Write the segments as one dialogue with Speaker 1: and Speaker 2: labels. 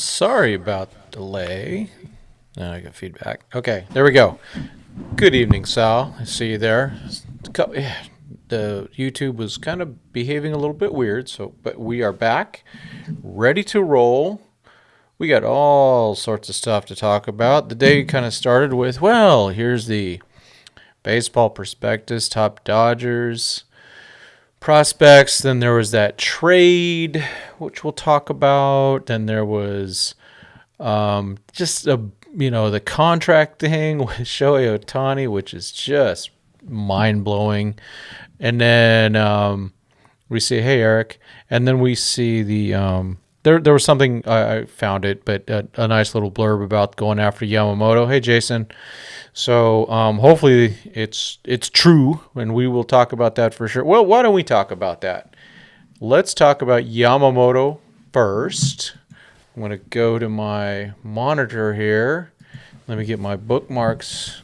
Speaker 1: Sorry about the delay. Now I got feedback. Okay, there we go. Good evening, Sal. I see you there. The YouTube was kind of behaving a little bit weird, but we are back, ready to roll. We got all sorts of stuff to talk about. The day kind of started with, well, here's the baseball prospectus, top Dodgers prospects. Then there was that trade, which we'll talk about. Then there was just the contract thing with Shohei Ohtani, which is just mind blowing. And then we see, hey Eric, and then we see the there was something I found it, but a nice little blurb about going after Yamamoto. Hey Jason. So hopefully it's true, and we will talk about that for sure. Well, why don't we talk about that? Let's talk about Yamamoto first. I'm going to go to my monitor here. Let me get my bookmarks.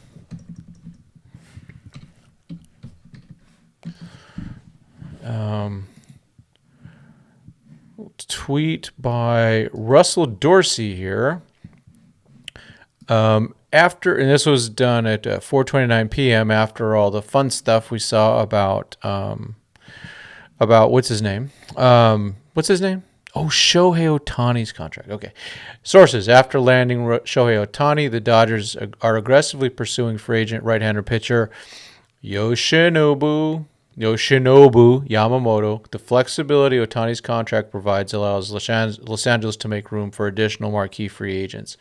Speaker 1: Tweet by Russell Dorsey here. After, and this was done at 4:29 p.m. after all the fun stuff we saw about what's his name? What's his name? Oh, Shohei Ohtani's contract. Okay. Sources: after landing Shohei Ohtani, the Dodgers are aggressively pursuing free agent right-hander pitcher Yoshinobu Yamamoto. The flexibility Ohtani's contract provides allows Los Angeles to make room for additional marquee free agents.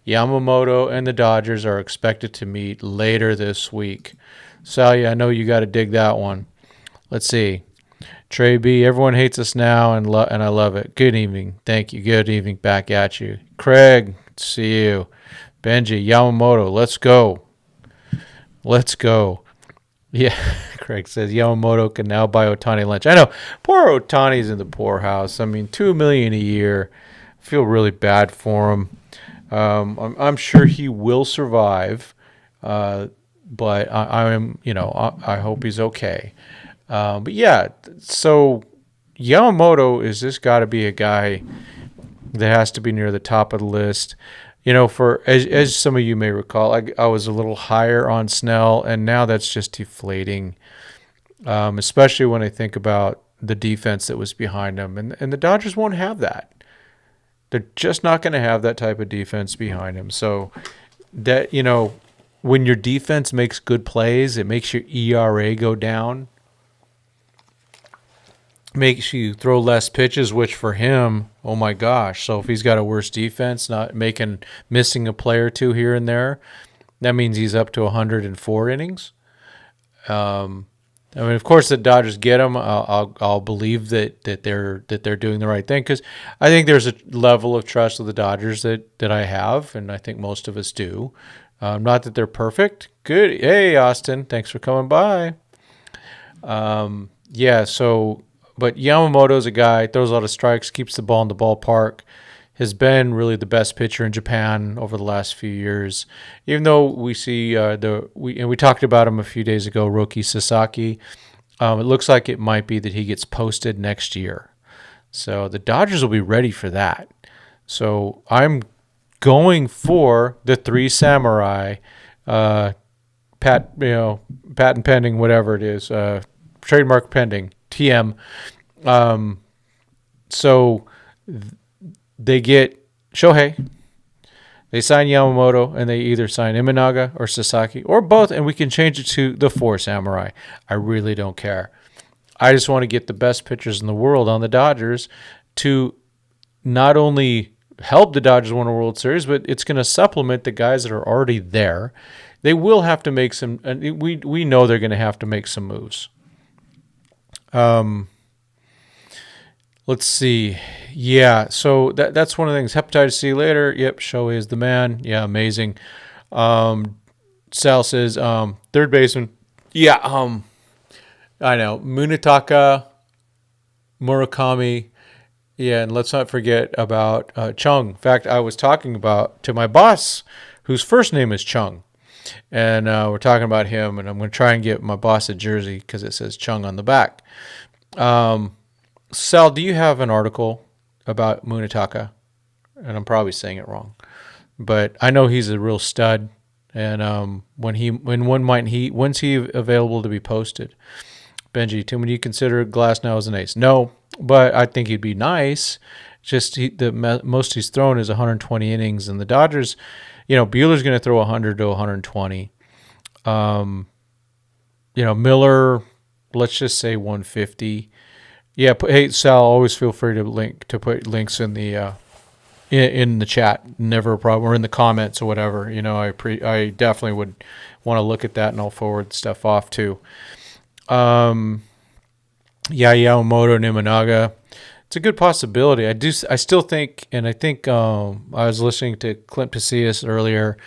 Speaker 1: Yamamoto and the Dodgers are expected to meet later this week. Sally, I know you got to dig that one. Let's see. Trey B, everyone hates us now, and I love it. Good evening. Thank you. Good evening back at you. Craig, see you. Benji, Yamamoto, let's go. Let's go. Yeah, Craig says Yamamoto can now buy Ohtani lunch. I know, poor Ohtani's in the poorhouse. I mean, $2 million a year. I feel really bad for him. I'm sure he will survive, but I hope he's okay. But yeah, so Yamamoto is just got to be a guy that has to be near the top of the list. For as some of you may recall, I was a little higher on Snell, and now that's just deflating, especially when I think about the defense that was behind him. And the Dodgers won't have that. They're just not going to have that type of defense behind him. So that, when your defense makes good plays, it makes your ERA go down, makes you throw less pitches, which for him, oh my gosh. So if he's got a worse defense, missing a play or two here and there, that means he's up to 104 innings. Of course, the Dodgers get him. I'll believe that they're doing the right thing, because I think there's a level of trust of the Dodgers that I have, and I think most of us do. Not that they're perfect. Good. Hey, Austin, thanks for coming by. But Yamamoto's a guy, throws a lot of strikes, keeps the ball in the ballpark, has been really the best pitcher in Japan over the last few years. Even though we see we talked about him a few days ago, Roki Sasaki, it looks like it might be that he gets posted next year. So the Dodgers will be ready for that. So I'm going for the three samurai, patent pending, whatever it is, trademark pending. TM. So they get Shohei, they sign Yamamoto, and they either sign Imanaga or Sasaki or both, and we can change it to the four samurai. I really don't care. I just want to get the best pitchers in the world on the Dodgers to not only help the Dodgers win a World Series, but it's going to supplement the guys that are already there. They will have to make some, and we know they're going to have to make some moves. Let's see. Yeah, so that's one of the things. Hepatitis C later. Yep, Shohei is the man. Yeah, amazing. Sal says, third baseman. Yeah, I know. Munetaka, Murakami. Yeah, and let's not forget about Chung. In fact, I was talking to my boss, whose first name is Chung. And we're talking about him, and I'm going to try and get my boss a jersey because it says Chung on the back. Sal, do you have an article about Munetaka? and I'm probably saying it wrong, but I know he's a real stud. And when's he available to be posted? Benji, Tim, would you consider Glass now as an ace? No, but I think he'd be nice. Just the most he's thrown is 120 innings, and the Dodgers, Buehler's going to throw 100 to 120. Miller, let's just say 150. Yeah, hey Sal, always feel free to put links in the in the chat. Never a problem, or in the comments or whatever. I definitely would want to look at that, and I'll forward stuff off too. Yamamoto, Nimanaga. It's a good possibility. I still think, and I think I was listening to Clint Pasillas earlier,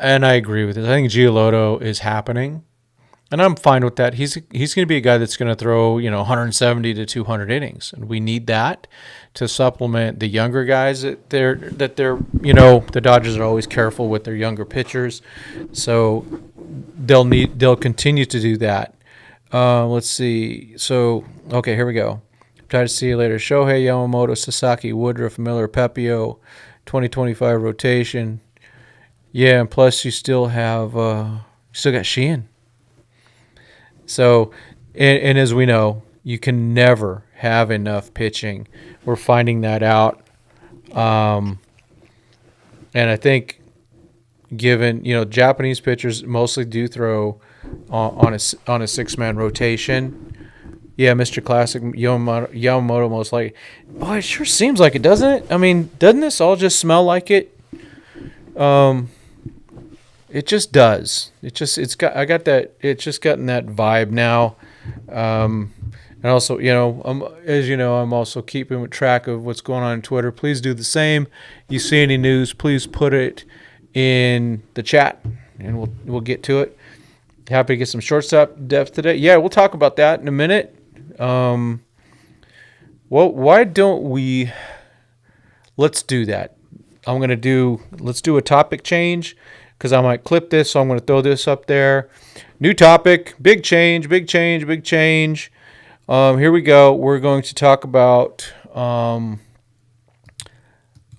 Speaker 1: and I agree with it. I think Giolotto is happening, and I'm fine with that. He's going to be a guy that's going to throw 170 to 200 innings, and we need that to supplement the younger guys that they're the Dodgers are always careful with their younger pitchers, so they'll continue to do that. Let's see. So okay, here we go. Try to see you later. Shohei, Yamamoto, Sasaki, Woodruff, Miller, Pepio, 2025 rotation. Yeah, and plus you still got Sheehan. So, and as we know, you can never have enough pitching. We're finding that out. And I think given, Japanese pitchers mostly do throw on a 6-man rotation. Yeah, Mr. Classic, Yamamoto most likely. Boy, it sure seems like it, doesn't it? I mean, doesn't this all just smell like it? It just does. It's just gotten that vibe now. And also, as you know, I'm also keeping track of what's going on Twitter. Please do the same. You see any news, please put it in the chat, and we'll get to it. Happy to get some shortstop depth today. Yeah, we'll talk about that in a minute. Well, why don't we? Let's do that. Let's do a topic change, because I might clip this, so I'm going to throw this up there. New topic, big change. Here we go. We're going to talk about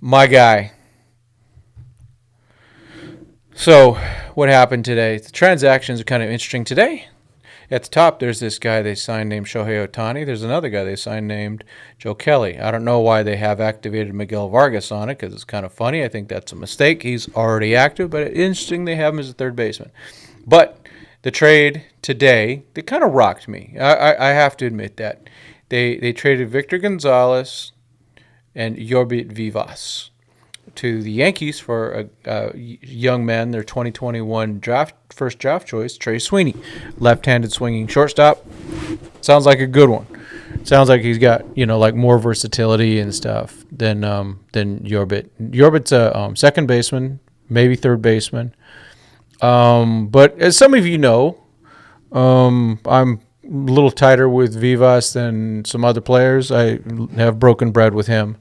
Speaker 1: my guy. So, what happened today? The transactions are kind of interesting today. At the top, there's this guy they signed named Shohei Ohtani. There's another guy they signed named Joe Kelly. I don't know why they have activated Miguel Vargas on it, because it's kind of funny. I think that's a mistake. He's already active, but it's interesting they have him as a third baseman. But the trade today, they kind of rocked me. I have to admit that. They traded Victor Gonzalez and Jorbit Vivas to the Yankees for a young man, their 2021 first draft choice, Trey Sweeney, left-handed swinging shortstop. Sounds like a good one. Sounds like he's got more versatility and stuff than Jorbit. Jorbit's a second baseman, maybe third baseman. But as some of you know, I'm a little tighter with Vivas than some other players. I have broken bread with him.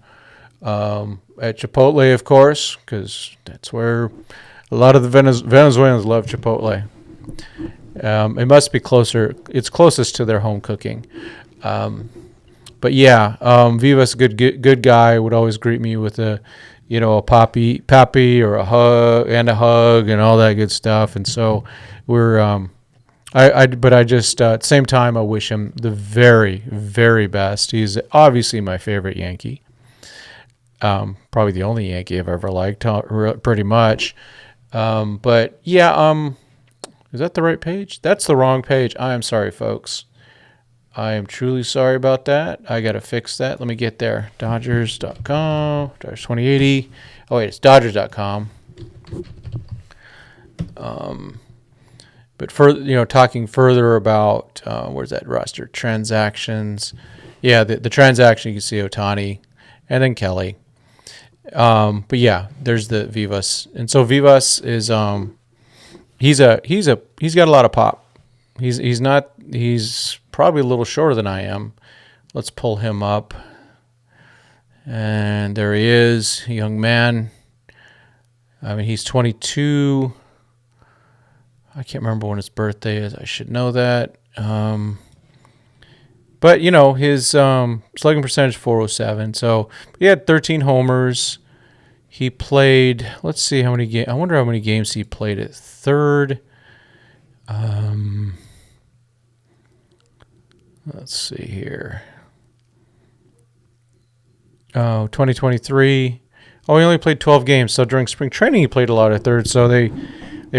Speaker 1: At Chipotle, of course, because that's where a lot of the Venezuelans love Chipotle. It must be closer. It's closest to their home cooking. But yeah, Vivas, good guy, would always greet me with a papi or a hug and all that good stuff. And so we're but at the same time, I wish him the very, very best. He's obviously my favorite Yankee. Probably the only Yankee I've ever liked, pretty much. But yeah, is that the right page? That's the wrong page. I am sorry, folks. I am truly sorry about that. I got to fix that. Let me get there. Dodgers.com, Dodgers 2080. Oh, wait, it's Dodgers.com. But talking further about, where's that roster? Transactions. Yeah, the transaction, you can see Ohtani and then Kelly. But yeah, there's the Vivas. And so Vivas is, he's got a lot of pop. He's probably a little shorter than I am. Let's pull him up. And there he is, a young man. I mean, he's 22. I can't remember when his birthday is. I should know that. But his slugging percentage 407. So he had 13 homers, He played, let's see how many games. I wonder how many games he played at third. Let's see here. 2023. Oh, he only played 12 games. So during spring training, he played a lot at third. So they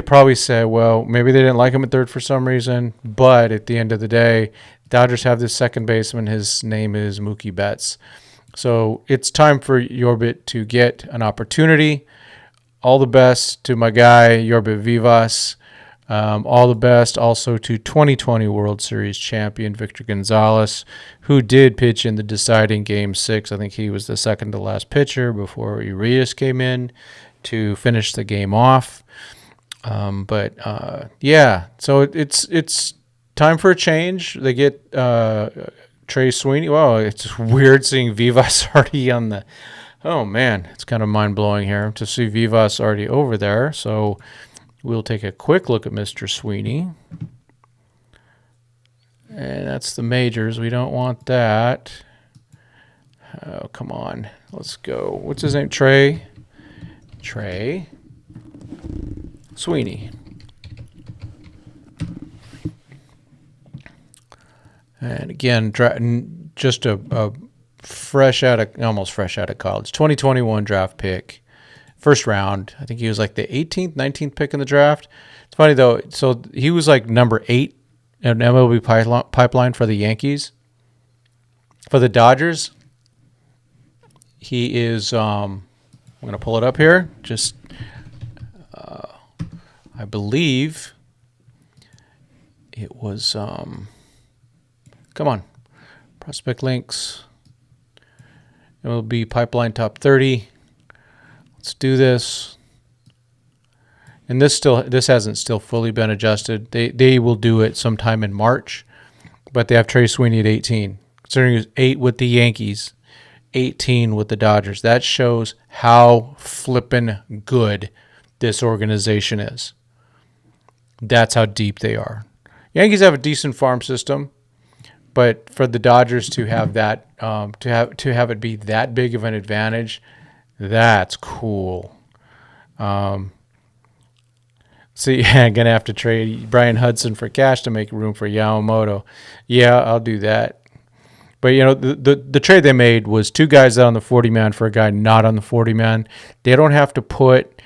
Speaker 1: probably said, well, maybe they didn't like him at third for some reason. But at the end of the day, Dodgers have this second baseman. His name is Mookie Betts. So it's time for Jorbit to get an opportunity. All the best to my guy, Jorbit Vivas. All the best also to 2020 World Series champion Victor Gonzalez, who did pitch in the deciding Game 6. I think he was the second to last pitcher before Urias came in to finish the game off. Yeah, so it's time for a change. They get Trey Sweeney. Wow, it's weird seeing Vivas already on the... Oh, man, it's kind of mind-blowing here to see Vivas already over there. So we'll take a quick look at Mr. Sweeney. And that's the majors. We don't want that. Oh, come on. Let's go. What's his name? Trey Sweeney. And again, just a almost fresh out of college. 2021 draft pick. First round. I think he was like the 18th, 19th pick in the draft. It's funny, though. So he was like number 8 in MLB pipeline for the Yankees. For the Dodgers, he is, I'm going to pull it up here. Just, I believe it was, come on, prospect links. MLB pipeline top 30. Let's do this. And this hasn't still fully been adjusted. They will do it sometime in March, but they have Trey Sweeney at 18. Considering he was 8 with the Yankees, 18 with the Dodgers. That shows how flippin' good this organization is. That's how deep they are. Yankees have a decent farm system, but for the Dodgers to have that, to have it be that big of an advantage, that's cool. See, I'm gonna have to trade Brian Hudson for cash to make room for Yamamoto. Yeah, I'll do that. But the trade they made was 2 guys out on the 40-man for a guy not on the 40-man. They don't have to put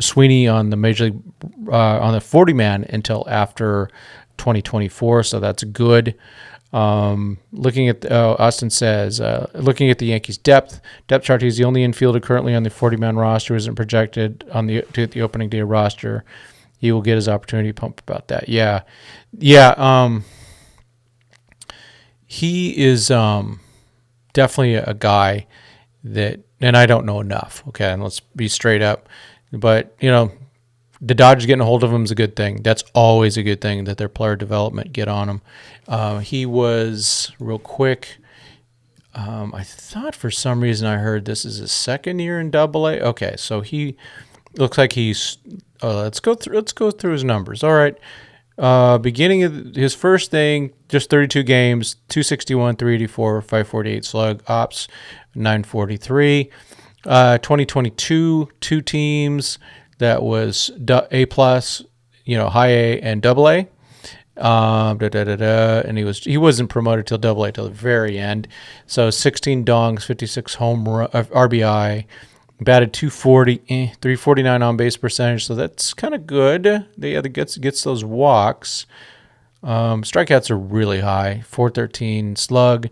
Speaker 1: Sweeney on the major league on the 40-man until after 2024. So that's good. Looking at Austin says, looking at the Yankees depth chart, he's the only infielder currently on the 40-man roster who isn't projected to the opening day roster. He will get his opportunity. Pumped about that. Yeah. He is definitely a guy that, and I don't know enough. Okay, and let's be straight up. But the Dodgers getting a hold of him is a good thing. That's always a good thing that their player development get on him. He was, real quick, I thought for some reason I heard this is his second year in Double-A. Okay, so he looks like he's. Let's go through his numbers. All right, beginning of his first thing, just 32 games, 261, 384, 548 slug, ops 943. 2022, 2 teams. That was A+, high A and Double-A. And he wasn't promoted till Double-A till the very end. So 16 dongs, 56 RBI, batted 240, 349 on base percentage. So that's kind of good. They gets those walks. Strikeouts are really high, 413 slug.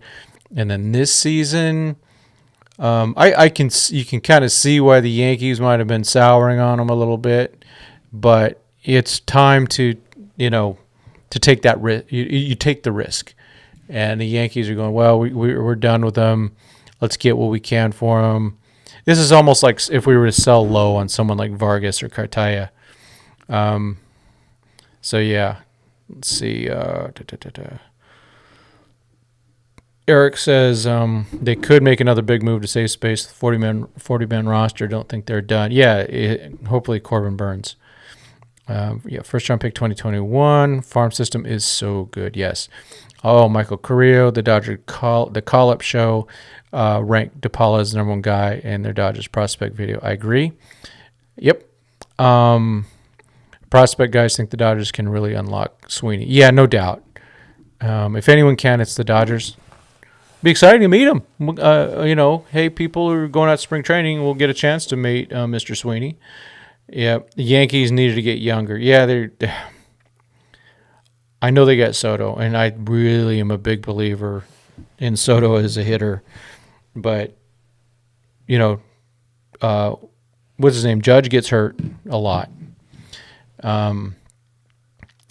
Speaker 1: And then this season, you can kind of see why the Yankees might have been souring on him a little bit, but it's time to take that risk. You take the risk, and the Yankees are going, well, we're done with him. Let's get what we can for him. This is almost like if we were to sell low on someone like Vargas or Cartaya. So yeah, let's see. Eric says they could make another big move to save space. The 40-man roster. Don't think they're done. Yeah, hopefully Corbin Burns. First round pick 2021. Farm system is so good. Yes. Oh, Michael Carrillo, the the call-up show ranked DePaula as the number one guy in their Dodgers prospect video. I agree. Yep. Prospect guys think the Dodgers can really unlock Sweeney. Yeah, no doubt. If anyone can, it's the Dodgers. Be exciting to meet him. Hey, people who are going out spring training will get a chance to meet Mr. Sweeney. Yeah, the Yankees needed to get younger. Yeah, I know they got Soto, and I really am a big believer in Soto as a hitter. But, what's his name? Judge gets hurt a lot. And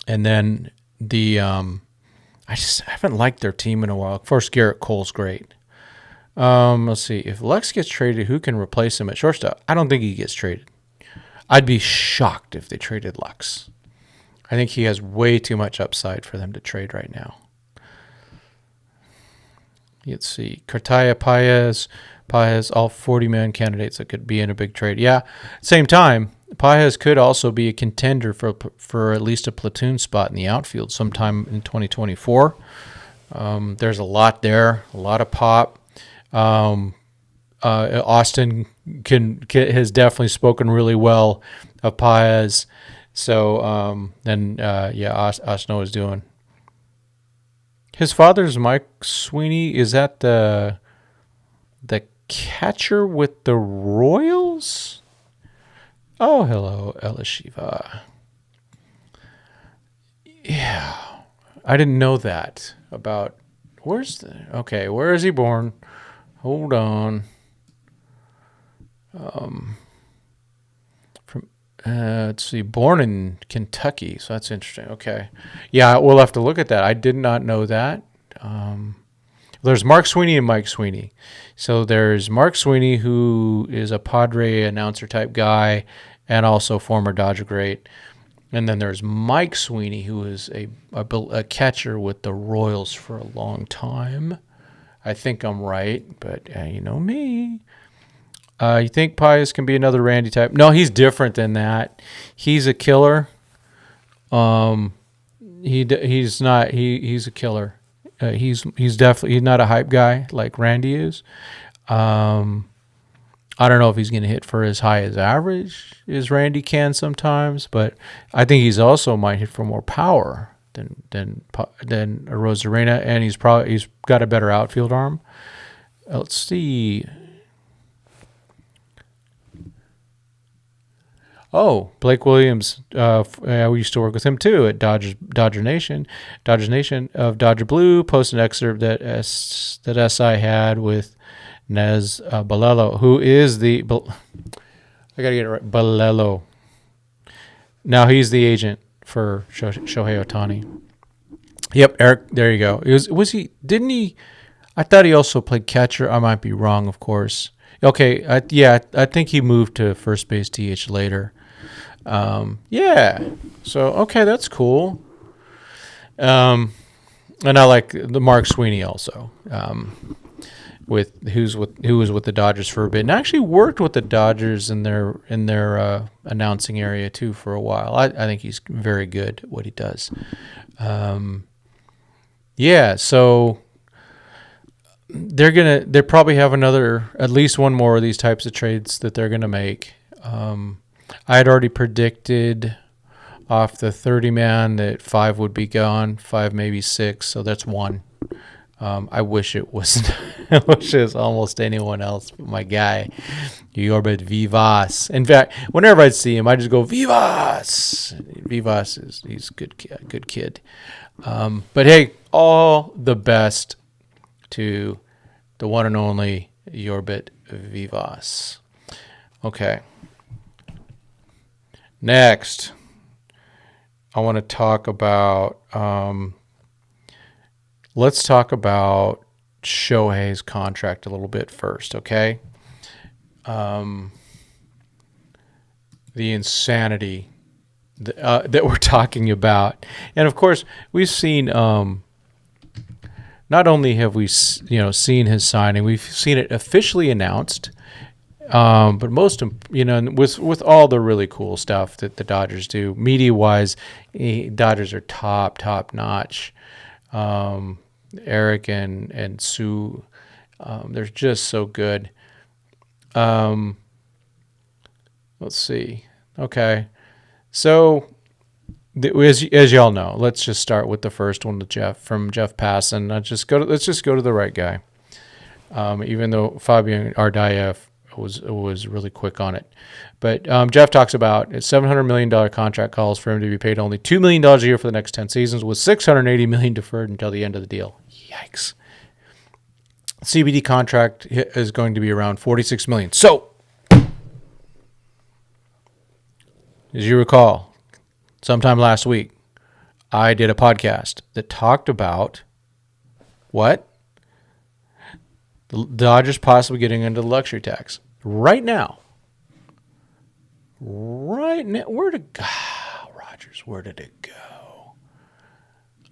Speaker 1: then I haven't liked their team in a while. Of course, Garrett Cole's great. Let's see. If Lex gets traded, who can replace him at shortstop? I don't think he gets traded. I'd be shocked if they traded Lex. I think he has way too much upside for them to trade right now. Let's see. Cartaya, Paez, all 40-man candidates that could be in a big trade. Yeah, same time, Paez could also be a contender for at least a platoon spot in the outfield sometime in 2024. There's a lot there, a lot of pop. Austin has definitely spoken really well of Paez. So, Austin is doing. His father's Mike Sweeney. Is that the catcher with the Royals? Oh, hello, Elishiva. Yeah, I didn't know that about. Where is he born? Hold on. Let's see, born in Kentucky, so that's interesting. Okay. Yeah, we'll have to look at that. I did not know that. There's Mark Sweeney and Mike Sweeney. So there's Mark Sweeney, who is a Padre announcer type guy and also former Dodger great. And then there's Mike Sweeney, who is a catcher with the Royals for a long time. I think I'm right, but you know me. You think Paez can be another Randy type? No, he's different than that. He's a killer. He's not. He's a killer. He's not a hype guy like Randy is. I don't know if he's going to hit for as high as average as Randy can sometimes, but I think he's also might hit for more power than Rosarena, and he's got a better outfield arm. Let's see. Oh, Blake Williams. We used to work with him too at Dodger Nation. Dodgers Nation of Dodger Blue posted an excerpt that SI had with Nez Balelo, who is I gotta get it right. Balelo. Now he's the agent for Shohei Ohtani. Yep, Eric. There you go. Was he? Didn't he? I thought he also played catcher. I might be wrong, of course. Okay. I think he moved to first base DH later. Yeah. So okay, that's cool. And I like the Mark Sweeney also. Who was with the Dodgers for a bit and actually worked with the Dodgers in their announcing area too for a while. I think he's very good at what he does. So they probably have at least one more of these types of trades that they're gonna make. I had already predicted off the 30-man that 5 would be gone, 5 maybe 6, so that's 1. I wish it was almost anyone else but my guy, Jorbit Vivas. In fact, whenever I see him, I just go, Vivas! Vivas he's a good kid. But hey, all the best to the one and only Jorbit Vivas. Okay. Next, I want to talk about let's talk about Shohei's contract a little bit first, okay? The insanity that we're talking about. And of course, we've seen not only have we seen his signing, we've seen it officially announced. But most, with all the really cool stuff that the Dodgers do, media-wise, Dodgers are top notch. Eric and Sue. They're just so good. Let's see. Okay, so as y'all know, let's just start with the first one with Jeff Passan. Let's just go to the right guy. Even though Fabian Ardiev was really quick on it, but Jeff talks about a $700 million contract calls for him to be paid only $2 million a year for the next 10 seasons, with $680 million deferred until the end of the deal. Yikes! CBD contract is going to be around $46 million. So, as you recall, sometime last week, I did a podcast that talked about what? The Dodgers possibly getting into the luxury tax. Right now, where did go? Rogers, where did it go?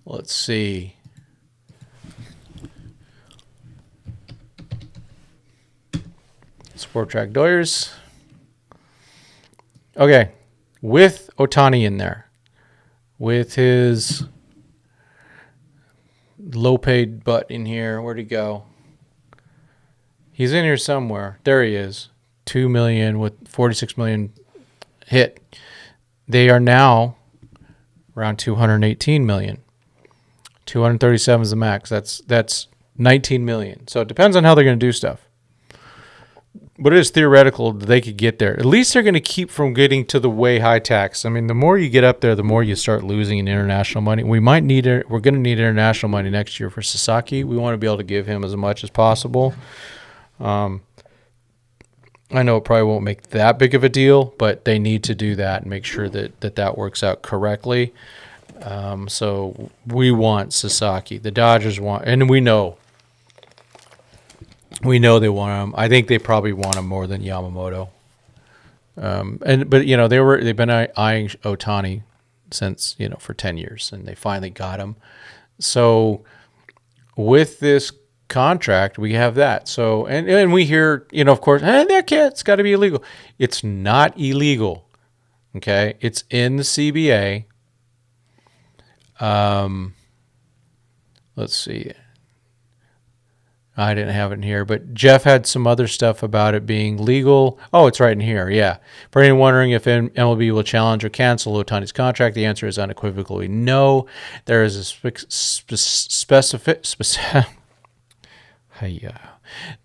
Speaker 1: Let's see. Sport Track Doyers. Okay, with Ohtani in there, with his low-paid butt in here. Where'd he go? He's in here somewhere. There he is. $2 million with $46 million hit. They are now around $218 million. 237 is the max. That's $19 million. So it depends on how they're going to do stuff. But it is theoretical that they could get there. At least they're going to keep from getting to the way high tax. I mean, the more you get up there, the more you start losing in international money. We're going to need international money next year for Sasaki. We want to be able to give him as much as possible. I know it probably won't make that big of a deal, but they need to do that and make sure that works out correctly. So we want Sasaki. The Dodgers want, and we know they want him. I think they probably want him more than Yamamoto. But they've been eyeing Ohtani since for 10 years, and they finally got him. So with this contract, we have that. So and we hear of course, that kid's got to be illegal. It's not illegal. Okay, it's in the CBA. Let's see. I didn't have it in here, but Jeff had some other stuff about it being legal. Oh, it's right in here. Yeah. For anyone wondering if MLB will challenge or cancel Ohtani's contract, the answer is unequivocally no. There is a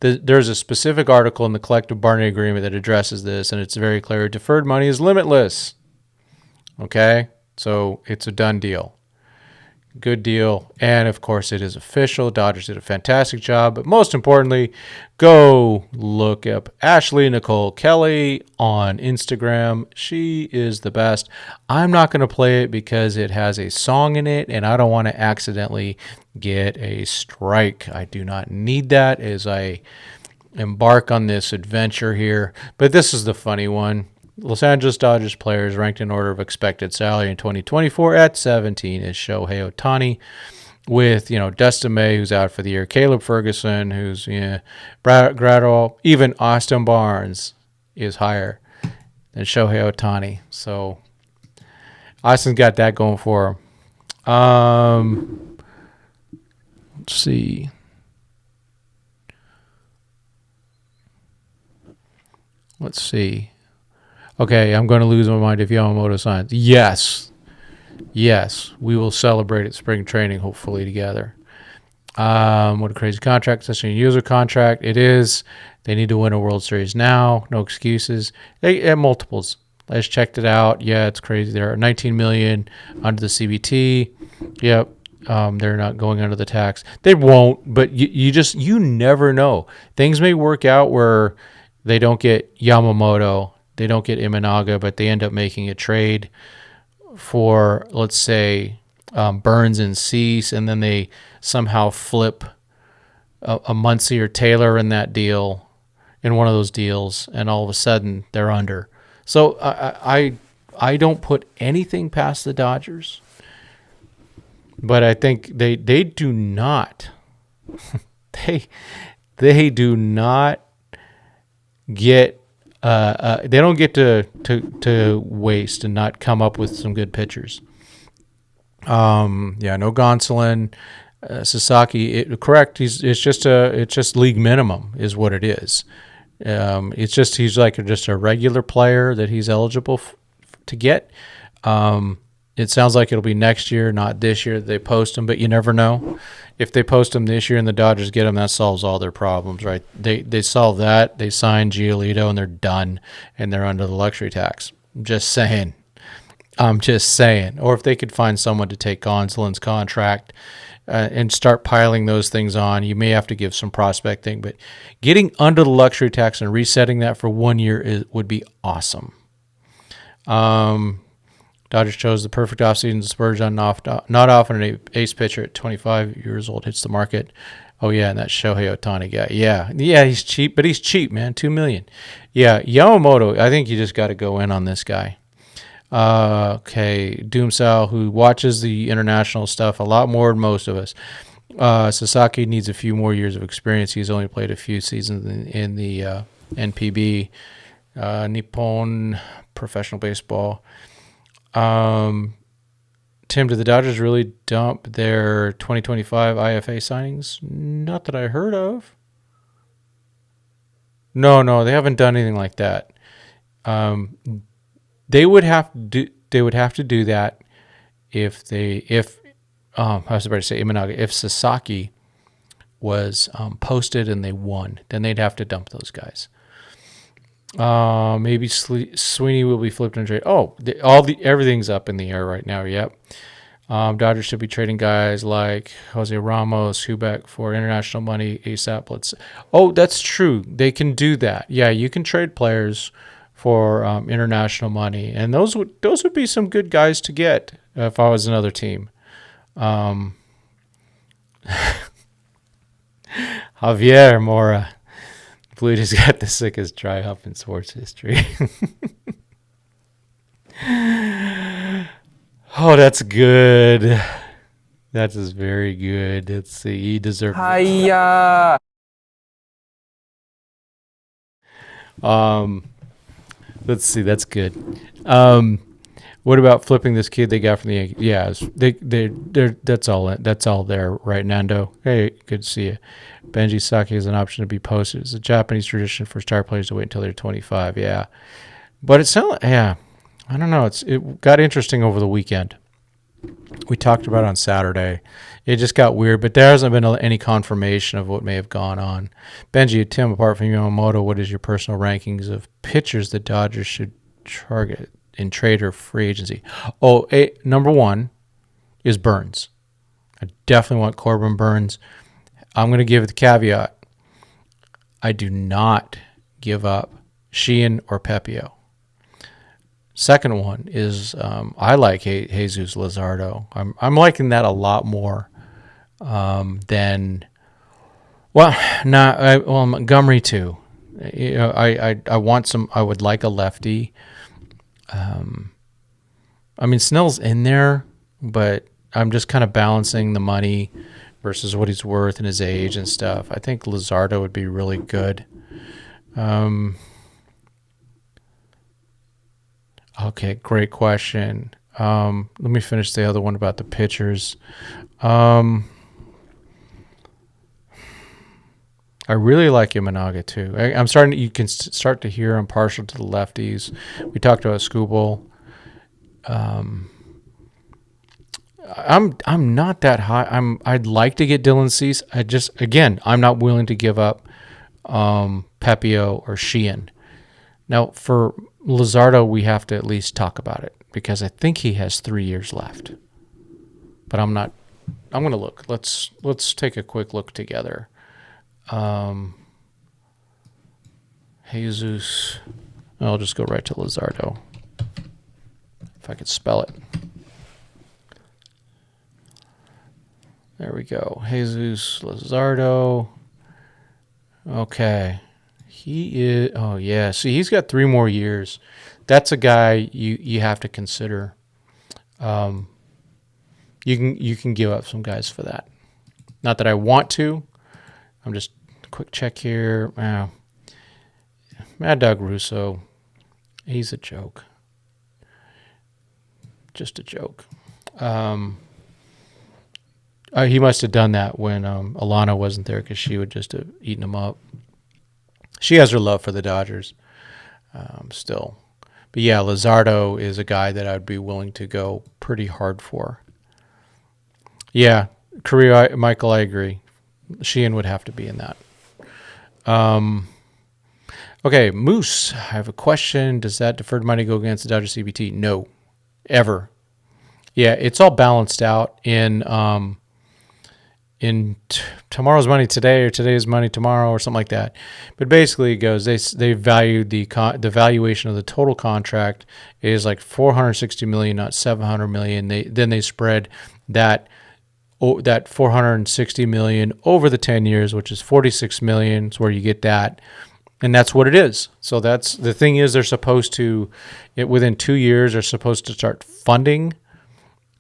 Speaker 1: there's a specific article in the collective bargaining agreement that addresses this, and it's very clear. Deferred money is limitless. Okay? So it's a done deal. Good deal. And, of course, it is official. Dodgers did a fantastic job. But most importantly, go look up Ashley Nicole Kelly on Instagram. She is the best. I'm not going to play it because it has a song in it, and I don't want to accidentally get a strike. I do not need that as I embark on this adventure here. But this is the funny one. Los Angeles Dodgers players ranked in order of expected salary in 2024 at 17 is Shohei Ohtani, with Dustin May, who's out for the year, Caleb Ferguson, who's Gradwell, even Austin Barnes is higher than Shohei Ohtani. So Austin's got that going for him. Let's see. Okay, I'm going to lose my mind if Yamamoto signs. Yes, we will celebrate at spring training, hopefully together. What a crazy contract, such a user contract. It is. They need to win a World Series now. No excuses. They have multiples. I just checked it out. Yeah, it's crazy. There are $19 million under the CBT. Yep. They're not going under the tax. They won't, but you never know. Things may work out where they don't get Yamamoto. They don't get Imanaga, but they end up making a trade for, let's say, Burns and Cease, and then they somehow flip a Muncy or Taylor in that deal, in one of those deals, and all of a sudden they're under. So I don't put anything past the Dodgers, but I think they do not they do not get. They don't get to waste and not come up with some good pitchers. No Gonzalez. Sasaki, correct. It's just league minimum is what it is. It's just he's like just a regular player that he's eligible to get. It sounds like it'll be next year, not this year. They post him, but you never know. If they post him this year and the Dodgers get him, that solves all their problems, right? They solve that. They sign Giolito and they're done, and they're under the luxury tax. I'm just saying. Or if they could find someone to take Gonzalez's contract and start piling those things on, you may have to give some prospecting. But getting under the luxury tax and resetting that for 1 year would be awesome. Dodgers chose the perfect offseason to splurge on not often an ace pitcher at 25 years old hits the market. Oh, yeah, and that Shohei Ohtani guy. Yeah, he's cheap, but he's cheap, man, $2 million. Yeah, Yamamoto, I think you just got to go in on this guy. Okay, Doomsal, who watches the international stuff a lot more than most of us. Sasaki needs a few more years of experience. He's only played a few seasons in the NPB, Nippon Professional Baseball. Tim, did the Dodgers really dump their 2025 IFA signings? Not that I heard of. No, they haven't done anything like that. They would have to do that if I was about to say Imanaga, if Sasaki was posted and they won, then they'd have to dump those guys. Maybe Sweeney will be flipped and trade. Everything's up in the air right now. Yep. Dodgers should be trading guys like Jose Ramos, Hubeck for international money ASAP. That's true. They can do that. Yeah, you can trade players for international money, and those would be some good guys to get if I was another team. Javier Mora. Blue Jays got the sickest dry hump in sports history. Oh, that's good. That is very good. Let's see. He deserves it. Let's see. That's good. What about flipping this kid they got from the Yankees? Yeah, they're that's all there, right, Nando? Hey, good to see you. Benji Saki is an option to be posted. It's a Japanese tradition for star players to wait until they're 25. Yeah, but it's not. Yeah, I don't know. It got interesting over the weekend. We talked about it on Saturday. It just got weird, but there hasn't been any confirmation of what may have gone on. Benji, Tim, apart from Yamamoto, what is your personal rankings of pitchers the Dodgers should target in trade or free agency? Number one is Burns. I definitely want Corbin Burns. I'm going to give it the caveat. I do not give up Sheehan or Pepio. Second one is I like Jesus Luzardo. I'm liking that a lot more than Montgomery too. I want some. I would like a lefty. Snell's in there, but I'm just kind of balancing the money versus what he's worth and his age and stuff. I think Luzardo would be really good. Okay, great question. Let me finish the other one about the pitchers. I really like Imanaga too. You can start to hear I'm partial to the lefties. We talked about Skubal. I'm not that high. I'd like to get Dylan Cease. I'm not willing to give up Pepio or Sheehan. Now for Luzardo, we have to at least talk about it because I think he has 3 years left. But I'm not. I'm going to look. Let's take a quick look together. Jesus. I'll just go right to Luzardo. If I could spell it. There we go. Jesus Luzardo. Okay. He is. Oh yeah. See, he's got 3 more years. That's a guy you have to consider. You can give up some guys for that. Not that I want to. I'm just quick check here. Mad Dog Russo. He's a joke. Just a joke. He must have done that when Alana wasn't there because she would just have eaten him up. She has her love for the Dodgers still. But yeah, Luzardo is a guy that I'd be willing to go pretty hard for. Yeah, Korea, Michael, I agree. Sheehan would have to be in that. Okay, Moose, I have a question. Does that deferred money go against the Dodger CBT? No, ever. Yeah, it's all balanced out in tomorrow's money today or today's money tomorrow or something like that. But basically, it goes they valued the valuation of the total contract is like 460 million, not 700 million. Then they spread that 460 million over the 10 years, which is 46 million. Is where you get that. And that's what it is. So that's the thing is they're supposed to, within 2 years, they're supposed to start funding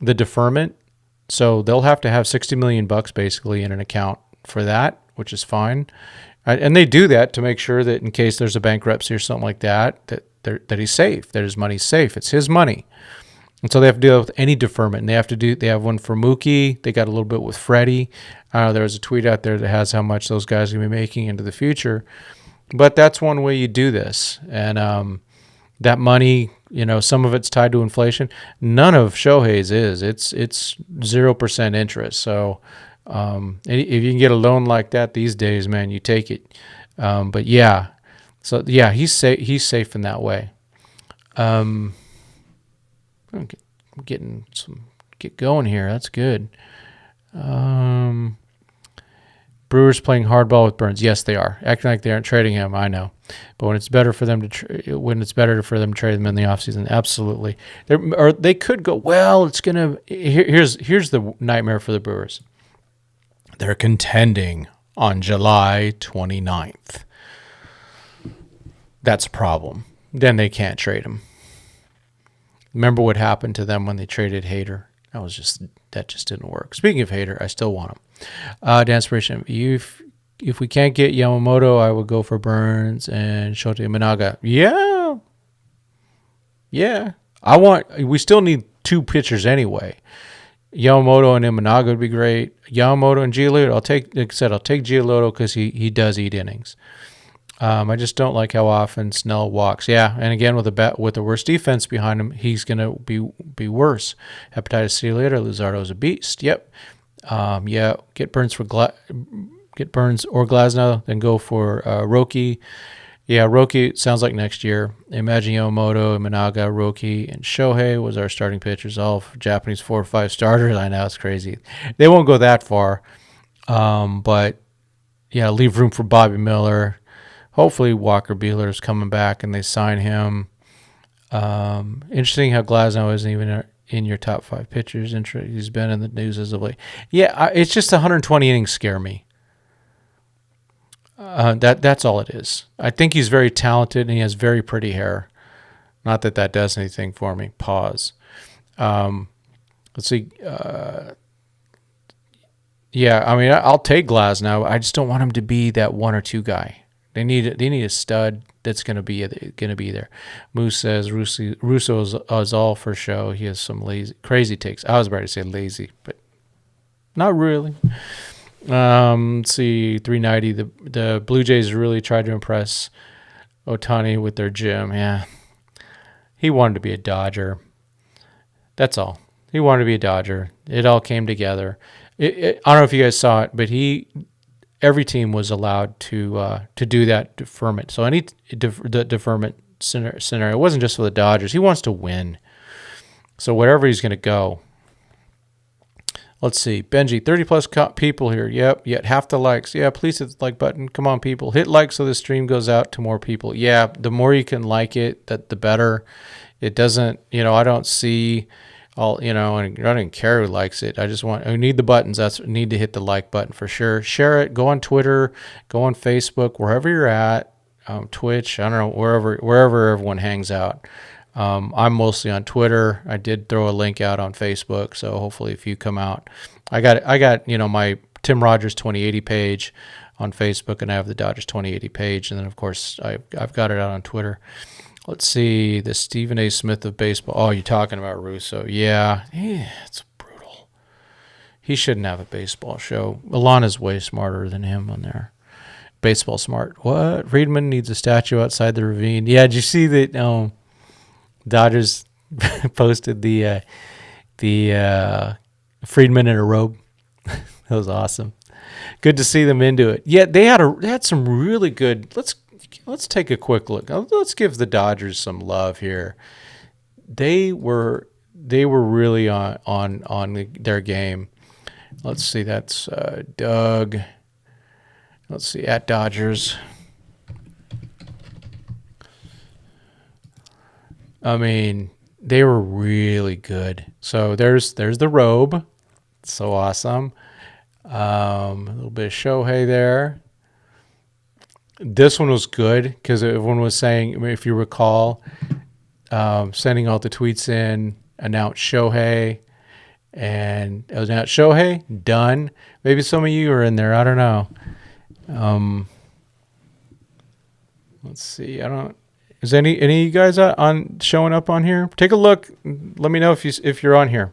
Speaker 1: the deferment. So they'll have to have $60 million basically in an account for that, which is fine. And they do that to make sure that in case there's a bankruptcy or something like that, that he's safe, that his money's safe. It's his money. And so they have to deal with any deferment. And they have one for Mookie. They got a little bit with Freddie. There was a tweet out there that has how much those guys are going to be making into the future. But that's one way you do this. And that money, some of it's tied to inflation. None of Shohei's is. It's 0% interest. So if you can get a loan like that these days, man, you take it. But yeah, so yeah, he's safe in that way. I'm get going here. That's good. Brewers playing hardball with Burns. Yes, they are acting like they aren't trading him. I know, but when it's better for them to trade them in the offseason, absolutely. They could go. Well, it's gonna. Here's the nightmare for the Brewers. They're contending on July 29th. That's a problem. Then they can't trade him. Remember what happened to them when they traded Hader? That just didn't work. Speaking of Hader, I still want him. Danspiration. If we can't get Yamamoto, I would go for Burns and Shohei Ohtani. Yeah. We still need two pitchers anyway. Yamamoto and Imanaga would be great. Yamamoto and Giolito. I'll take Giolito because he does eat innings. I just don't like how often Snell walks. Yeah, and again with the worst defense behind him, he's gonna be worse. Hepatitis C later. Luzardo's a beast. Yep. Get Burns or Glasnow, then go for Roki. Yeah, Roki sounds like next year. Imagine Yamamoto, Imanaga, Roki, and Shohei was our starting pitchers, all Japanese 4 or 5 starters. I know, it's crazy. They won't go that far, but yeah, leave room for Bobby Miller. Hopefully Walker Buehler is coming back and they sign him. Interesting how Glasnow isn't even in your top 5 pitchers. He's been in the news as of late. Yeah, it's just 120 innings scare me. That's all it is. I think he's very talented and he has very pretty hair. Not that does anything for me. Pause. Let's see. Yeah, I mean, I'll take Glasnow. I just don't want him to be that 1 or 2 guy. They need a stud that's going to be there. Moose says Russo is all for show. He has some crazy takes. I was about to say lazy, but not really. Let's see, 390. The Blue Jays really tried to impress Ohtani with their gym. Yeah, he wanted to be a Dodger. That's all. He wanted to be a Dodger. It all came together. I don't know if you guys saw it, but every team was allowed to do that deferment. So the deferment scenario, it wasn't just for the Dodgers. He wants to win. So wherever he's going to go. Let's see. Benji, 30-plus people here. Yep, yet half the likes. Yeah, please hit the like button. Come on, people. Hit like so the stream goes out to more people. Yeah, the more you can like it, the better. It doesn't, I don't see all, and I don't even care who likes it. I need the buttons. Need to hit the like button for sure. Share it. Go on Twitter. Go on Facebook. Wherever you're at. Twitch. I don't know. Wherever everyone hangs out. I'm mostly on Twitter. I did throw a link out on Facebook, so hopefully if you come out, I got my Tim Rogers 2080 page on Facebook, and I have the Dodgers 2080 page, and then of course I've got it out on Twitter. Let's see, the Stephen A. Smith of baseball. Oh, you're talking about Russo? Yeah, it's brutal. He shouldn't have a baseball show. Alana's way smarter than him on there. Baseball smart. What? Friedman needs a statue outside the Ravine. Yeah, did you see that? Dodgers posted the Friedman in a robe. That was awesome. Good to see them into it. Yeah, they had some really good. Let's take a quick look. Let's give the Dodgers some love here. They were really on their game. Let's see. That's Doug. Let's see, at Dodgers. I mean, they were really good. So there's the robe. So awesome. A little bit of Shohei there. This one was good because everyone was saying, if you recall, sending all the tweets in, announced Shohei, and it was announced Shohei, done. Maybe some of you are in there. I don't know. Let's see. Is any of you guys on showing up on here? Take a look. Let me know if you're on here.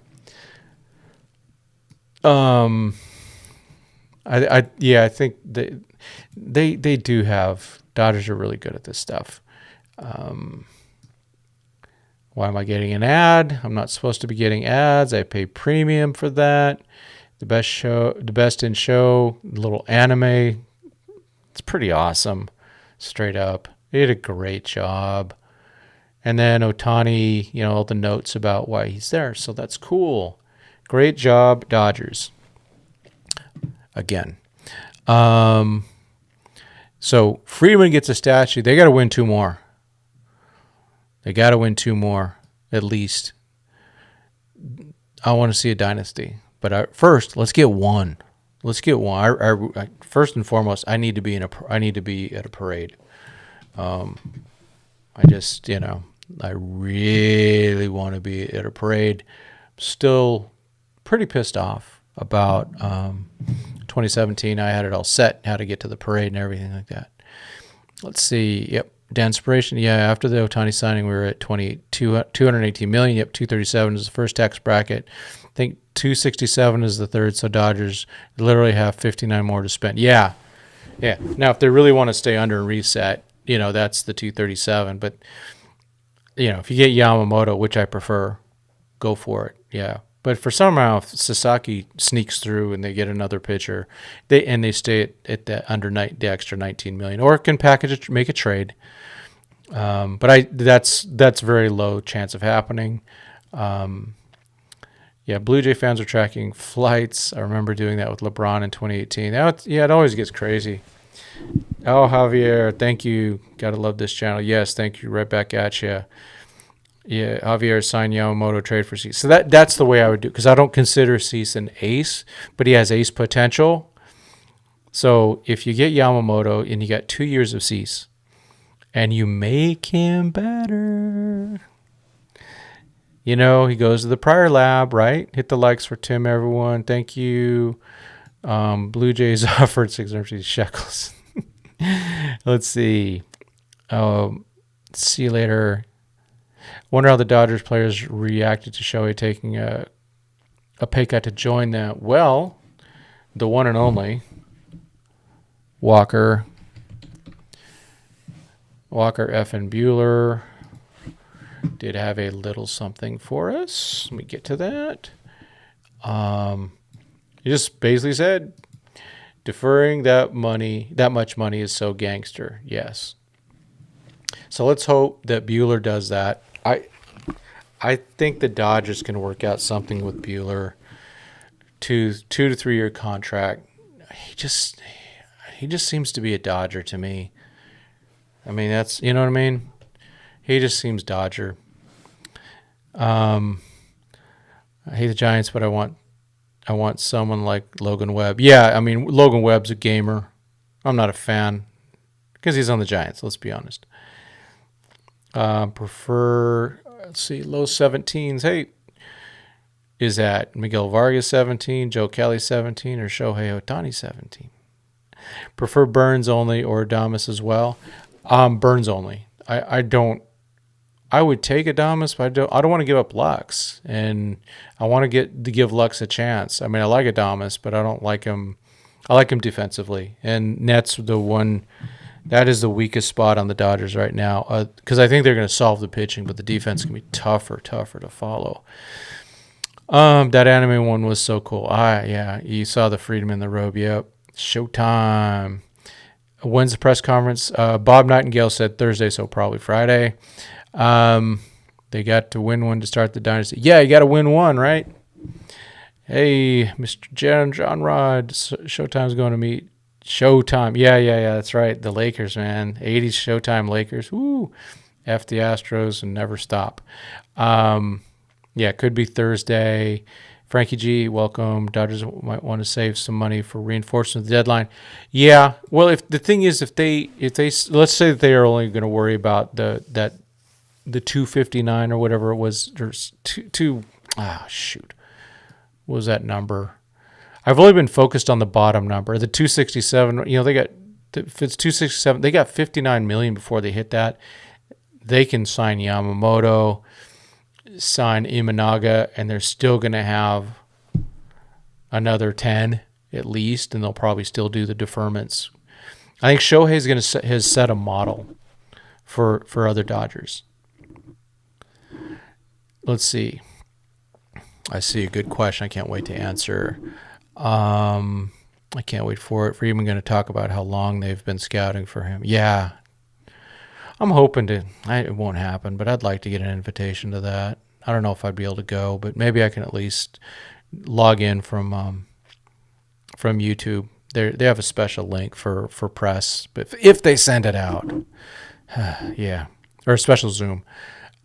Speaker 1: I think they do have. Dodgers are really good at this stuff. Why am I getting an ad? I'm not supposed to be getting ads. I pay premium for that. The best in show, little anime. It's pretty awesome, straight up. They did a great job. And then Ohtani, all the notes about why he's there. So that's cool. Great job, Dodgers. Again. So Friedman gets a statue. They got to win 2 more. At least. I want to see a dynasty. But first, let's get one. First and foremost, I need to be at a parade. I really want to be at a parade. Still pretty pissed off about 2017. I had it all set, how to get to the parade and everything like that. Let's see. Yep. Danspiration. Yeah, after the Ohtani signing, we were at 218 million. Yep, 237 is the first tax bracket. I think 267 is the third, so Dodgers literally have 59 more to spend. Yeah. Now, if they really want to stay under and reset, that's the 237. But, if you get Yamamoto, which I prefer, go for it. Yeah. But for somehow, if Sasaki sneaks through and they get another pitcher, they stay at the extra 19 million, or can make a trade. But that's very low chance of happening. Yeah, Blue Jay fans are tracking flights. I remember doing that with LeBron in 2018. It always gets crazy. Oh, Javier, thank you. Gotta love this channel. Yes, thank you. Right back at you. Yeah, Javier signed Yamamoto, trade for Cease. So that's the way I would do, because I don't consider Cease an ace, but he has ace potential. So if you get Yamamoto and you got 2 years of Cease, and you make him better, he goes to the prior lab, right? Hit the likes for Tim, everyone. Thank you. Blue Jays offered 650 shekels. Let's see. See you later. Wonder how the Dodgers players reacted to Shohei taking a pay cut to join them. Well, the one and only Walker F. and Bueller did have a little something for us. Let me get to that. He just basically said, deferring that much money is so gangster. Yes. So let's hope that Bueller does that. I think the Dodgers can work out something with Bueller. 2 to 3 year contract. He just seems to be a Dodger to me. I mean, that's, what I mean? He just seems Dodger. I hate the Giants, but I want someone like Logan Webb. Yeah, I mean, Logan Webb's a gamer. I'm not a fan because he's on the Giants, let's be honest. Prefer, let's see, low 17s. Hey, is that Miguel Vargas 17, Joe Kelly 17, or Shohei Ohtani 17? Prefer Burns only or Adames as well? Burns only. I don't I would take Adames, but I don't want to give up Lux, and I want to give Lux a chance. I mean, I like Adames, but I don't like him. I like him defensively, and Net's the one that is the weakest spot on the Dodgers right now, because I think they're going to solve the pitching, but the defense can be tougher to follow. That anime one was so cool. Yeah, you saw the Freedom in the Robe. Yep, Showtime. When's the press conference? Bob Nightingale said Thursday, so probably Friday. They got to win one to start the dynasty. Yeah, you got to win one, right? Hey, Mr. John Rod, Showtime's going to meet Showtime. Yeah, that's right. The Lakers, man. 80s Showtime Lakers. Woo. F the Astros and never stop. Yeah, it could be Thursday. Frankie G, welcome. Dodgers might want to save some money for reinforcement of the deadline. Yeah, well, if the thing is, if they let's say that they are only going to worry about the 259 or whatever it was. There's shoot. What was that number? I've only been focused on the bottom number, the 267. They got, if it's 267, they got 59 million before they hit that. They can sign Yamamoto, sign Imanaga, and they're still going to have another 10 at least, and they'll probably still do the deferments. I think Shohei's going to has set a model for other Dodgers. Let's see. I see a good question. I can't wait to answer. I can't wait for it. We're even going to talk about how long they've been scouting for him. Yeah. I'm hoping it won't happen, but I'd like to get an invitation to that. I don't know if I'd be able to go, but maybe I can at least log in from YouTube. They have a special link for press, but if they send it out, yeah, or a special Zoom.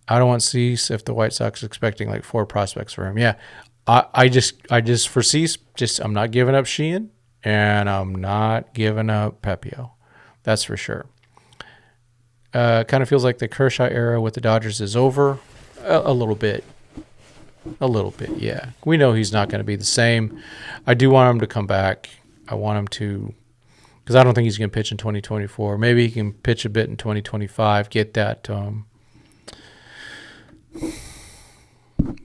Speaker 1: I don't want Cease if the White Sox are expecting like 4 prospects for him. Yeah, I just for Cease, I'm not giving up Sheehan, and I'm not giving up Pepio. That's for sure. Kind of feels like the Kershaw era with the Dodgers is over. A little bit. Yeah. We know he's not going to be the same. I do want him to come back. I want him to, because I don't think he's going to pitch in 2024. Maybe he can pitch a bit in 2025, get that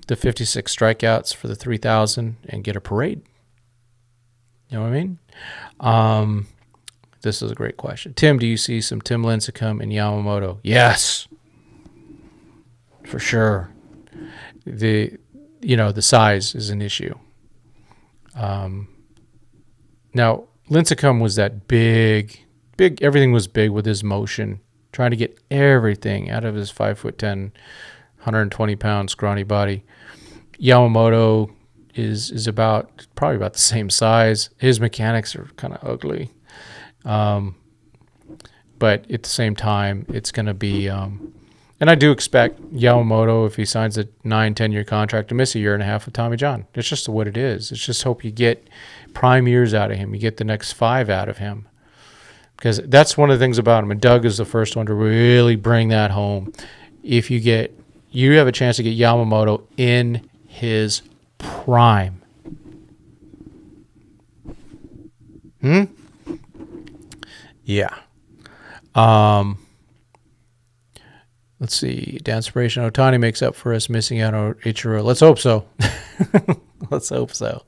Speaker 1: the 56 strikeouts for the 3,000 and get a parade. You know what I mean? This is a great question. Tim, do you see some Tim Lincecum and Yamamoto? Yes, for sure. The size is an issue. Now Lincecum was that big. Everything was big with his motion, trying to get everything out of his 5'10", 120-pound scrawny body. Yamamoto is probably about the same size. His mechanics are kind of ugly. But at the same time, it's going to be, and I do expect Yamamoto, if he signs a 9-10-year contract, to miss a year and a half with Tommy John. It's just what it is. It's just hope you get prime years out of him. You get the next 5 out of him. Because that's one of the things about him. And Doug is the first one to really bring that home. If you have a chance to get Yamamoto in his prime. Yeah. Let's see. Danspiration Ohtani makes up for us missing out on Ichiro. Let's hope so. Let's hope so.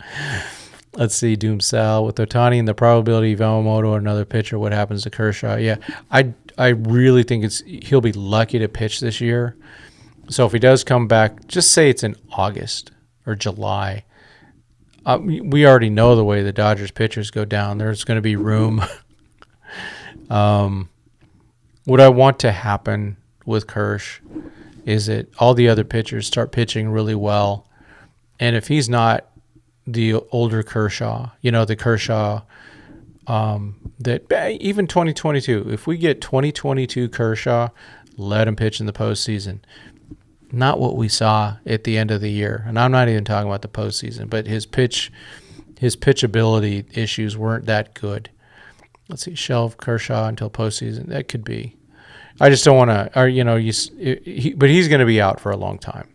Speaker 1: Let's see. Doom Sal with Ohtani and the probability of Yamamoto or another pitcher. What happens to Kershaw? Yeah. I really think he'll be lucky to pitch this year. So if he does come back, just say it's in August or July. We already know the way the Dodgers pitchers go down. There's going to be room. What I want to happen with Kersh is that all the other pitchers start pitching really well. And if he's not the older Kershaw, the Kershaw that even 2022, if we get 2022 Kershaw, let him pitch in the postseason. Not what we saw at the end of the year. And I'm not even talking about the postseason, but his pitchability issues weren't that good. Let's see, shelve Kershaw until postseason. That could be. I just don't want to, but he's going to be out for a long time.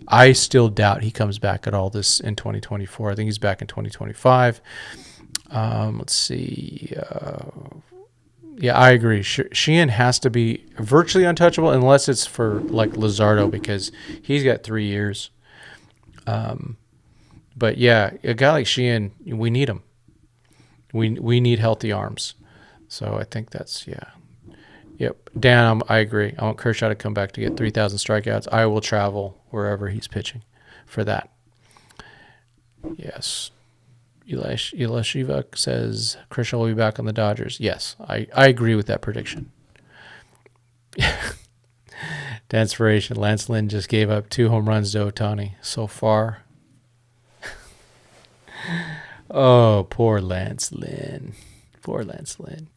Speaker 1: I still doubt he comes back at all this in 2024. I think he's back in 2025. Let's see. Yeah, I agree. Sheehan has to be virtually untouchable unless it's for like Luzardo because he's got 3 years. But yeah, a guy like Sheehan, we need him. We need healthy arms. So I think that's Yep, Dan, I agree. I want Kershaw to come back to get 3,000 strikeouts. I will travel wherever he's pitching for that. Yes. Shiva says Kershaw will be back on the Dodgers. Yes, I agree with that prediction. Danspiration. Lance Lynn just gave up 2 home runs to Ohtani so far. Oh, poor Lance Lynn. Poor Lance Lynn.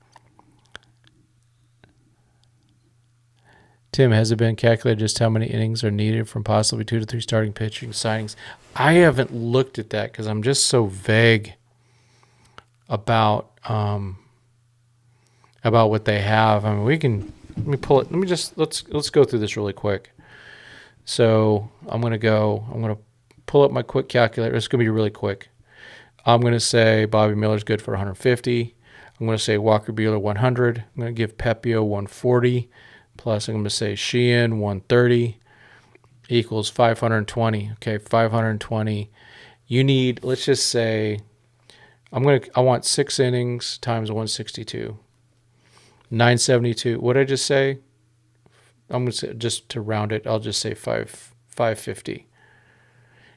Speaker 1: Tim, has it been calculated just how many innings are needed from possibly 2 to 3 starting pitching signings? I haven't looked at that because I'm just so vague about what they have. I mean, let me pull it. Let's go through this really quick. So I'm gonna pull up my quick calculator. It's gonna be really quick. I'm gonna say Bobby Miller's good for 150. I'm gonna say Walker Buehler 100. I'm gonna give Pepio 140. Plus, I'm going to say Sheehan 130 equals 520. Okay, 520. You need, let's just say, I want 6 innings times 162. 972. What did I just say? I'm going to say, just to round it, I'll just say 550.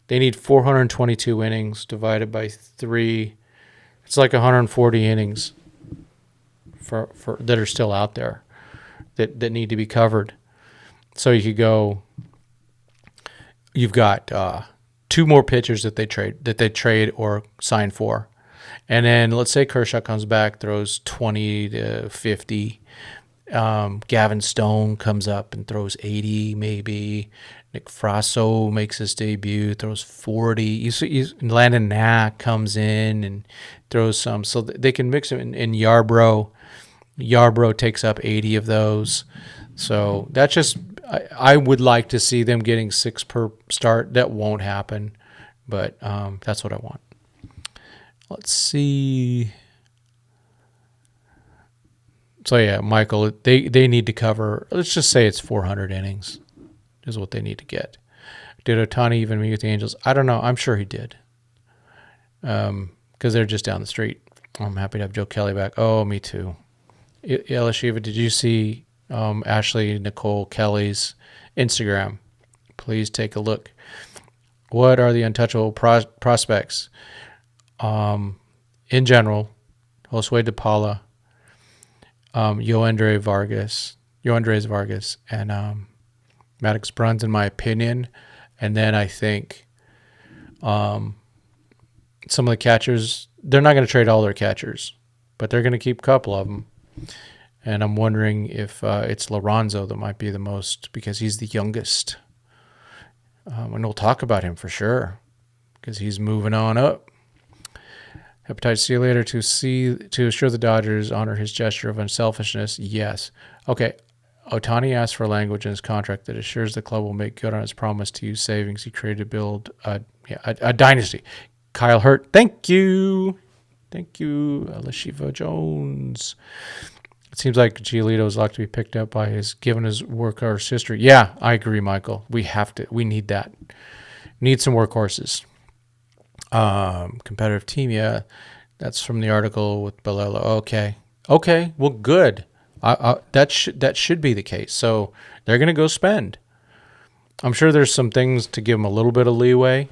Speaker 1: They need 422 innings divided by 3. It's like 140 innings for that are still out there. That need to be covered. So you could go. You've got 2 more pitchers that they trade or sign for, and then let's say Kershaw comes back, throws 20 to 50. Gavin Stone comes up and throws 80 maybe. Nick Frasso makes his debut, throws 40. You see, Landon Knack comes in and throws some, so they can mix them in Yarbrough. Yarbrough takes up 80 of those. So that's just, I would like to see them getting 6 per start. That won't happen, but that's what I want. Let's see. So yeah, Michael, they need to cover, let's just say it's 400 innings is what they need to get. Did Ohtani even meet with the Angels? I don't know. I'm sure he did. Because they're just down the street. I'm happy to have Joe Kelly back. Oh, me too. Shiva, did you see Ashley Nicole Kelly's Instagram? Please take a look. What are the untouchable prospects? In general, Josue De Paula, Yoendrys Vargas, and Maddox Bruns, in my opinion. And then I think some of the catchers, they're not going to trade all their catchers, but they're going to keep a couple of them. And I'm wondering if it's Lorenzo that might be the most, because he's the youngest. And we'll talk about him for sure because he's moving on up. Hepatitis, see you later. To assure the Dodgers honor his gesture of unselfishness. Yes. Okay. Ohtani asked for language in his contract that assures the club will make good on its promise to use savings he created to build a dynasty. Kyle Hurt, thank you. Thank you, Lashiva Jones. It seems like Giolito is like to be picked up by given his workhorse history. Yeah, I agree, Michael. We need that. Need some workhorses. Competitive team, yeah. That's from the article with Balelo. Okay. Well, good. That should be the case. So they're going to go spend. I'm sure there's some things to give them a little bit of leeway.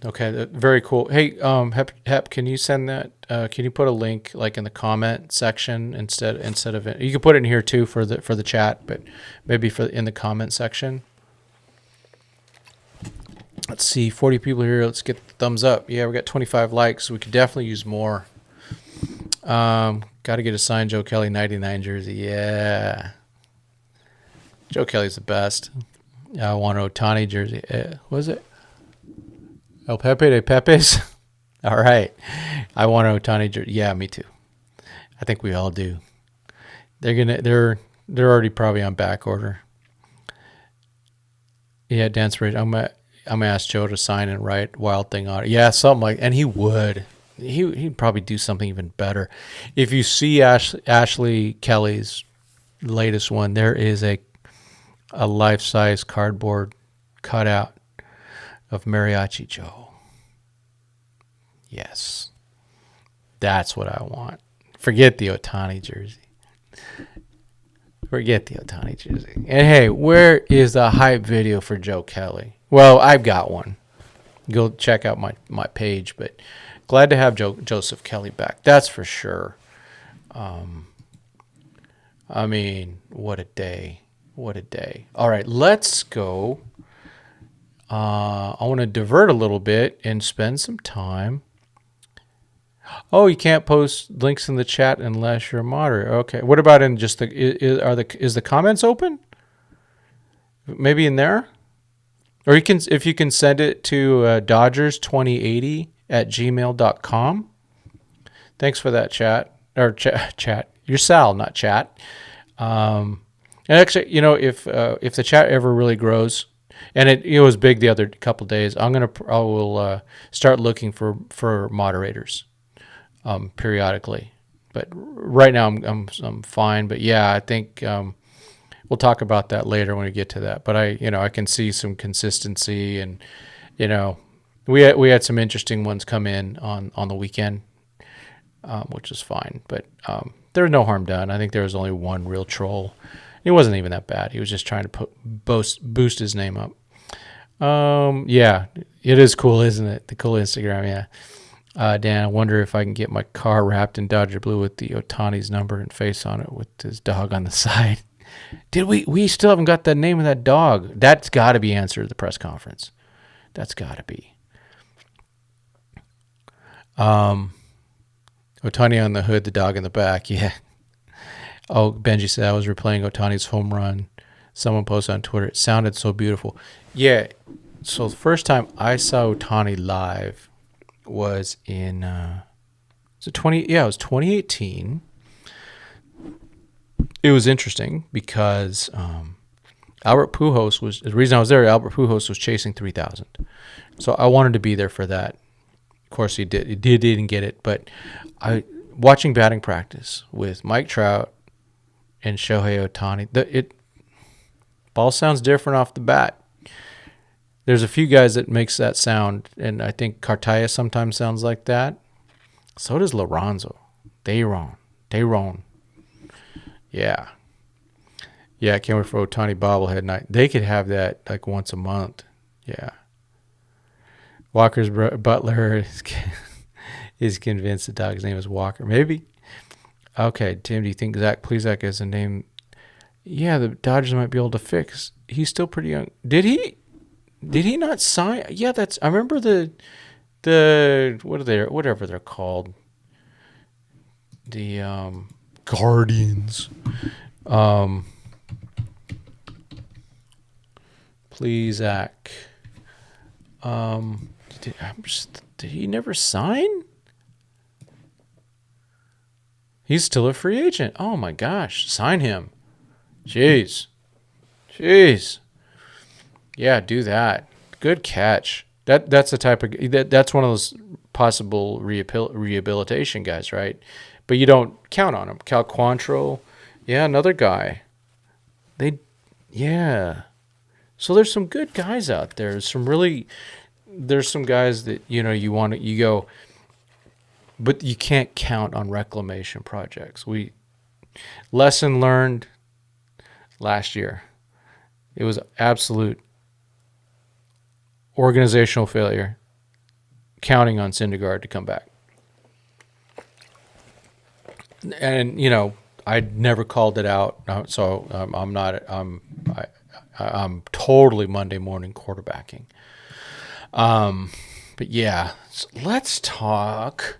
Speaker 1: Okay, very cool. Hey, Hep, can you send that? Can you put a link like in the comment section instead of it? You can put it in here too for the chat, but maybe in the comment section. Let's see, 40 people here. Let's get the thumbs up. Yeah, we got 25 likes. We could definitely use more. Got to get a signed Joe Kelly 99 jersey. Yeah, Joe Kelly's the best. I want an Ohtani jersey. What is it? El Pepe de Pepes. All right. I want an Ohtani jersey. Yeah, me too. I think we all do. They're already probably on back order. Yeah, Dance Rate. I'm gonna ask Joe to sign and write Wild Thing on it. Yeah, something like, and he would. he'd probably do something even better. If you see Ashley Kelly's latest one, there is a life-size cardboard cutout of Mariachi Joe. Yes. That's what I want. Forget the Ohtani jersey. Forget the Ohtani jersey. And hey, where is the hype video for Joe Kelly? Well, I've got one. Go check out my page, but glad to have Joseph Kelly back. That's for sure. I mean, what a day. What a day. All right, let's go. I want to divert a little bit and spend some time. Oh, you can't post links in the chat unless you're a moderator. Okay. What about in just is the comments open? Maybe in there? Or if you can send it to dodgers2080@gmail.com. Thanks for that, chat. Or chat. You're Sal, not chat. And actually, if the chat ever really grows, and it was big the other couple of days, I will start looking for moderators periodically. But right now I'm fine. But yeah, I think we'll talk about that later when we get to that. But I can see some consistency, and we had some interesting ones come in on the weekend, which is fine. But there's no harm done. I think there was only one real troll. He wasn't even that bad. He was just trying to boost his name up. Yeah, it is cool, isn't it? The cool Instagram, yeah. Dan, I wonder if I can get my car wrapped in Dodger blue with the Ohtani's number and face on it with his dog on the side. Did we still haven't got the name of that dog? That's got to be answered at the press conference. That's got to be. Ohtani on the hood, the dog in the back. Yeah. Oh, Benji said I was replaying Ohtani's home run. Someone posted on Twitter. It sounded so beautiful. Yeah. So the first time I saw Ohtani live was in it was 2018. It was interesting because Albert Pujols was the reason I was there. Albert Pujols was chasing 3,000, so I wanted to be there for that. Of course, he didn't get it, but watching batting practice with Mike Trout and Shohei Ohtani, ball sounds different off the bat. There's a few guys that makes that sound, and I think Cartaya sometimes sounds like that. So does Lorenzo. Dayron. Yeah. Yeah, I can't wait for Ohtani bobblehead night. They could have that like once a month. Yeah. Walker's butler is convinced the dog's name is Walker. Maybe. Okay, Tim, do you think Zach Plesac is a name? Yeah, the Dodgers might be able to fix. He's still pretty young. Did he not sign? Yeah, I remember the whatever they're called. The Guardians. Plesac. Did he never sign? He's still a free agent. Oh my gosh, sign him. Jeez. Yeah, do that. Good catch. That's the type of that's one of those possible rehabilitation guys, right? But you don't count on him. Cal Quantrill, yeah, another guy. So there's some good guys out there. There's some guys that you go, but you can't count on reclamation projects. Lesson learned last year. It was absolute organizational failure counting on Syndergaard to come back. And I never called it out, so I'm totally Monday morning quarterbacking. But yeah, so let's talk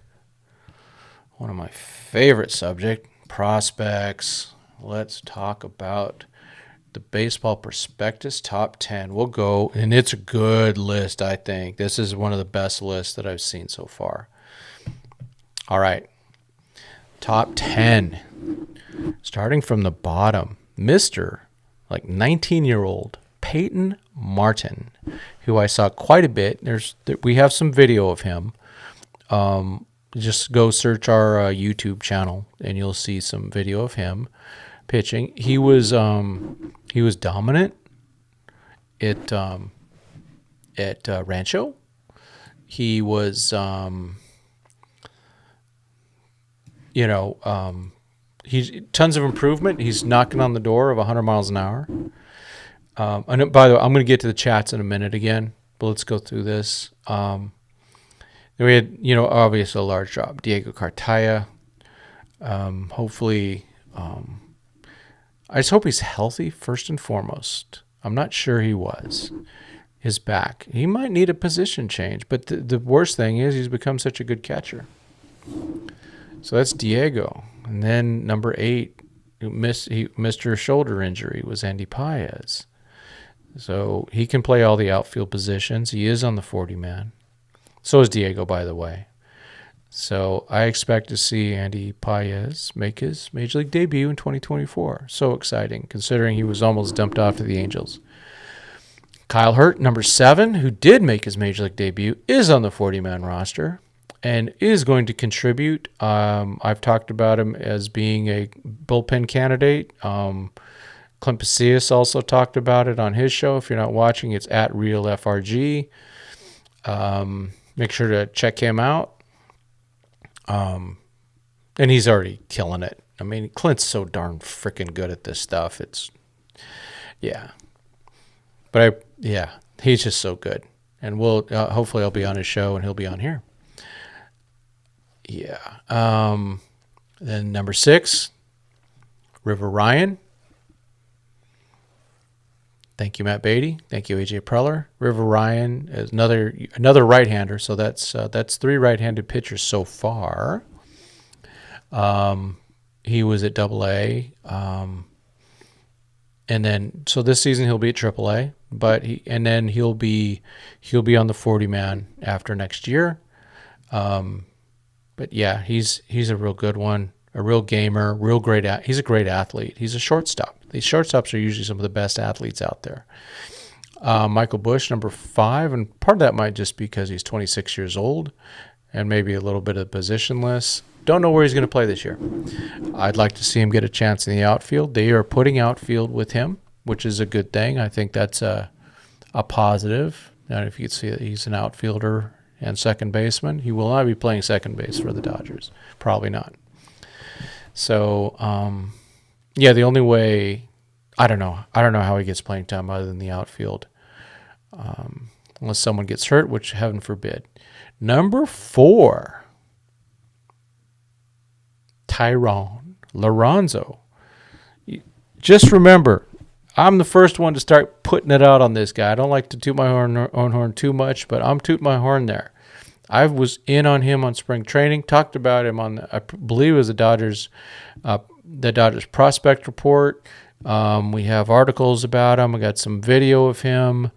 Speaker 1: one of my favorite subject, prospects. Let's talk about the Baseball Prospectus Top 10. We'll go, and it's a good list, I think. This is one of the best lists that I've seen so far. All right. Top 10. Starting from the bottom, Mr. 19-year-old Peyton Martin, who I saw quite a bit. We have some video of him. just go search our YouTube channel and you'll see some video of him pitching. He was dominant at Rancho. He was he's tons of improvement. He's knocking on the door of 100 miles an hour. And by the way, I'm going to get to the chats in a minute again, but let's go through this. Then we had, obviously a large drop. Diego Cartaya. Hopefully, I just hope he's healthy first and foremost. I'm not sure he was. His back. He might need a position change, but the worst thing is he's become such a good catcher. So that's Diego. And then number 8, he missed her shoulder injury, was Andy Paez. So he can play all the outfield positions. He is on the 40-man. So is Diego, by the way. So I expect to see Andy Paez make his Major League debut in 2024. So exciting, considering he was almost dumped off to the Angels. Kyle Hurt, number 7, who did make his Major League debut, is on the 40-man roster and is going to contribute. I've talked about him as being a bullpen candidate. Clint Pasillas also talked about it on his show. If you're not watching, it's at RealFRG. Make sure to check him out. And he's already killing it. I mean, Clint's so darn freaking good at this stuff. Yeah. But he's just so good. And we'll hopefully I'll be on his show and he'll be on here. Yeah. Then number 6, River Ryan. Thank you, Matt Beatty. Thank you, AJ Preller. River Ryan is another right-hander. So that's 3 right-handed pitchers so far. He was at AA. And then so this season he'll be at AAA, but he'll be on the 40-man after next year. But yeah, he's a real good one, a real gamer, he's a great athlete. He's a shortstop. These shortstops are usually some of the best athletes out there. Michael Bush, number 5, and part of that might just be because he's 26 years old and maybe a little bit of positionless. Don't know where he's going to play this year. I'd like to see him get a chance in the outfield. They are putting outfield with him, which is a good thing. I think that's a positive. Now, if you can see that he's an outfielder and second baseman, he will not be playing second base for the Dodgers. Probably not. So, the only way, I don't know how he gets playing time other than the outfield, unless someone gets hurt, which heaven forbid. Number 4, Tyrone Lorenzo. Just remember, I'm the first one to start putting it out on this guy. I don't like to toot my own horn too much, but I'm tooting my horn there. I was in on him on spring training, talked about him on, I believe it was the Dodgers prospect report. We have articles about him. We got some video of him.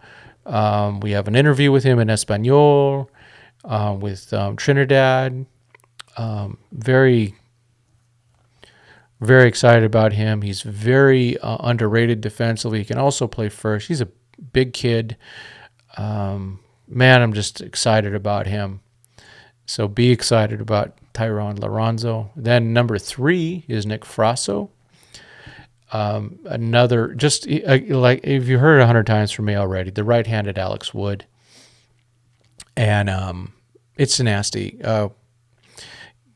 Speaker 1: We have an interview with him in Espanol, with Trinidad. Very, very excited about him. He's very underrated defensively. He can also play first. He's a big kid. Man, I'm just excited about him. So be excited about Tyrone Lorenzo. Then number 3 is Nick Frasso. Another, just like if you heard 100 times from me already, the right-handed Alex Wood. And it's nasty.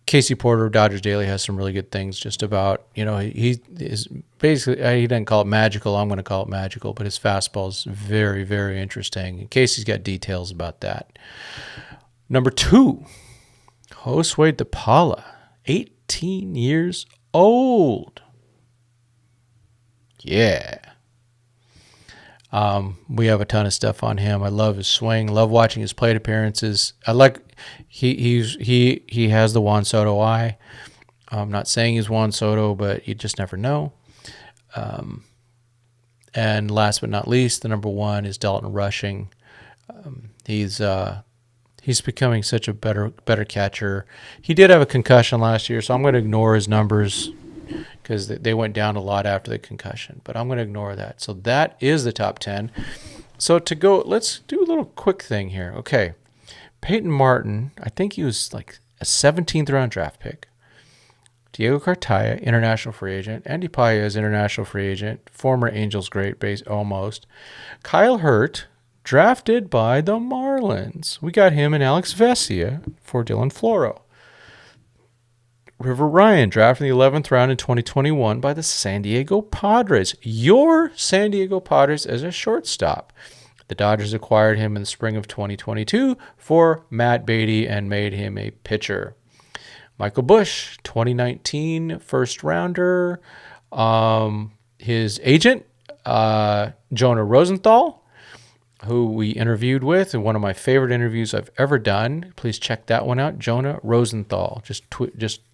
Speaker 1: Casey Porter of Dodgers Daily has some really good things just about, he is basically, he doesn't call it magical. I'm going to call it magical, but his fastball is very, very interesting. And Casey's got details about that. Number 2, Josue DePaula, 18 years old. Yeah. We have a ton of stuff on him. I love his swing. Love watching his plate appearances. I like he has the Juan Soto eye. I'm not saying he's Juan Soto, but you just never know. And last but not least, the number 1 is Dalton Rushing. He's becoming such a better catcher. He did have a concussion last year, so I'm going to ignore his numbers because they went down a lot after the concussion. But I'm going to ignore that. So that is the top 10. So to go, let's do a little quick thing here. Okay. Peyton Martin, I think he was like a 17th round draft pick. Diego Cartaya, international free agent. Andy Paez, international free agent. Former Angels great base, almost. Kyle Hurt, drafted by the Marlins. We got him and Alex Vesia for Dylan Floro. River Ryan, drafted in the 11th round in 2021 by the San Diego Padres. Your San Diego Padres as a shortstop. The Dodgers acquired him in the spring of 2022 for Matt Beatty and made him a pitcher. Michael Busch, 2019 first rounder. His agent, Jonah Rosenthal, who we interviewed with, and one of my favorite interviews I've ever done. Please check that one out, Jonah Rosenthal. Just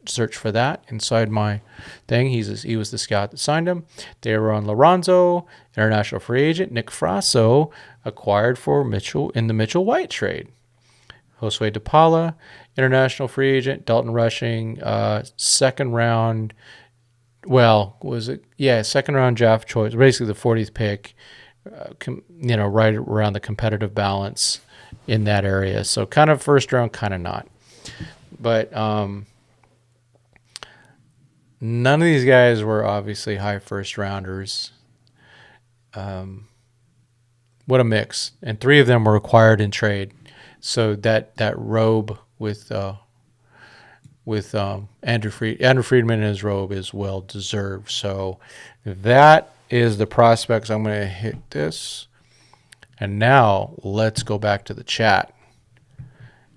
Speaker 1: search for that inside my thing. He was the scout that signed him. Dayron Lorenzo, international free agent. Nick Frasso, acquired for Mitchell in the Mitchell White trade. Josue DePaula, international free agent. Dalton Rushing, second round. Well, was it? Yeah, second round draft choice. Basically the 40th pick. Right around the competitive balance in that area. So kind of first round, kind of not. But none of these guys were obviously high first rounders. What a mix. And 3 of them were acquired in trade. So that robe with Andrew Friedman in his robe is well deserved. So that is the prospects. I'm going to hit this. And now let's go back to the chat.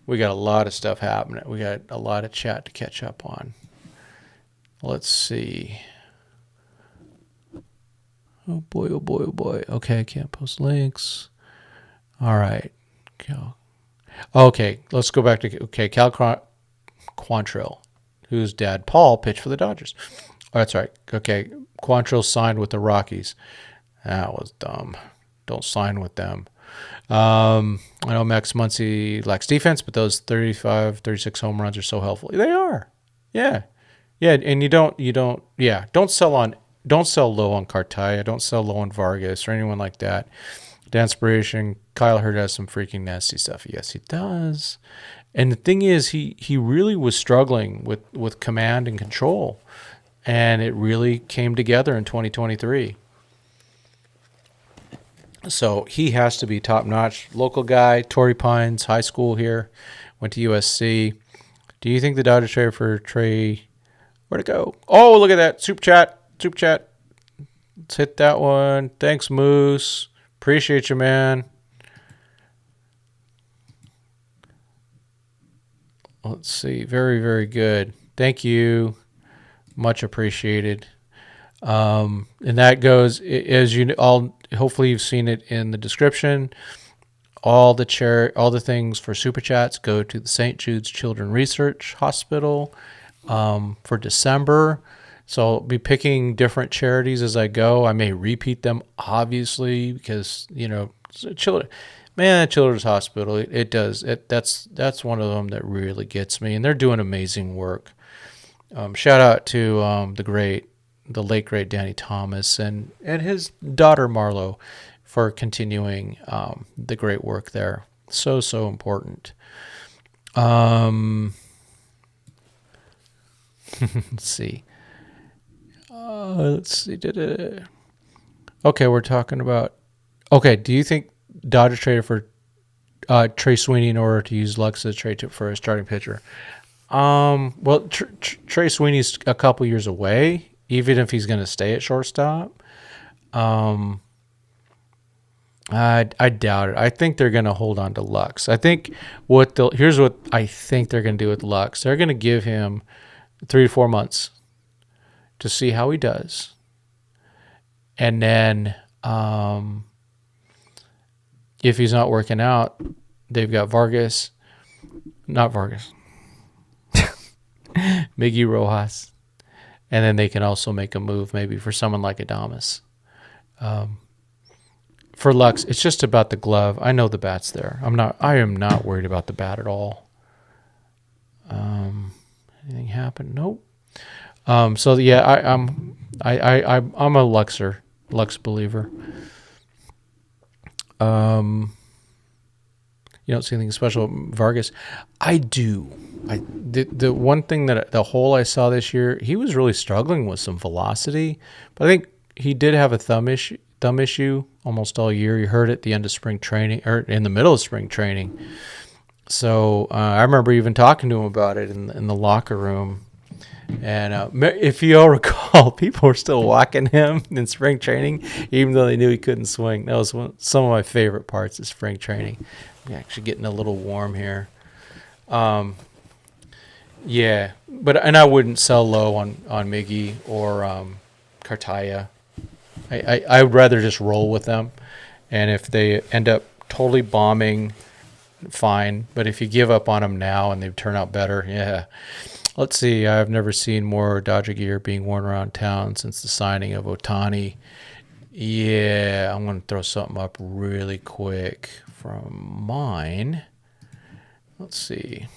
Speaker 1: We got a lot of stuff happening. We got a lot of chat to catch up on. Let's see. Oh boy, oh boy, oh boy. Okay, I can't post links. All right. Okay, let's go back to Cal Quantrill, whose dad Paul pitched for the Dodgers. Oh, that's right. Okay, Quantrill signed with the Rockies. That was dumb. Don't sign with them. I know Max Muncy lacks defense, but those 35, 36 home runs are so helpful. They are. Yeah. Yeah, and don't sell low on Cartaya. Don't sell low on Vargas or anyone like that. Danspiration, Kyle Hurt has some freaking nasty stuff. Yes, he does. And the thing is, he really was struggling with command and control. And it really came together in 2023. So he has to be top-notch. Local guy, Torrey Pines, high school here, went to USC. Do you think the Dodgers trade for Trey? Where'd it go? Oh, look at that. Super chat. Let's hit that one. Thanks, Moose. Appreciate you, man. Let's see. Very, very good. Thank you. Much appreciated. And that goes, as you all, hopefully you've seen it in the description. All the things for Super Chats go to the St. Jude's Children's Research Hospital for December. So I'll be picking different charities as I go. I may repeat them, obviously, because, Children's Hospital, that's one of them that really gets me, and they're doing amazing work. Shout out to the late great Danny Thomas and his daughter Marlo for continuing the great work there. So important. Let's see. Okay, we're talking about. Okay, do you think Dodgers traded for Trey Sweeney in order to use Lux as a trade for a starting pitcher? Well, Trey Sweeney's a couple years away, even if he's going to stay at shortstop. I doubt it. I think they're going to hold on to Lux. I think here's what I think they're going to do with Lux. They're going to give him 3 to 4 months to see how he does. And then if he's not working out, they've got Miggy Rojas. And then they can also make a move maybe for someone like Adames. For Lux, it's just about the glove. I know the bat's there. I am not worried about the bat at all. Anything happen? Nope. So yeah, I'm a Lux believer. You don't see anything special with Vargas? I do. The one thing that the hole I saw this year, he was really struggling with some velocity, but I think he did have a thumb issue almost all year. You heard it at the end of spring training or in the middle of spring training. So I remember even talking to him about it in the locker room. And if you all recall, people were still walking him in spring training, even though they knew he couldn't swing. That was some of my favorite parts of spring training. I'm actually getting a little warm here. Yeah, and I wouldn't sell low on Miggy or Cartaya. I would rather just roll with them. And if they end up totally bombing, fine. But if you give up on them now and they turn out better, yeah. Let's see. I've never seen more Dodger gear being worn around town since the signing of Ohtani. Yeah, I'm going to throw something up really quick from mine. Let's see.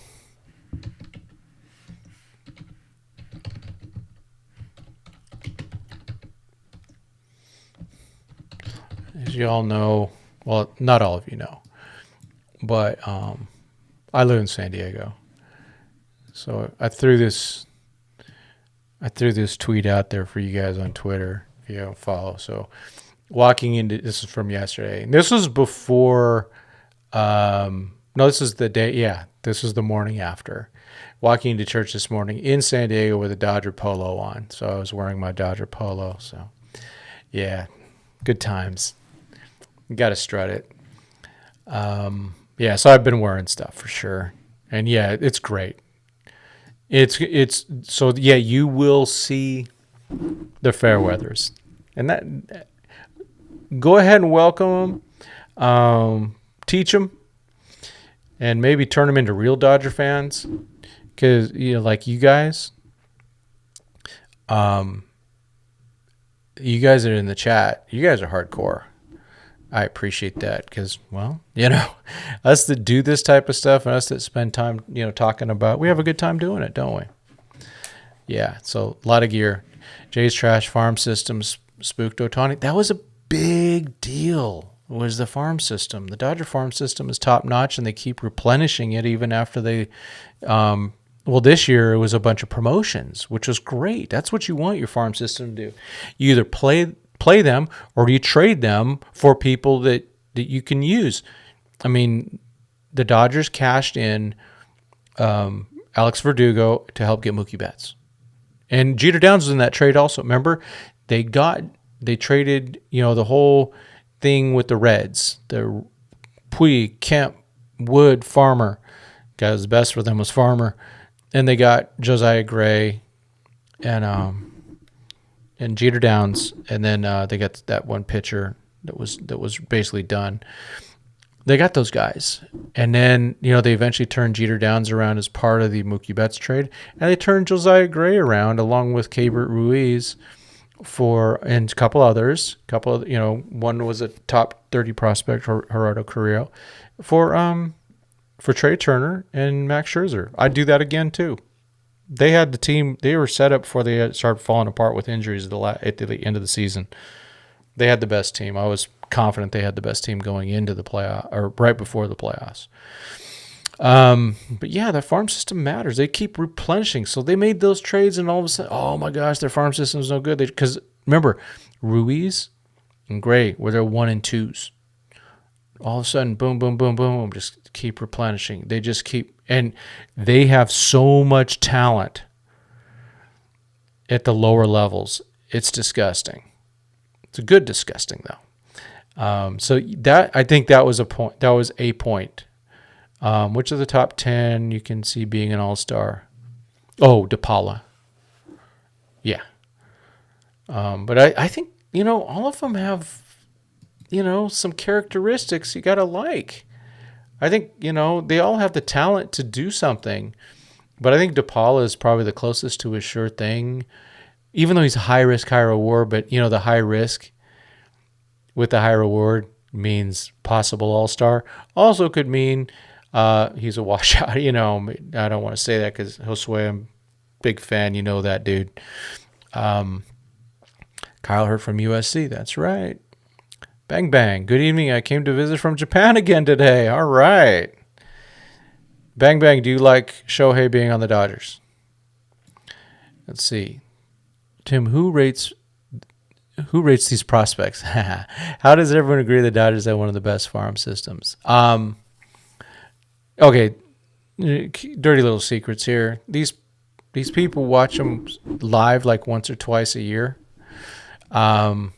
Speaker 1: As you all know, well, not all of you know, but I live in San Diego. So I threw this tweet out there for you guys on Twitter if you don't follow. So walking into, this is from yesterday. And this was before no, this is the day, yeah, this was the morning after. Walking into church this morning in San Diego with a Dodger polo on. So I was wearing my Dodger polo. So yeah, good times. You got to strut it. Yeah, so I've been wearing stuff for sure. And yeah, it's great. It's so yeah, you will see the fair weathers, and that go ahead and welcome them, teach them, and maybe turn them into real Dodger fans, because like you guys are in the chat. You guys are hardcore. I appreciate that because, well, us that do this type of stuff and us that spend time, talking about, we have a good time doing it, don't we? Yeah, so a lot of gear. Jay's Trash Farm Systems spooked Ohtani. That was a big deal, was the farm system. The Dodger farm system is top-notch, and they keep replenishing it even after they this year it was a bunch of promotions, which was great. That's what you want your farm system to do. You either play them or you trade them for people that you can use. I mean, the Dodgers cashed in Alex Verdugo to help get Mookie Betts. And Jeter Downs was in that trade also. Remember, they traded, the whole thing with the Reds. The Puig, Kemp, Wood, Farmer. Guy was the best for them was Farmer. And they got Josiah Gray and Jeter Downs, and then they got that one pitcher that was basically done. They got those guys, and then they eventually turned Jeter Downs around as part of the Mookie Betts trade, and they turned Josiah Gray around along with Keibert Ruiz and a couple others. One was a top 30 prospect, Gerardo Carrillo, for Trey Turner and Max Scherzer. I'd do that again too. They had the team. They were set up before they started falling apart with injuries at the end of the season. They had the best team. I was confident they had the best team going into the playoff or right before the playoffs. But yeah, that farm system matters. They keep replenishing. So they made those trades, and all of a sudden, oh my gosh, their farm system is no good. Because remember, Ruiz and Gray were their 1 and 2s. All of a sudden, boom, boom, boom, boom, just keep replenishing. They just keep, and they have so much talent at the lower levels. It's disgusting. It's a good disgusting though. So that, I think that was a point. That was a point. Which of the top 10 you can see being an all-star? Oh, DePaula. Yeah. But I think, all of them have, some characteristics you got to like. I think, they all have the talent to do something. But I think DePaula is probably the closest to a sure thing, even though he's a high risk, high reward. But, the high risk with the high reward means possible all-star. Also could mean he's a washout. I don't want to say that because Josue, I'm a big fan. That dude. Kyle Hurt from USC. That's right. Bang, bang. Good evening. I came to visit from Japan again today. All right. Bang Bang, do you like Shohei being on the Dodgers? Let's see. Tim, who rates these prospects? How does everyone agree the Dodgers have one of the best farm systems? Okay, dirty little secrets here. These people watch them live like once or twice a year, and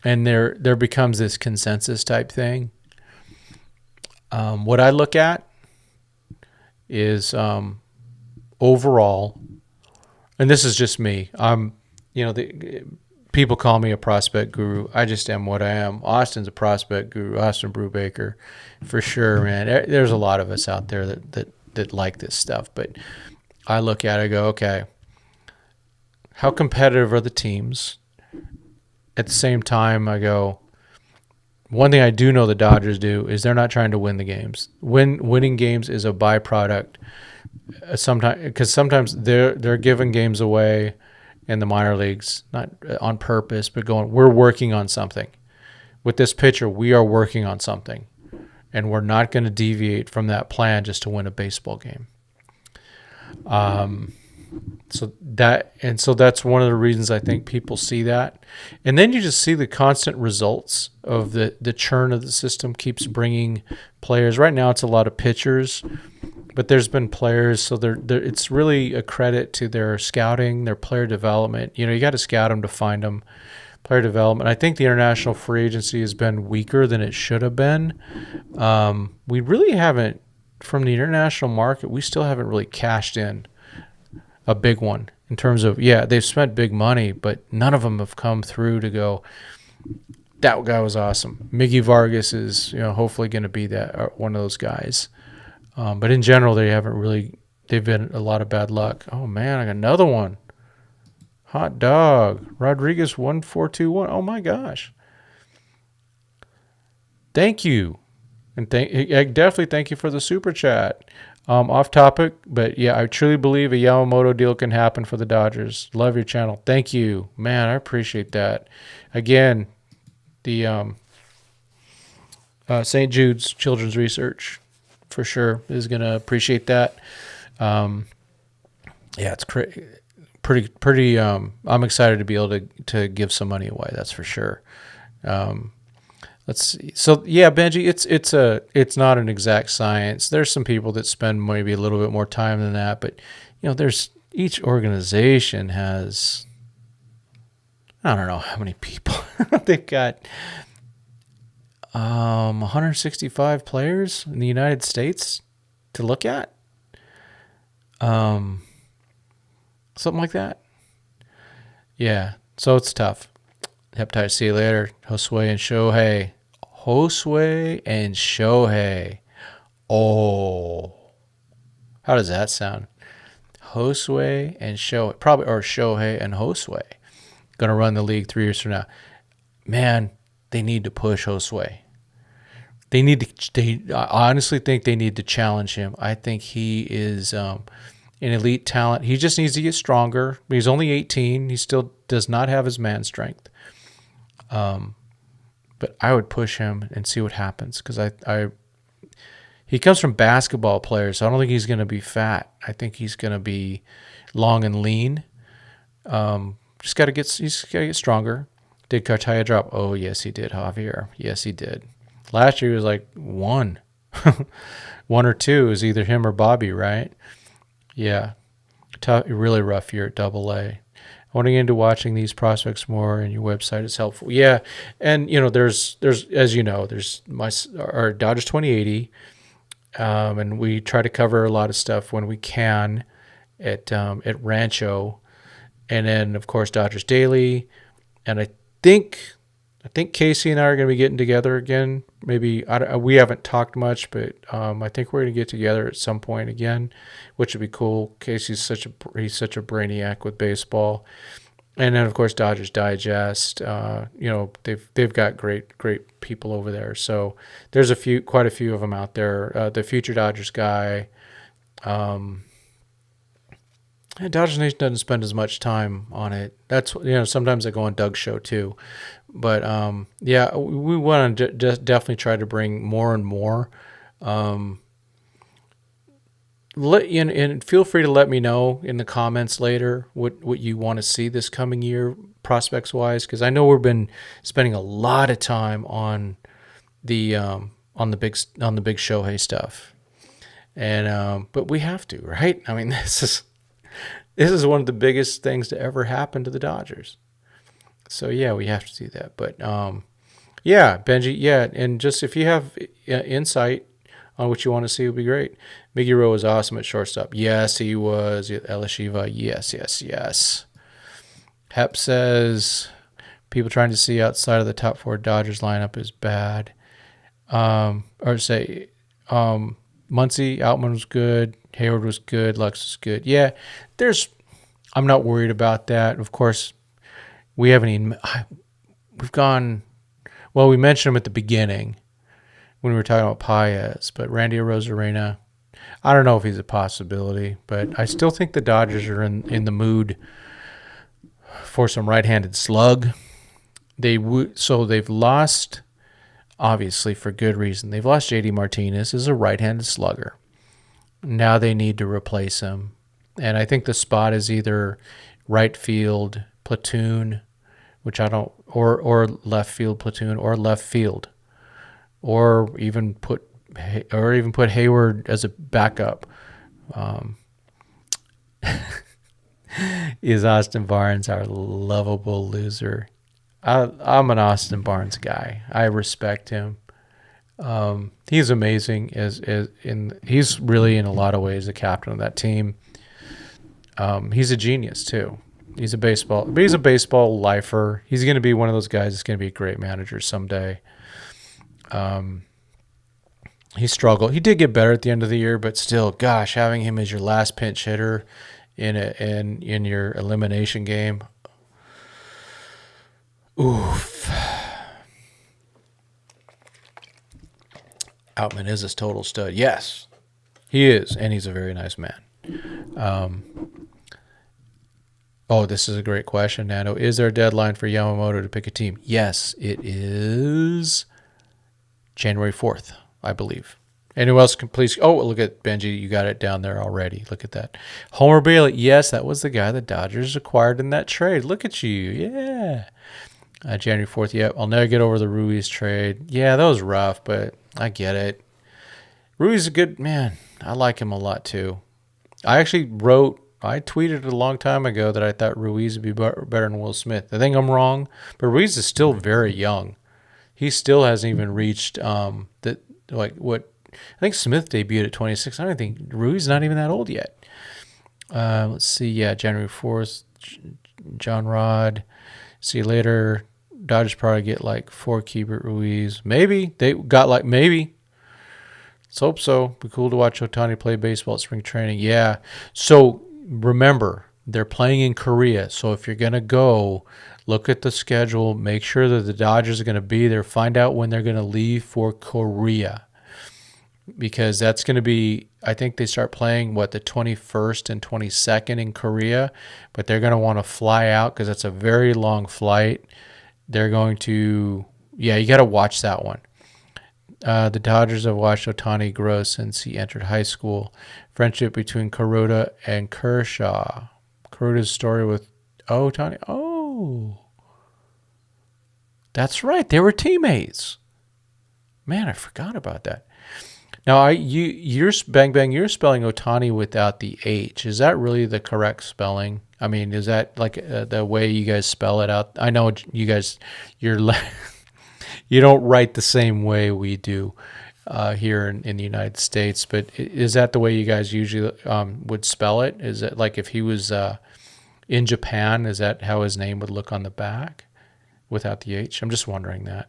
Speaker 1: there becomes this consensus type thing. What I look at is overall, and this is just me. People call me a prospect guru. I just am what I am. Austin's a prospect guru. Austin Brubaker, for sure, man. There's a lot of us out there that like this stuff, but I look at it and go, okay, how competitive are the teams? At the same time, I go, one thing I do know the Dodgers do is they're not trying to win the games. Winning games is a byproduct. Sometimes they're giving games away in the minor leagues, not on purpose, but we're working on something. With this pitcher, we are working on something, and we're not going to deviate from that plan just to win a baseball game. So that's one of the reasons I think people see that. And then you just see the constant results of the churn of the system keeps bringing players. Right now it's a lot of pitchers, but there's been players, so it's really a credit to their scouting, their player development. You got to scout them to find them. Player development. I think the international free agency has been weaker than it should have been. We really haven't, from the international market, we still haven't really cashed in a big one in terms of, they've spent big money, but none of them have come through to go, that guy was awesome. Miggy Vargas is, hopefully going to be that one of those guys. But in general, they've been a lot of bad luck. Oh man, I got another one. Hot dog. Rodriguez 1421. Oh my gosh. Thank you. And definitely thank you for the super chat. Off topic, but I truly believe a Yamamoto deal can happen for the Dodgers. Love your channel. Thank you. Man, I appreciate that. Again, the St. Jude's Children's Research for sure is going to appreciate that. It's pretty. I'm excited to be able to give some money away. That's for sure. Let's see. So Benji, it's not an exact science. There's some people that spend maybe a little bit more time than that, but there's each organization has, I don't know how many people they've got. 165 players in the United States to look at. Something like that. Yeah. So it's tough. Hepatitis. See you later. Josue and Shohei. Oh. How does that sound? Josue and Shohei. Or Shohei and Josue. Going to run the league 3 years from now. Man, they need to push Josue. I honestly think they need to challenge him. I think he is an elite talent. He just needs to get stronger. He's only 18. He still does not have his man strength. But I would push him and see what happens, because he comes from basketball players, so I don't think he's going to be fat. I think he's going to be long and lean. He's got to get stronger. Did Cartaya drop? Oh yes, he did, Javier. Yes, he did. Last year he was like 1 or 2. It was either him or Bobby, right? Yeah, tough, really rough year at AA. I want to get into watching these prospects more, and your website is helpful. Yeah, and there's as there's our Dodgers 2080, and we try to cover a lot of stuff when we can at Rancho, and then of course Dodgers Daily, and I think Casey and I are going to be getting together again. Maybe we haven't talked much, but I think we're going to get together at some point again, which would be cool. Casey's such a brainiac with baseball, and then of course Dodgers Digest. They've got great people over there. So there's quite a few of them out there. The Future Dodgers guy. Dodgers Nation doesn't spend as much time on it. That's sometimes I go on Doug's show too. But we want to definitely try to bring more and more. and feel free to let me know in the comments later what you want to see this coming year prospects wise, because I know we've been spending a lot of time on the big Shohei stuff, and but we have to, right? I mean, this is one of the biggest things to ever happen to the Dodgers. So yeah, we have to do that. But yeah, Benji, yeah, and just if you have insight on what you want to see, would be great. Miggy Rowe was awesome at shortstop. Yes, he was. Elishiva, yes. Hep says people trying to see outside of the top 4 Dodgers lineup is bad. Or say Muncy, Outman was good. Hayward was good. Lux was good. Yeah, I'm not worried about that. Of course, we haven't even, we've gone, well, we mentioned him at the beginning when we were talking about Paez, but Randy Arozarena, I don't know if he's a possibility, but I still think the Dodgers are in the mood for some right-handed slug. So they've lost, obviously for good reason, they've lost JD Martinez as a right-handed slugger. Now they need to replace him. And I think the spot is either right field platoon, which I don't, or left field platoon, or left field, or even put Hayward as a backup. Is Austin Barnes our lovable loser? I'm an Austin Barnes guy. I respect him. He's amazing. He's really in a lot of ways the captain of that team. He's a genius too. He's a baseball lifer. He's going to be one of those guys that's going to be a great manager someday. He struggled. He did get better at the end of the year, but still, gosh, having him as your last pinch hitter in your elimination game. Oof. Outman is a total stud. Yes, he is, and he's a very nice man. This is a great question, Nando. Is there a deadline for Yamamoto to pick a team? Yes, it is January 4th, I believe. Anyone else can please... Oh, look at Benji. You got it down there already. Look at that. Homer Bailey. Yes, that was the guy the Dodgers acquired in that trade. Look at you. Yeah. January 4th. Yep. I'll never get over the Ruiz trade. Yeah, that was rough, but I get it. Ruiz is a good man. I like him a lot, too. I tweeted a long time ago that I thought Ruiz would be better than Will Smith. I think I'm wrong, but Ruiz is still very young. He still hasn't even reached I think Smith debuted at 26. I don't think Ruiz is not even that old yet. Let's see. Yeah, January 4th, John Rod. See you later. Dodgers probably get like 4 Keibert Ruiz. Maybe. They got maybe. Let's hope so. Be cool to watch Ohtani play baseball at spring training. Yeah. So remember, they're playing in Korea. So if you're going to go, look at the schedule. Make sure that the Dodgers are going to be there. Find out when they're going to leave for Korea. Because that's going to be, I think they start playing, the 21st and 22nd in Korea. But they're going to want to fly out because that's a very long flight. They're going to, you got to watch that one. The Dodgers have watched Ohtani grow since he entered high school. Friendship between Kuroda and Kershaw. Kuroda's story with Ohtani. Oh, that's right. They were teammates. Man, I forgot about that. Now, you're spelling Ohtani without the H. Is that really the correct spelling? I mean, is that like the way you guys spell it out? I know you guys, you don't write the same way we do here in the United States, but is that the way you guys usually would spell it? Is it like if he was in Japan, is that how his name would look on the back without the H? I'm just wondering that.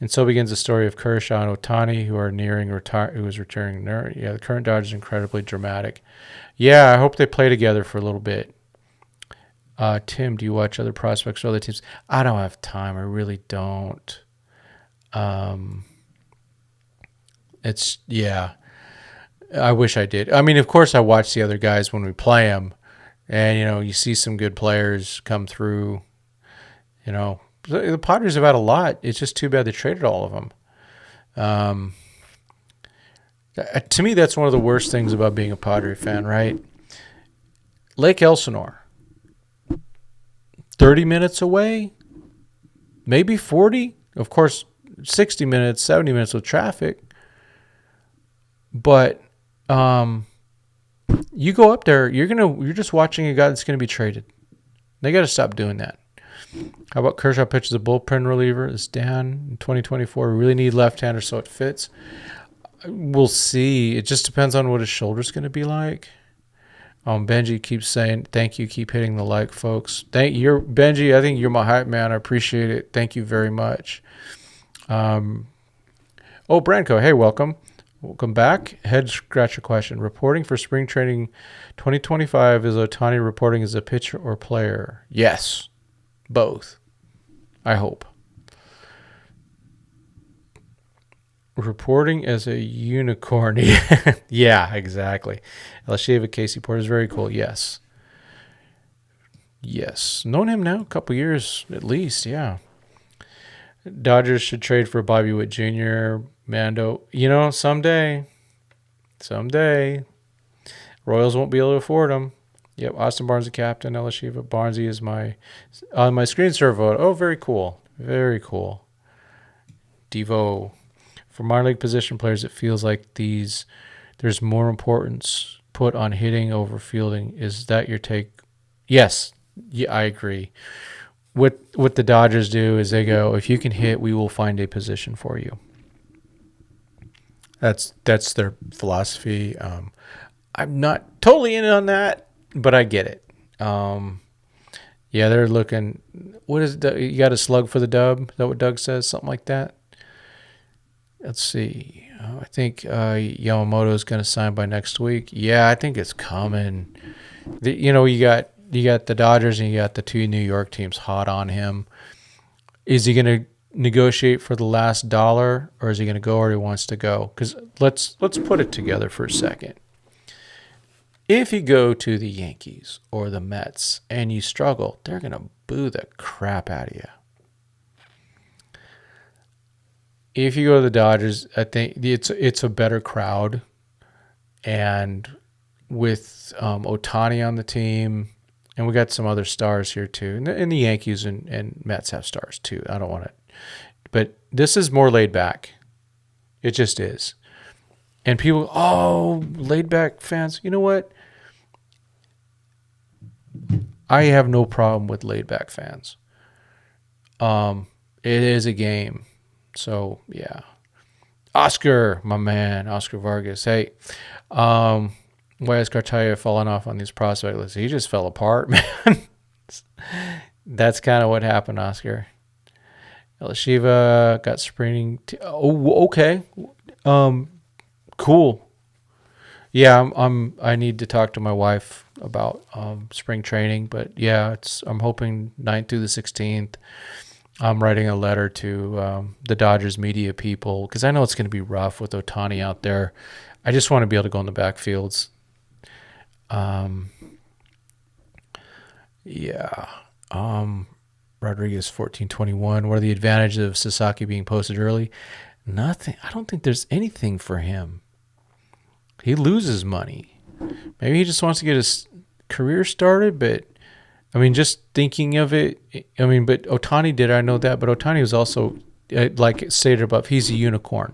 Speaker 1: And so begins the story of Kershaw and Ohtani, who are who is returning. Yeah, the current Dodgers are incredibly dramatic. Yeah, I hope they play together for a little bit. Tim, do you watch other prospects or other teams? I don't have time. I really don't. I wish I did. I mean, of course, I watch the other guys when we play them, and you see some good players come through. The Padres have had a lot. It's just too bad they traded all of them. To me, that's one of the worst things about being a Padre fan, right? Lake Elsinore, 30 minutes away, maybe 40. Of course, 60 minutes, 70 minutes with traffic. But you go up there, you're just watching a guy that's going to be traded. They got to stop doing that. How about Kershaw pitches a bullpen reliever? It's Dan in 2024. We really need left-handers so it fits. We'll see. It just depends on what his shoulder's going to be like. Benji keeps saying, thank you. Keep hitting the like, folks. Benji, I think you're my hype man. I appreciate it. Thank you very much. Branco, hey, welcome. Welcome back. Head scratcher question. Reporting for spring training 2025, is Ohtani reporting as a pitcher or player? Yes. Both. I hope. Reporting as a unicorn. Yeah, exactly. Lasheva Casey Porter is very cool. Yes. Known him now a couple years at least. Yeah. Dodgers should trade for Bobby Witt Jr., Mando. Someday. Royals won't be able to afford him. Yep, Austin Barnes, the captain. Lasheva Barnesy is on my screen server. Oh, very cool. Very cool. Devo. For minor league position players, it feels like there's more importance put on hitting over fielding. Is that your take? Yes. Yeah, I agree. What the Dodgers do is they go, if you can hit, we will find a position for you. That's their philosophy. I'm not totally in on that, but I get it. Yeah, they're looking. What is you got a slug for the dub? Is that what Doug says? Something like that. Let's see. I think Yamamoto is going to sign by next week. Yeah, I think it's coming. You got the Dodgers and you got the two New York teams hot on him. Is he going to negotiate for the last dollar, or is he going to go where he wants to go? Because let's put it together for a second. If you go to the Yankees or the Mets and you struggle, they're going to boo the crap out of you. If you go to the Dodgers, I think it's a better crowd, and with Ohtani on the team, and we got some other stars here too, and the Yankees and Mets have stars too. I don't want to, but this is more laid back. It just is, and people, laid back fans. You know what? I have no problem with laid back fans. It is a game. So, yeah. Oscar, my man, Oscar Vargas. Hey, why is Cartaya falling off on these prospect lists? He just fell apart, man. That's kind of what happened, Oscar. Shiva got sprinting. Okay. Cool. Yeah, I need to talk to my wife about spring training, but yeah, I'm hoping 9th through the 16th. I'm writing a letter to the Dodgers media people because I know it's going to be rough with Ohtani out there. I just want to be able to go in the backfields. Rodriguez 1421. What are the advantages of Sasaki being posted early? Nothing. I don't think there's anything for him. He loses money. Maybe he just wants to get his career started, but just thinking of it, but Ohtani did, I know that, but Ohtani was also, like stated above, he's a unicorn.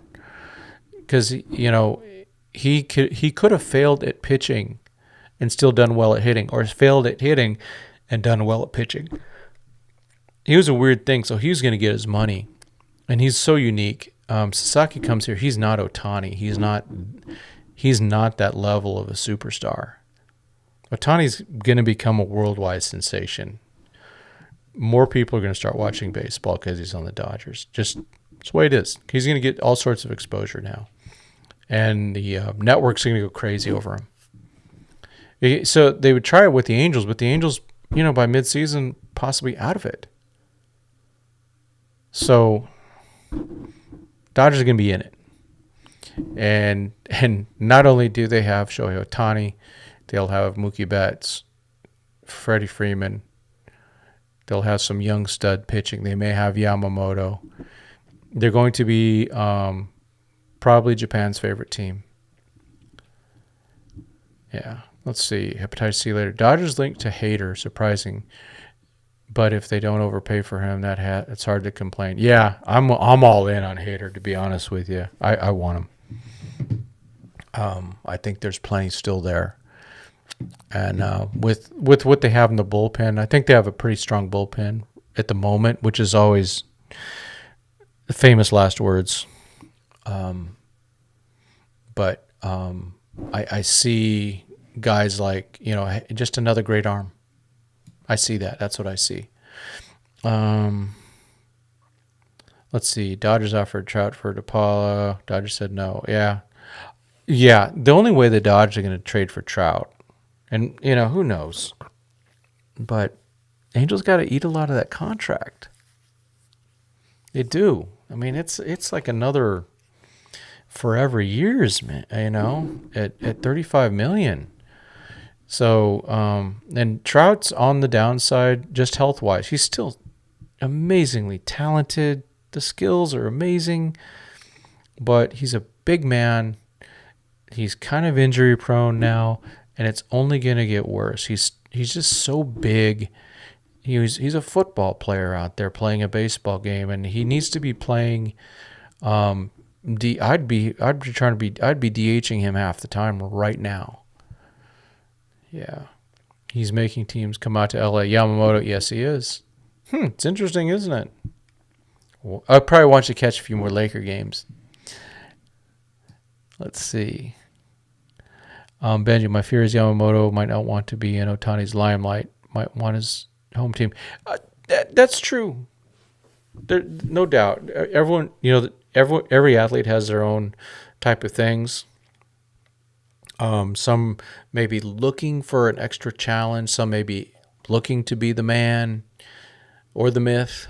Speaker 1: Because, he could have failed at pitching and still done well at hitting, or failed at hitting and done well at pitching. He was a weird thing, so he was going to get his money. And he's so unique. Sasaki comes here, he's not Ohtani. He's not that level of a superstar. Ohtani's going to become a worldwide sensation. More people are going to start watching baseball because he's on the Dodgers. Just that's the way it is. He's going to get all sorts of exposure now. And the network's going to go crazy over him. So they would try it with the Angels, but the Angels, by midseason, possibly out of it. So Dodgers are going to be in it. And not only do they have Shohei Ohtani, they'll have Mookie Betts, Freddie Freeman. They'll have some young stud pitching. They may have Yamamoto. They're going to be probably Japan's favorite team. Yeah. Let's see. Hepatitis C later. Dodgers linked to Hader. Surprising. But if they don't overpay for him, it's hard to complain. Yeah, I'm all in on Hader, to be honest with you. I want him. I think there's plenty still there. And with what they have in the bullpen, I think they have a pretty strong bullpen at the moment, which is always the famous last words. But I see guys like, just another great arm. I see that. That's what I see. Let's see. Dodgers offered Trout for DePaula. Dodgers said no. Yeah. The only way the Dodgers are going to trade for Trout, and who knows, but Angels got to eat a lot of that contract. They do. I mean, it's like another forever years, man. At $35 million. So, and Trout's on the downside, just health wise. He's still amazingly talented. The skills are amazing, but he's a big man. He's kind of injury prone now, and it's only going to get worse. He's just so big. He's a football player out there playing a baseball game, and he needs to be playing. I'd be DHing him half the time right now. Yeah, he's making teams come out to LA. Yamamoto, yes, he is. It's interesting, isn't it? Well, I probably want you to catch a few more Laker games. Let's see. Benji, my fear is Yamamoto might not want to be in Ohtani's limelight. Might want his home team. That's true. There, no doubt. Everyone, every athlete has their own type of things. Some may be looking for an extra challenge. Some may be looking to be the man or the myth.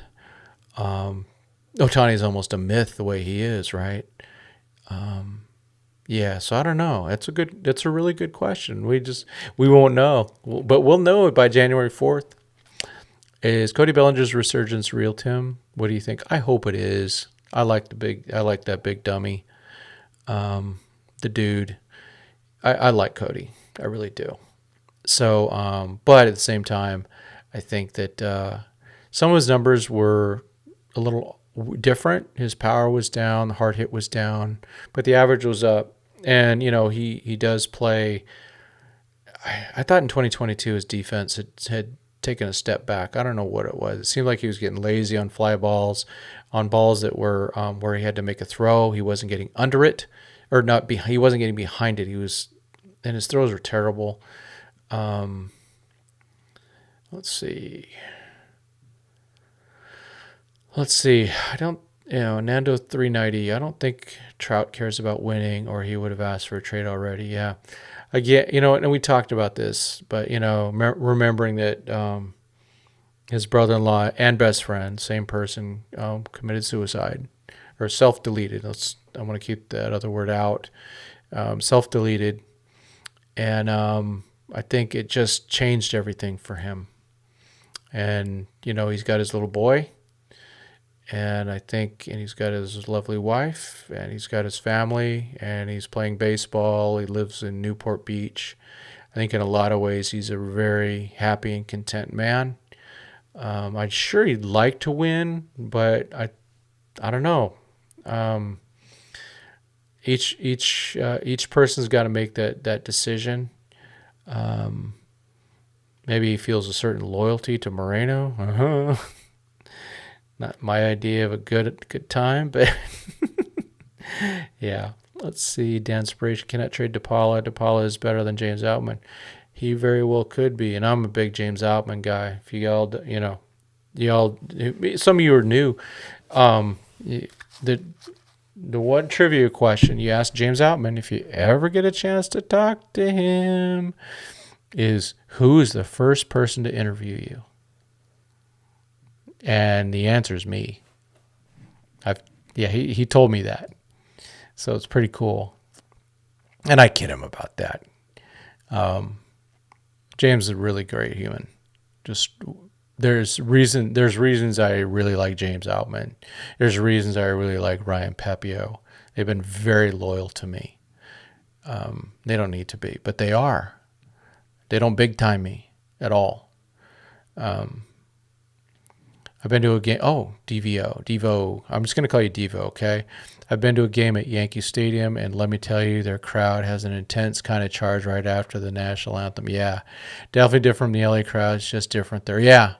Speaker 1: Ohtani is almost a myth the way he is, right? Yeah, so I don't know. That's a really good question. We won't know, but we'll know it by January 4th. Is Cody Bellinger's resurgence real, Tim? What do you think? I hope it is. I like that big dummy. The dude. I like Cody. I really do. So, but at the same time, I think that some of his numbers were a little different. His power was down, the hard hit was down, but the average was up. And he does play. I thought in 2022 his defense had taken a step back. I don't know what it was. It seemed like he was getting lazy on fly balls, on balls that were where he had to make a throw. He wasn't getting under it, or not. He wasn't getting behind it. And his throws were terrible. Let's see. I don't. Nando 390. I don't think Trout cares about winning, or he would have asked for a trade already. Yeah, again, and we talked about this, but remembering that his brother-in-law and best friend, same person, committed suicide or self-deleted. I want to keep that other word out. Self-deleted, and I think it just changed everything for him. And he's got his little boy. And he's got his lovely wife, and he's got his family, and he's playing baseball. He lives in Newport Beach. I think in a lot of ways he's a very happy and content man. I'm sure he'd like to win, but I don't know. Each person's got to make that decision. Maybe he feels a certain loyalty to Moreno. Not my idea of a good time, but yeah. Let's see. Dan Spiration cannot trade DePaula. DePaula is better than James Outman. He very well could be, and I'm a big James Outman guy. If some of you are new. The one trivia question you asked James Outman, if you ever get a chance to talk to him, is who is the first person to interview you? And the answer is me. He told me that. So it's pretty cool. And I kid him about that. James is a really great human. There's reasons I really like James Outman. There's reasons I really like Ryan Pepio. They've been very loyal to me. They don't need to be, but they are. They don't big time me at all. I've been to a game. Oh, Devo. I'm just going to call you Devo, okay? I've been to a game at Yankee Stadium, and let me tell you, their crowd has an intense kind of charge right after the national anthem. Yeah, definitely different from the LA crowd. It's just different there. Yeah.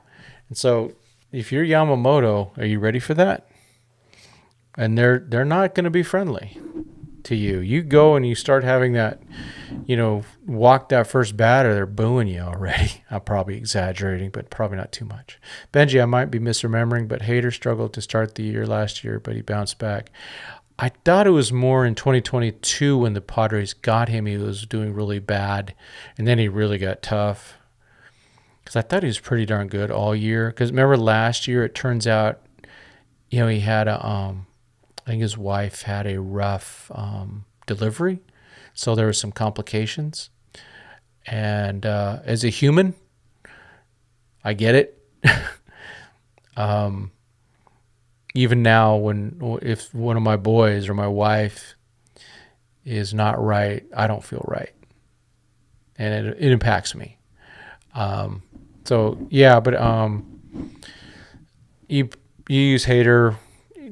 Speaker 1: And so if you're Yamamoto, are you ready for that? And they're not going to be friendly to you. You go and you start having that, walk that first batter, they're booing you already. I'm probably exaggerating, but probably not too much. Benji, I might be misremembering, but Hader struggled to start the year last year, but he bounced back. I thought it was more in 2022 when the Padres got him, he was doing really bad, and then he really got tough. Because I thought he was pretty darn good all year. Because remember last year, it turns out, he had I think his wife had a rough delivery, so there were some complications. And as a human, I get it. Even now, if one of my boys or my wife is not right, I don't feel right, and it impacts me. So yeah, but you use Hader.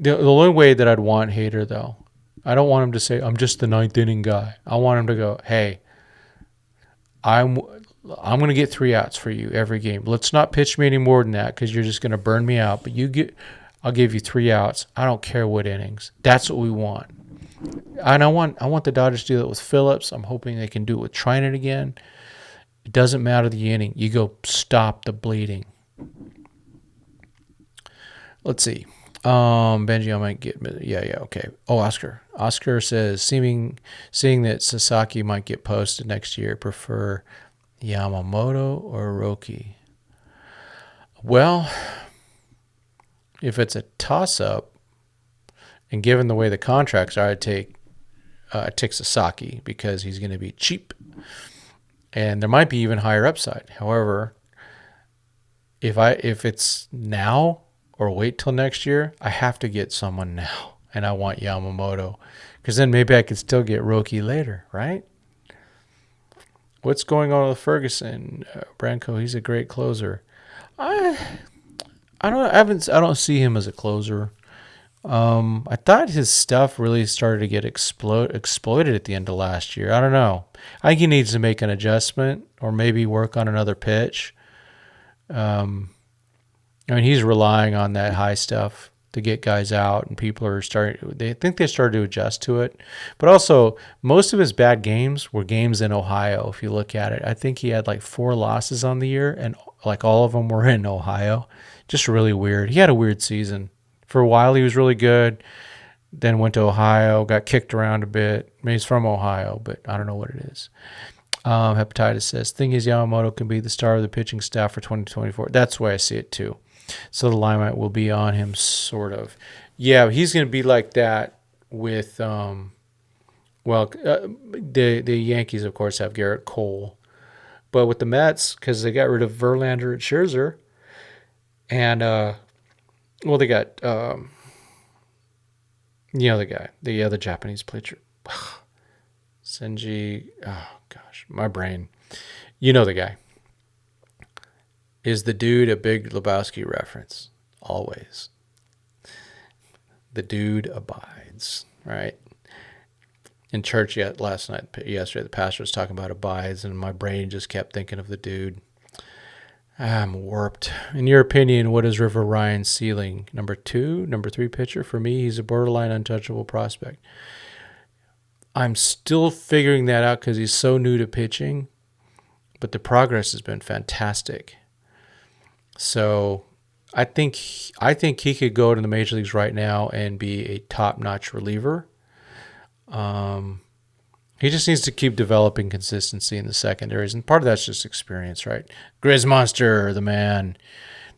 Speaker 1: The only way that I'd want Hader, though, I don't want him to say, I'm just the ninth inning guy. I want him to go, hey, I'm going to get 3 outs for you every game. Let's not pitch me any more than that because you're just going to burn me out. But I'll give you 3 outs. I don't care what innings. That's what we want. And I want the Dodgers to do that with Phillips. I'm hoping they can do it with Trinan again. It doesn't matter the inning. You go stop the bleeding. Let's see. Benji, I might get, okay. Oh, Oscar says, seeing that Sasaki might get posted next year, prefer Yamamoto or Roki? Well, if it's a toss-up, and given the way the contracts are, I'd take Sasaki because he's going to be cheap, and there might be even higher upside. However, if it's now or wait till next year, I have to get someone now, and I want Yamamoto, because then maybe I could still get Roki later, right? What's going on with Ferguson? Branco, he's a great closer. I don't see him as a closer. I thought his stuff really started to get exploited at the end of last year. I don't know. I think he needs to make an adjustment or maybe work on another pitch. He's relying on that high stuff to get guys out, and people are they started to adjust to it. But also, most of his bad games were games in Ohio, if you look at it. I think he had like 4 losses on the year, and like all of them were in Ohio. Just really weird. He had a weird season. For a while, he was really good, then went to Ohio, got kicked around a bit. I mean, he's from Ohio, but I don't know what it is. Hepatitis says, thing is, Yamamoto can be the star of the pitching staff for 2024. That's the way I see it, too. So the limelight will be on him, sort of. Yeah, he's going to be like that with, the Yankees, of course, have Garrett Cole. But with the Mets, because they got rid of Verlander and Scherzer, and, they got, the guy, the other Japanese pitcher, Senji, oh, gosh, my brain. You know the guy. Is the dude a Big Lebowski reference? Always. The dude abides, right? In church yesterday, the pastor was talking about abides, and my brain just kept thinking of the dude. I'm warped. In your opinion, what is River Ryan's ceiling? Number 2, number 3 pitcher? For me, he's a borderline untouchable prospect. I'm still figuring that out because he's so new to pitching, but the progress has been fantastic. So I think he could go to the major leagues right now and be a top-notch reliever. He just needs to keep developing consistency in the secondaries, and part of that's just experience, right? Grizz Monster, the man,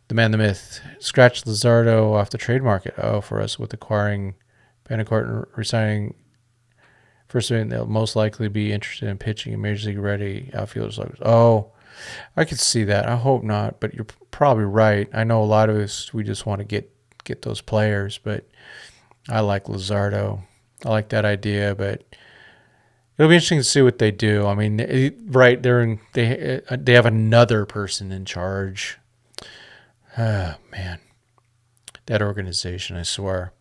Speaker 1: the myth. Scratch Luzardo off the trade market. Oh, for us with acquiring Betancourt and resigning. First thing, they'll most likely be interested in pitching a major league ready outfielders. Oh, I could see that. I hope not, but you're probably right. I know a lot of us, we just want to get those players, but I like Luzardo. I like that idea, but It'll be interesting to see what they do. I mean, right? They have another person in charge. Oh man, that organization! I swear.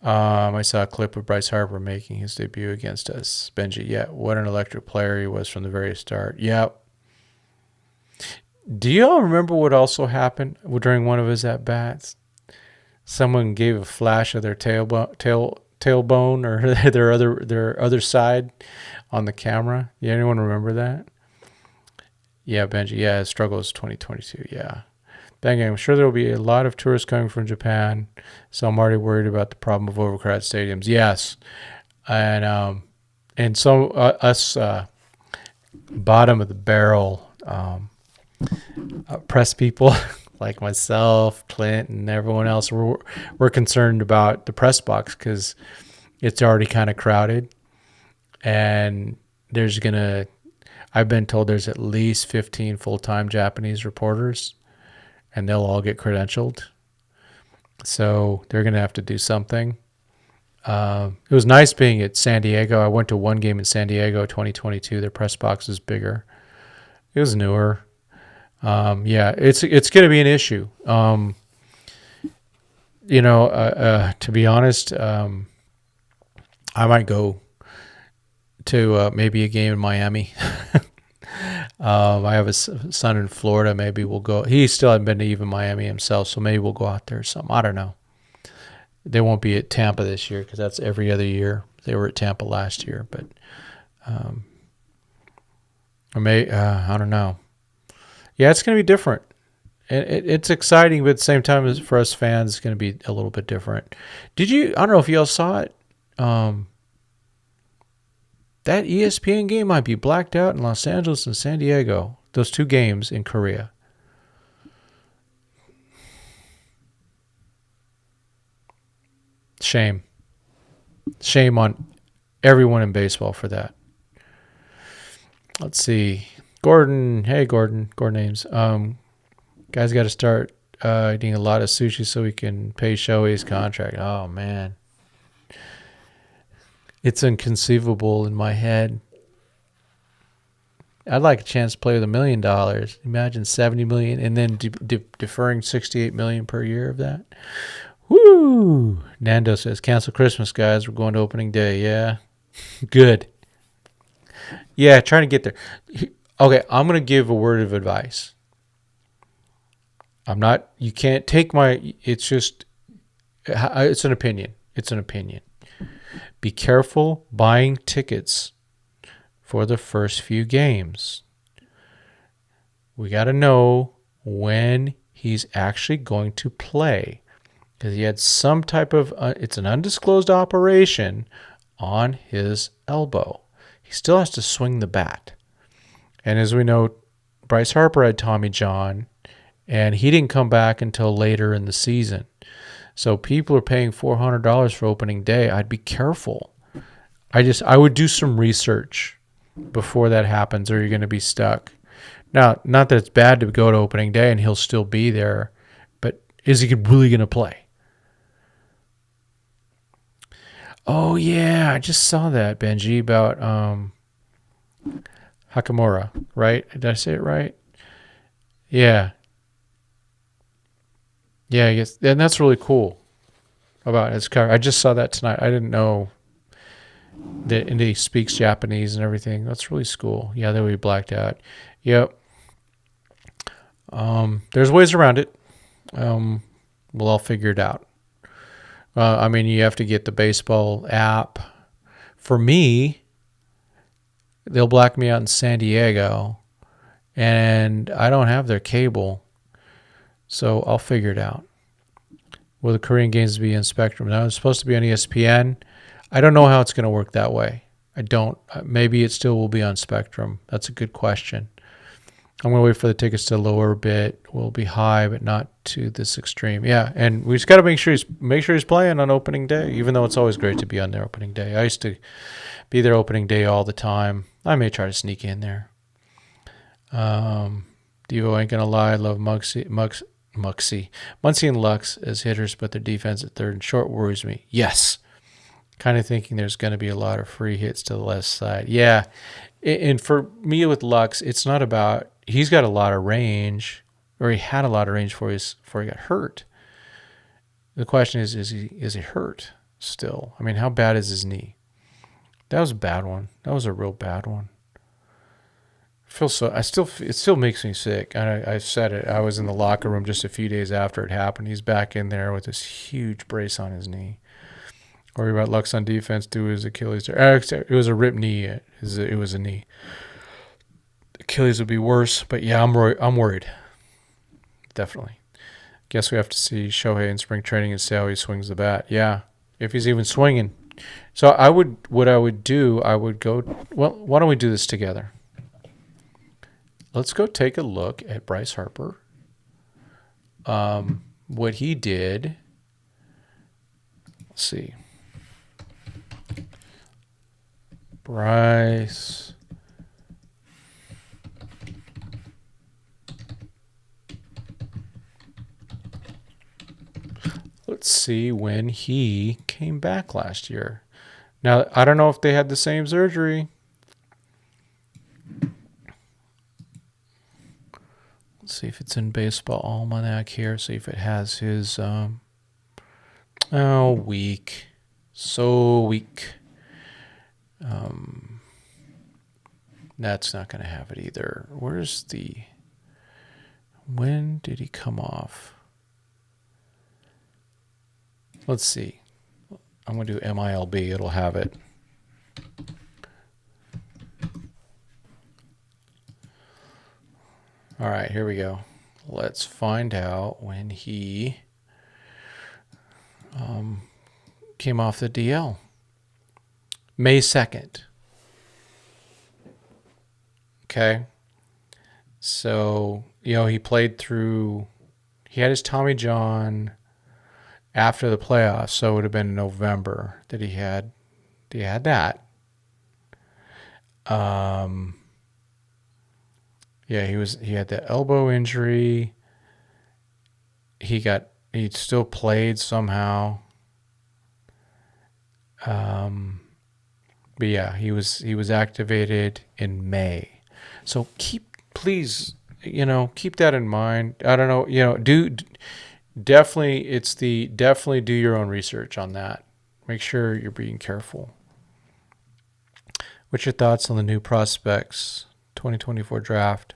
Speaker 1: I saw a clip of Bryce Harper making his debut against us. Benji, yeah, what an electric player he was from the very start. Yep. Do you all remember what also happened during one of his at bats? Someone gave a flash of their tailbone or their other side on the camera. Yeah, anyone remember that? Yeah, Benji. Yeah, his struggle is 2022. Yeah. Bang, I'm sure there will be a lot of tourists coming from Japan, so I'm already worried about the problem of overcrowded stadiums. Yes, and so us bottom of the barrel press people like myself, Clint, and everyone else, we're concerned about the press box because it's already kind of crowded, and I've been told there's at least 15 full-time Japanese reporters. And they'll all get credentialed. So they're going to have to do something. It was nice being at San Diego. I went to one game in San Diego 2022. Their press box is bigger. It was newer. Yeah, it's going to be an issue. To be honest, I might go to maybe a game in Miami. I have a son in Florida. Maybe we'll go. He still hasn't been to even Miami himself, so maybe we'll go out there or something. I don't know. They won't be at Tampa this year because that's every other year. They were at Tampa last year, but I don't know. Yeah, it's going to be different. It's exciting, but at the same time, for us fans, it's going to be a little bit different. I don't know if you all saw it. That ESPN game might be blacked out in Los Angeles and San Diego. Those two games in Korea. Shame. Shame on everyone in baseball for that. Let's see. Gordon. Hey, Gordon. Gordon Ames. Guys got to start eating a lot of sushi so we can pay Shohei's contract. Oh, man. It's inconceivable in my head. I'd like a chance to play with $1 million. Imagine $70 million and then deferring $68 million per year of that. Woo! Nando says, cancel Christmas, guys. We're going to opening day. Yeah. Good. Yeah, trying to get there. Okay, I'm going to give a word of advice. You can't take it's an opinion. It's an opinion. Be careful buying tickets for the first few games. We got to know when he's actually going to play because he had some type of, it's an undisclosed operation on his elbow. He still has to swing the bat. And as we know, Bryce Harper had Tommy John, and he didn't come back until later in the season. So people are paying $400 for opening day. I'd be careful. I would do some research before that happens, or you're going to be stuck. Now, not that it's bad to go to opening day and he'll still be there, but is he really going to play? Oh, yeah, I just saw that, Benji, about Hakamura, right? Did I say it right? Yeah. Yeah, I guess, and that's really cool about his car. I just saw that tonight. I didn't know that, and he speaks Japanese and everything. That's really cool. Yeah, they would be blacked out. Yep. There's ways around it. We'll all figure it out. You have to get the baseball app. For me, they'll black me out in San Diego, and I don't have their cable. So I'll figure it out. Will the Korean games be in Spectrum? Now it's supposed to be on ESPN. I don't know how it's going to work that way. I don't. Maybe it still will be on Spectrum. That's a good question. I'm going to wait for the tickets to lower a bit. Will be high, but not to this extreme. Yeah, and we just got to make sure he's playing on opening day, even though it's always great to be on their opening day. I used to be there opening day all the time. I may try to sneak in there. Devo ain't going to lie. I love Muncy and Lux as hitters, but their defense at third and short worries me. Yes. Kind of thinking there's going to be a lot of free hits to the left side. Yeah. And for me with Lux, it's not about, he's got a lot of range, or he had a lot of range before he got hurt. The question is he hurt still? I mean, how bad is his knee? That was a bad one. That was a real bad one. It still makes me sick. I said it. I was in the locker room just a few days after it happened. He's back in there with this huge brace on his knee. Worry about Lux on defense to his Achilles. It was a ripped knee. It was a knee. Achilles would be worse, but yeah, I'm worried. Definitely. Guess we have to see Shohei in spring training and see how he swings the bat. Yeah, if he's even swinging. So what I would go. Well, why don't we do this together? Let's go take a look at Bryce Harper. What he did. Let's see. Bryce. Let's see when he came back last year. Now, I don't know if they had the same surgery. Let's see if it's in Baseball Almanac here. See if it has his, weak. So weak. That's not going to have it either. When did he come off? Let's see. I'm going to do MILB. It'll have it. All right, here we go. Let's find out when he came off the DL. May 2nd. Okay. So, he he had his Tommy John after the playoffs, so it would have been November that he had that. He had the elbow injury. He still played somehow. But yeah, he was activated in May. So please, keep that in mind. I don't know, definitely do your own research on that. Make sure you're being careful. What's your thoughts on the new Prospectus 2024 draft?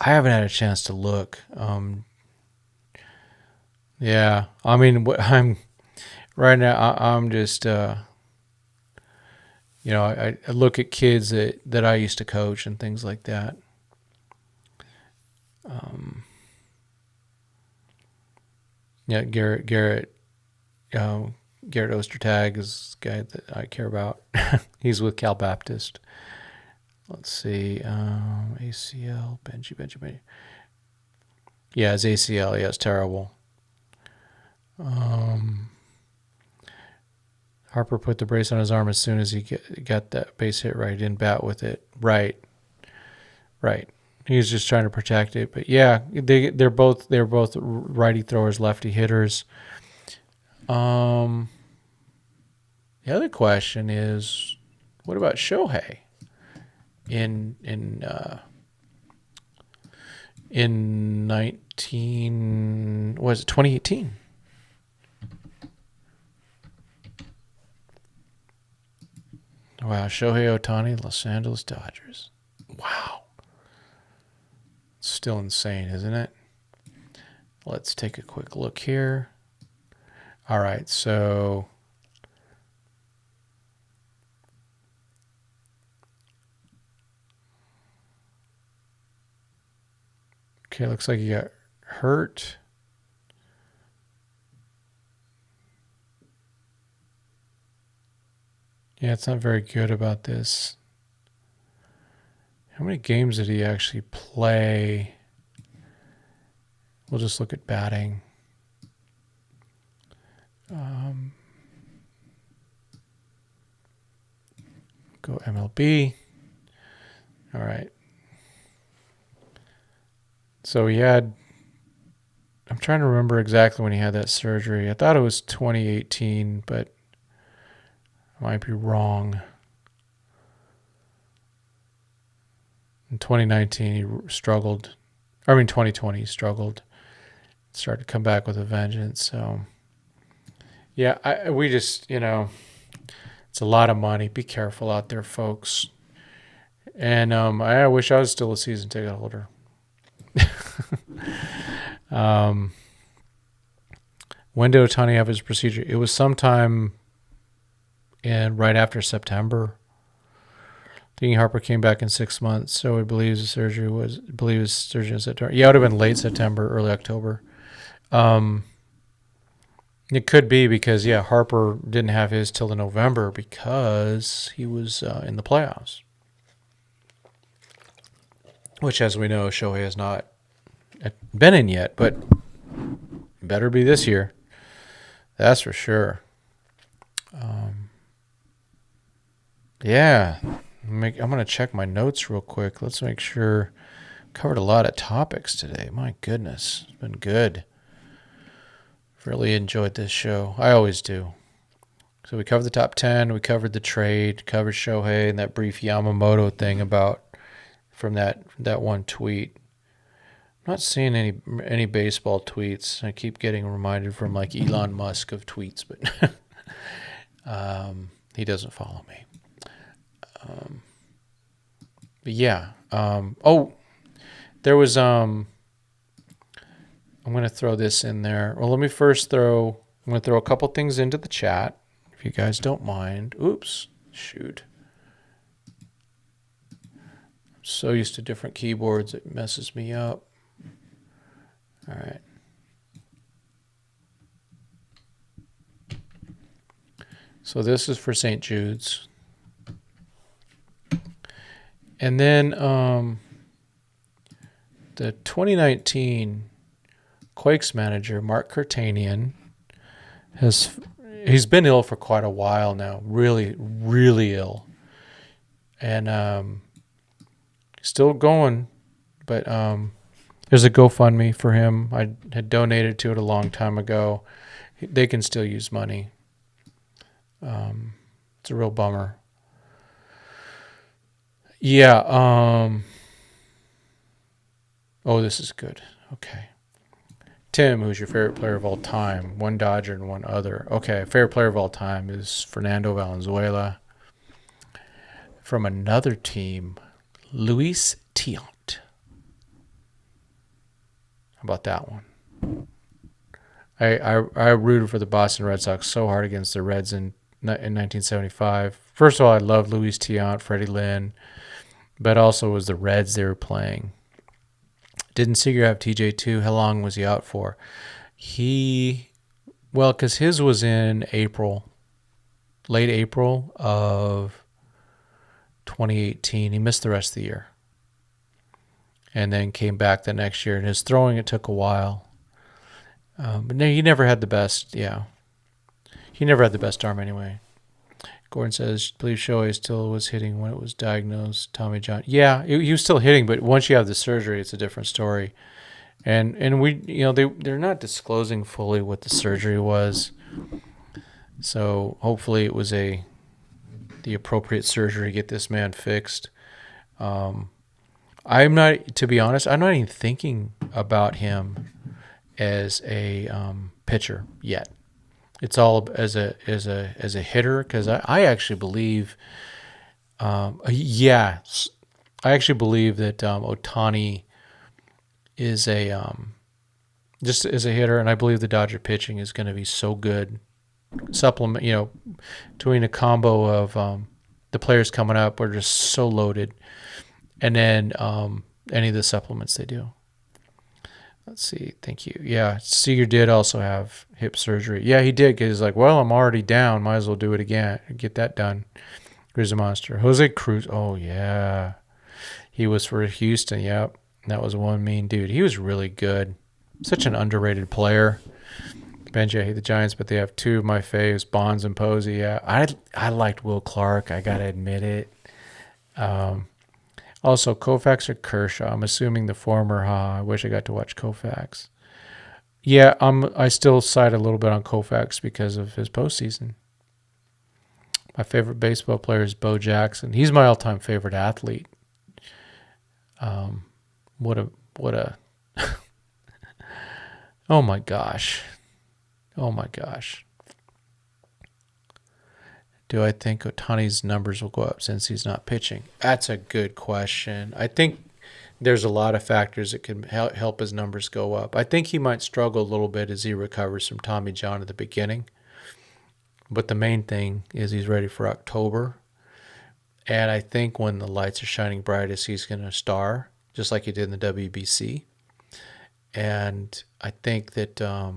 Speaker 1: I haven't had a chance to look. Yeah, I mean, I'm right now. I'm just, I look at kids that I used to coach and things like that. Garrett Ostertag is the guy that I care about. He's with Cal Baptist. Let's see, ACL, Benji. Yeah, his ACL. Yeah, it's terrible. Harper put the brace on his arm as soon as he got that base hit right. He didn't bat with it. Right. He was just trying to protect it. But yeah, they're both righty throwers, lefty hitters. The other question is, what about Shohei? In 2018? Wow, Shohei Ohtani, Los Angeles Dodgers. Wow. It's still insane, isn't it? Let's take a quick look here. All right, so okay, looks like he got hurt. Yeah, it's not very good about this. How many games did he actually play? We'll just look at batting. Go MLB. All right. So I'm trying to remember exactly when he had that surgery. I thought it was 2018, but I might be wrong. In 2019, he struggled. 2020, he struggled. Started to come back with a vengeance. So, yeah, we just, it's a lot of money. Be careful out there, folks. And I wish I was still a season ticket holder. When did Ohtani have his procedure? It was sometime right after September. I think Harper came back in 6 months, so he believes his surgery was September. Yeah, it would have been late September, early October. It could be because Harper didn't have his till the November because he was in the playoffs, which, as we know, Shohei has not been in yet, but better be this year. That's for sure. I'm going to check my notes real quick. Let's make sure. Covered a lot of topics today. My goodness, it's been good. Really enjoyed this show. I always do. So we covered the top 10. We covered the trade. Covered Shohei and that brief Yamamoto thing from that one tweet. I'm not seeing any baseball tweets. I keep getting reminded from like Elon Musk of tweets, but he doesn't follow me. But yeah. There was I'm going to throw this in there. Well, let me first I'm going to throw a couple things into the chat, if you guys don't mind. Oops, shoot. I'm so used to different keyboards, it messes me up. All right. So this is for St. Jude's. And then the 2019 Quakes manager, Mark Kirtanian, he's been ill for quite a while now, really, really ill. And still going, but there's a GoFundMe for him. I had donated to it a long time ago. They can still use money. It's a real bummer. Yeah. This is good. Okay. Tim, who's your favorite player of all time? One Dodger and one other. Okay, favorite player of all time is Fernando Valenzuela. From another team, Luis Tiant. How about that one? I rooted for the Boston Red Sox so hard against the Reds in 1975. First of all, I loved Luis Tiant, Freddie Lynn, but also it was the Reds they were playing. Didn't Seager have TJ2? How long was he out for? Because his was in late April of 2018. He missed the rest of the year. And then came back the next year. And his throwing, it took a while. But no, he never had the best, He never had the best arm anyway. Gordon says, I believe Shohei still was hitting when it was diagnosed. Tommy John. Yeah, he was still hitting, but once you have the surgery, it's a different story. And we, they're not disclosing fully what the surgery was. So hopefully it was the appropriate surgery to get this man fixed. To be honest, I'm not even thinking about him as a pitcher yet. It's all as a hitter, because I actually believe, I actually believe that Ohtani is just as a hitter, and I believe the Dodger pitching is going to be so good. Supplement, between a combo of the players coming up are just so loaded, and then any of the supplements they do. Let's see. Thank you. Yeah, Seager did also have hip surgery. Yeah, he did, because he's like, well, I'm already down. Might as well do it again. Get that done. Grizzly Monster. Jose Cruz. Oh, yeah. He was for Houston. Yep. That was one mean dude. He was really good. Such an underrated player. Benji, I hate the Giants, but they have two of my faves, Bonds and Posey. Yeah, I liked Will Clark. I got to admit it. Also, Koufax or Kershaw? I'm assuming the former. I wish I got to watch Koufax. Yeah, I still side a little bit on Koufax because of his postseason. My favorite baseball player is Bo Jackson. He's my all-time favorite athlete. What a oh my gosh. Do I think Ohtani's numbers will go up since he's not pitching? That's a good question. I think there's a lot of factors that can help his numbers go up. I think he might struggle a little bit as he recovers from Tommy John at the beginning. But the main thing is he's ready for October. And I think when the lights are shining brightest, he's going to star, just like he did in the WBC. And I think that, I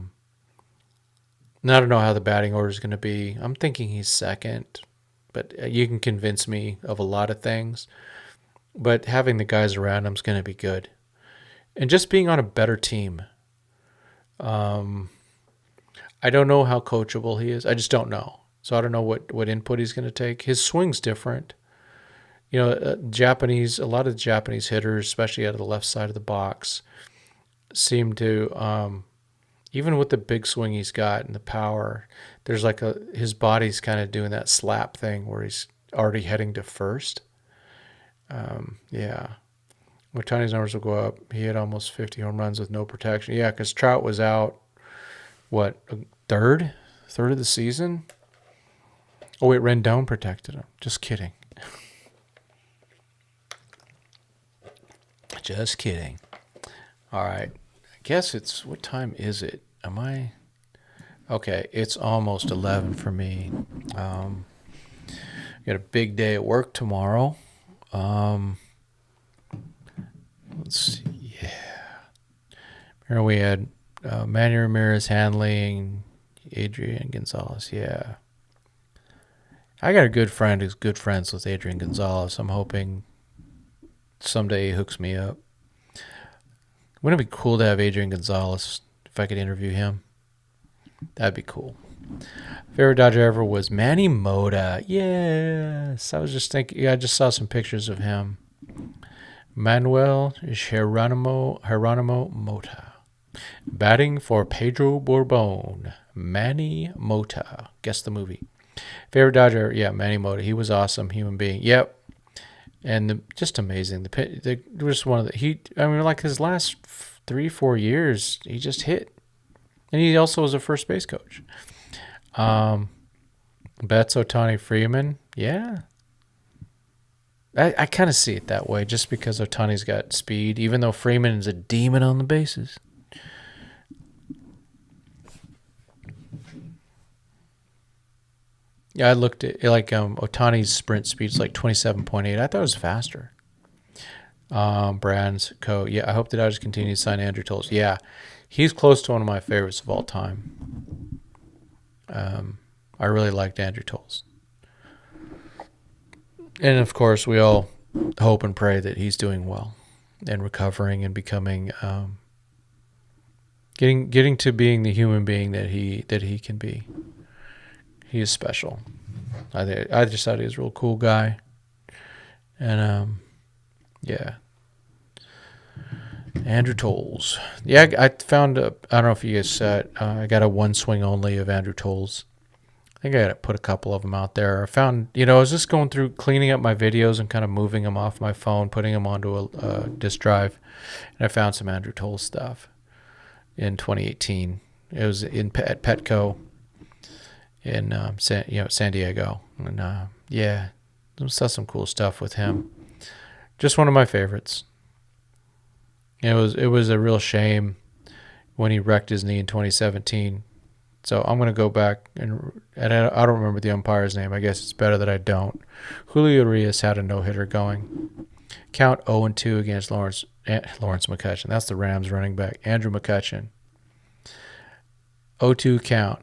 Speaker 1: don't know how the batting order is going to be. I'm thinking he's second, but you can convince me of a lot of things. But having the guys around him is going to be good. And just being on a better team. I don't know how coachable he is. I just don't know. So I don't know what input he's going to take. His swing's different. You know, a lot of the Japanese hitters, especially out of the left side of the box, seem to, even with the big swing he's got and the power, there's like his body's kind of doing that slap thing where he's already heading to first. Yeah. Ohtani's numbers will go up. He had almost 50 home runs with no protection. Yeah, because Trout was out, a third of the season? Oh, wait, Rendon protected him. Just kidding. Just kidding. All right. I guess what time is it? Okay, it's almost 11 for me. Got a big day at work tomorrow. Let's see. Yeah. Here we had Manny Ramirez handling Adrian Gonzalez. Yeah. I got a good friend who's good friends with Adrian Gonzalez. I'm hoping someday he hooks me up. Wouldn't it be cool to have Adrian Gonzalez if I could interview him? That'd be cool. Favorite Dodger ever was Manny Mota. Yes. I was just thinking, I just saw some pictures of him. Manuel Geronimo Mota. Batting for Pedro Borbon. Manny Mota. Guess the movie. Favorite Dodger, yeah, Manny Mota. He was awesome, human being. Yep. And just amazing. Just one of like his last 3-4 years, he just hit. And he also was a first base coach. Betts, Ohtani, Freeman. Yeah. I kind of see it that way just because Ohtani's got speed, even though Freeman is a demon on the bases. Yeah, I looked at Ohtani's sprint speed is like 27.8. I thought it was faster. Brands Co. Yeah, I hope the Dodgers continue to sign Andrew Toles. Yeah, he's close to one of my favorites of all time. I really liked Andrew Toles. And of course, we all hope and pray that he's doing well and recovering and becoming, getting to being the human being that he can be. He is special. I just thought he was a real cool guy. And, yeah. Andrew Toles. Yeah, I found, I don't know if you guys saw it, I got a one swing only of Andrew Toles. I think I got to put a couple of them out there. I found, I was just going through cleaning up my videos and kind of moving them off my phone, putting them onto a disk drive. And I found some Andrew Toles stuff in 2018. It was at Petco in San Diego, and yeah, saw some cool stuff with him. Just one of my favorites. It was a real shame when he wrecked his knee in 2017. So I'm gonna go back and I don't remember the umpire's name. I guess it's better that I don't. Julio Urias had a no-hitter going. Count 0-2 against Lawrence McCutcheon. That's the Rams running back, Andrew McCutcheon. 0-2 count.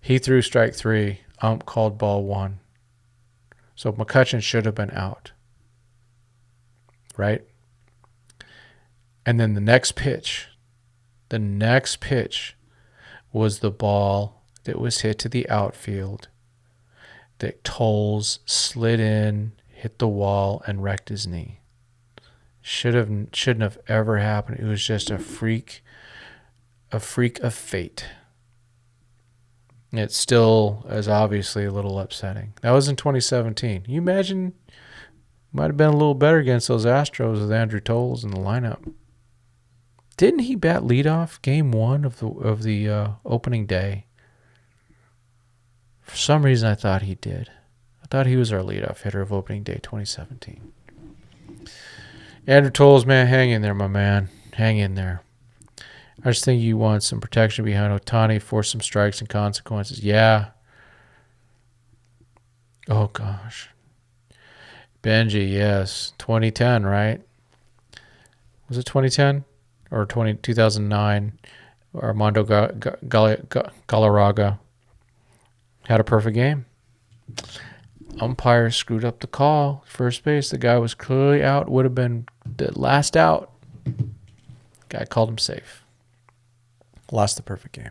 Speaker 1: He threw strike 3. Ump called ball 1. So McCutcheon should have been out. Right? And then the next pitch was the ball that was hit to the outfield that Toles slid in, hit the wall, and wrecked his knee. Shouldn't have ever happened. It was just a freak of fate. It still is obviously a little upsetting. That was in 2017. You imagine, might have been a little better against those Astros with Andrew Toles in the lineup. Didn't he bat leadoff game 1 of the opening day? For some reason, I thought he did. I thought he was our leadoff hitter of opening day 2017. Andrew Toles, man, hang in there, my man. Hang in there. I just think you want some protection behind Ohtani, force some strikes and consequences. Yeah. Oh, gosh. Benji, yes. 2010, right? Was it 2010? Or 2009? Armando Galarraga had a perfect game. Umpire screwed up the call. First base, the guy was clearly out. Would have been the last out. Guy called him safe. Lost the perfect game.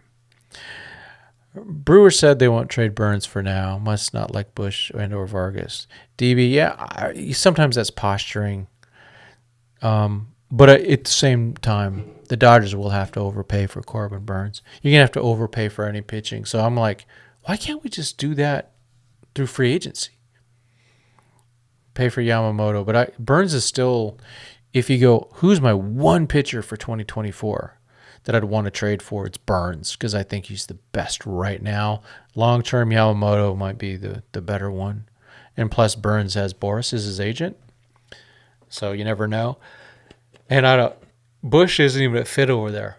Speaker 1: Brewers said they won't trade Burns for now. Must not like Bush and or Vargas. DB, yeah, sometimes that's posturing. But at the same time, the Dodgers will have to overpay for Corbin Burns. You're going to have to overpay for any pitching. So I'm like, why can't we just do that through free agency? Pay for Yamamoto. But Burns is still, if you go, who's my one pitcher for 2024 that I'd want to trade for? It's Burns, because I think he's the best right now. Long-term, Yamamoto might be the better one. And plus, Burns has Boris as his agent. So you never know. And Bush isn't even a fit over there.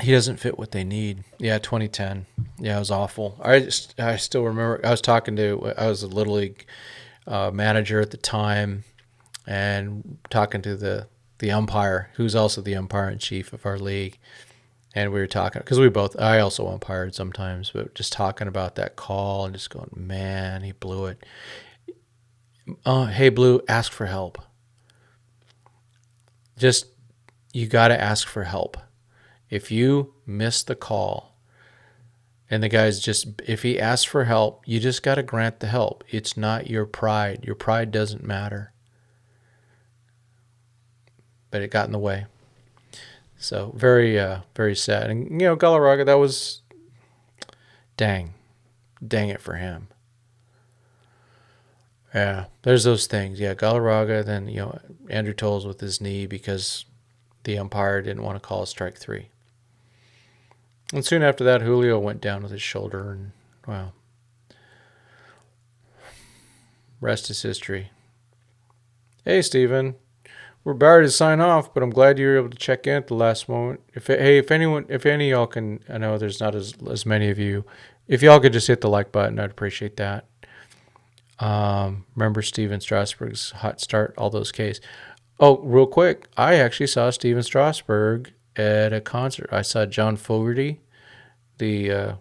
Speaker 1: He doesn't fit what they need. Yeah, 2010. Yeah, it was awful. I still remember. I was a Little League manager at the time, and talking to the umpire, who's also the umpire in chief of our league, and we were talking because I also umpired sometimes, but just talking about that call and just going, man, he blew it. Hey, Blue, ask for help. You got to ask for help. If you miss the call and the guy's if he asks for help, you just got to grant the help. It's not your pride. Your pride doesn't matter. But it got in the way. So very, very sad. And, Galarraga, that was, dang it for him. Yeah, there's those things. Yeah, Galarraga, then, Andrew Toles with his knee because the umpire didn't want to call a strike 3. And soon after that, Julio went down with his shoulder, and, wow. Rest is history. Hey, Steven. We're about to sign off, but I'm glad you were able to check in at the last moment. If any of y'all can, I know there's not as many of you. If y'all could just hit the like button, I'd appreciate that. Remember Steven Strasburg's hot start, all those Ks. Oh, real quick, I actually saw Steven Strasburg at a concert. I saw John Fogerty, the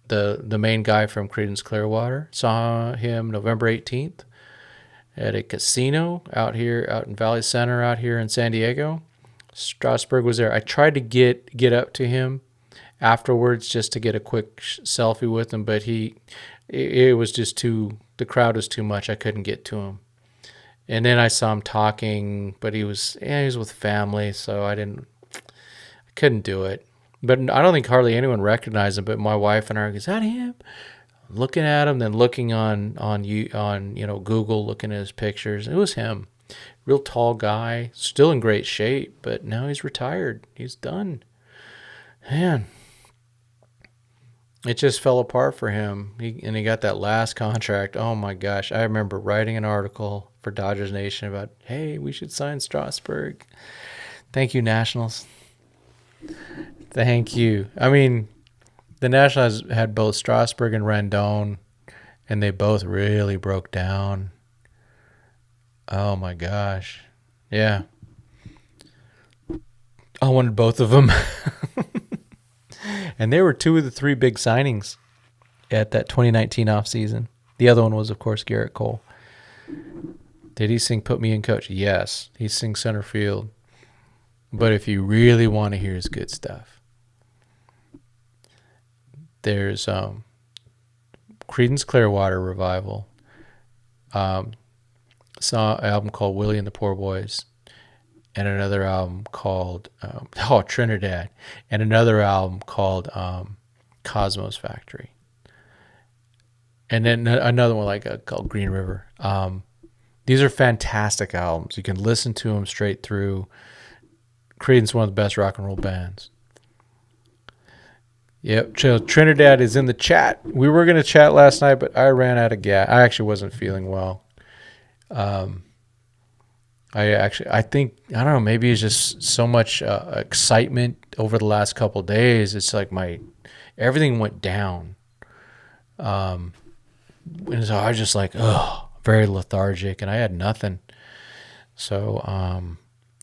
Speaker 1: main guy from Creedence Clearwater. Saw him November 18th at a casino out in Valley Center out here in San Diego. Strasburg was there. I tried to get up to him afterwards just to get a quick selfie with him, but it was just the crowd was too much. I couldn't get to him. And then I saw him talking, but he was with family, so I couldn't do it. But I don't think hardly anyone recognized him. But my wife and I are, is that him? Looking at him, then looking on Google, looking at his pictures. It was him. Real tall guy, still in great shape, but now he's retired. He's done. Man, it just fell apart for him. He got that last contract. Oh my gosh, I remember writing an article for Dodgers Nation about, hey, we should sign Strasburg. Thank you, Nationals. Thank you. I mean, the Nationals had both Strasburg and Rendon, and they both really broke down. Oh my gosh. Yeah. I wanted both of them. And they were 2 of the 3 big signings at that 2019 offseason. The other one was, of course, Garrett Cole. Did he sing Put Me in Coach? Yes. He sings center field. But if you really want to hear his good stuff, there's Creedence Clearwater Revival. Saw an album called Willie and the Poor Boys. and another album called Trinidad, and another album called Cosmos Factory, and then another one called Green River. These are fantastic albums. You can listen to them straight through. Creedence, one of the best rock and roll bands. Yep, Trinidad is in the chat. We were going to chat last night, but I ran out of gas. I actually wasn't feeling well. I think, I don't know, maybe it's just so much excitement over the last couple of days. It's like everything went down. And so I was just like, very lethargic, and I had nothing. So,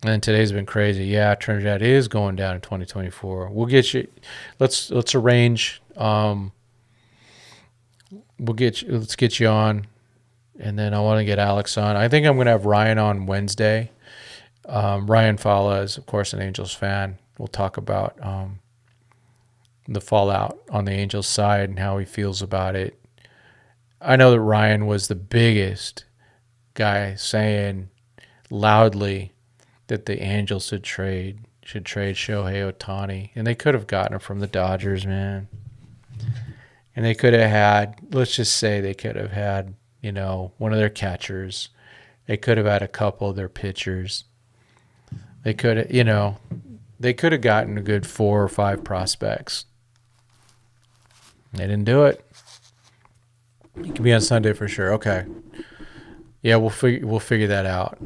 Speaker 1: and today's been crazy. Yeah, Trinidad is going down in 2024. We'll get you. Let's arrange. Let's get you on, and then I want to get Alex on. I think I'm going to have Ryan on Wednesday. Ryan Fala is, of course, an Angels fan. We'll talk about the fallout on the Angels side and how he feels about it. I know that Ryan was the biggest guy saying loudly that the Angels should trade Shohei Ohtani, and they could have gotten him from the Dodgers, man. And they could have had, let's just say they could have had, one of their catchers. They could have had a couple of their pitchers. They could have gotten a good 4 or 5 prospects. They didn't do it. It can be on Sunday for sure. Okay. Yeah, we'll figure that out.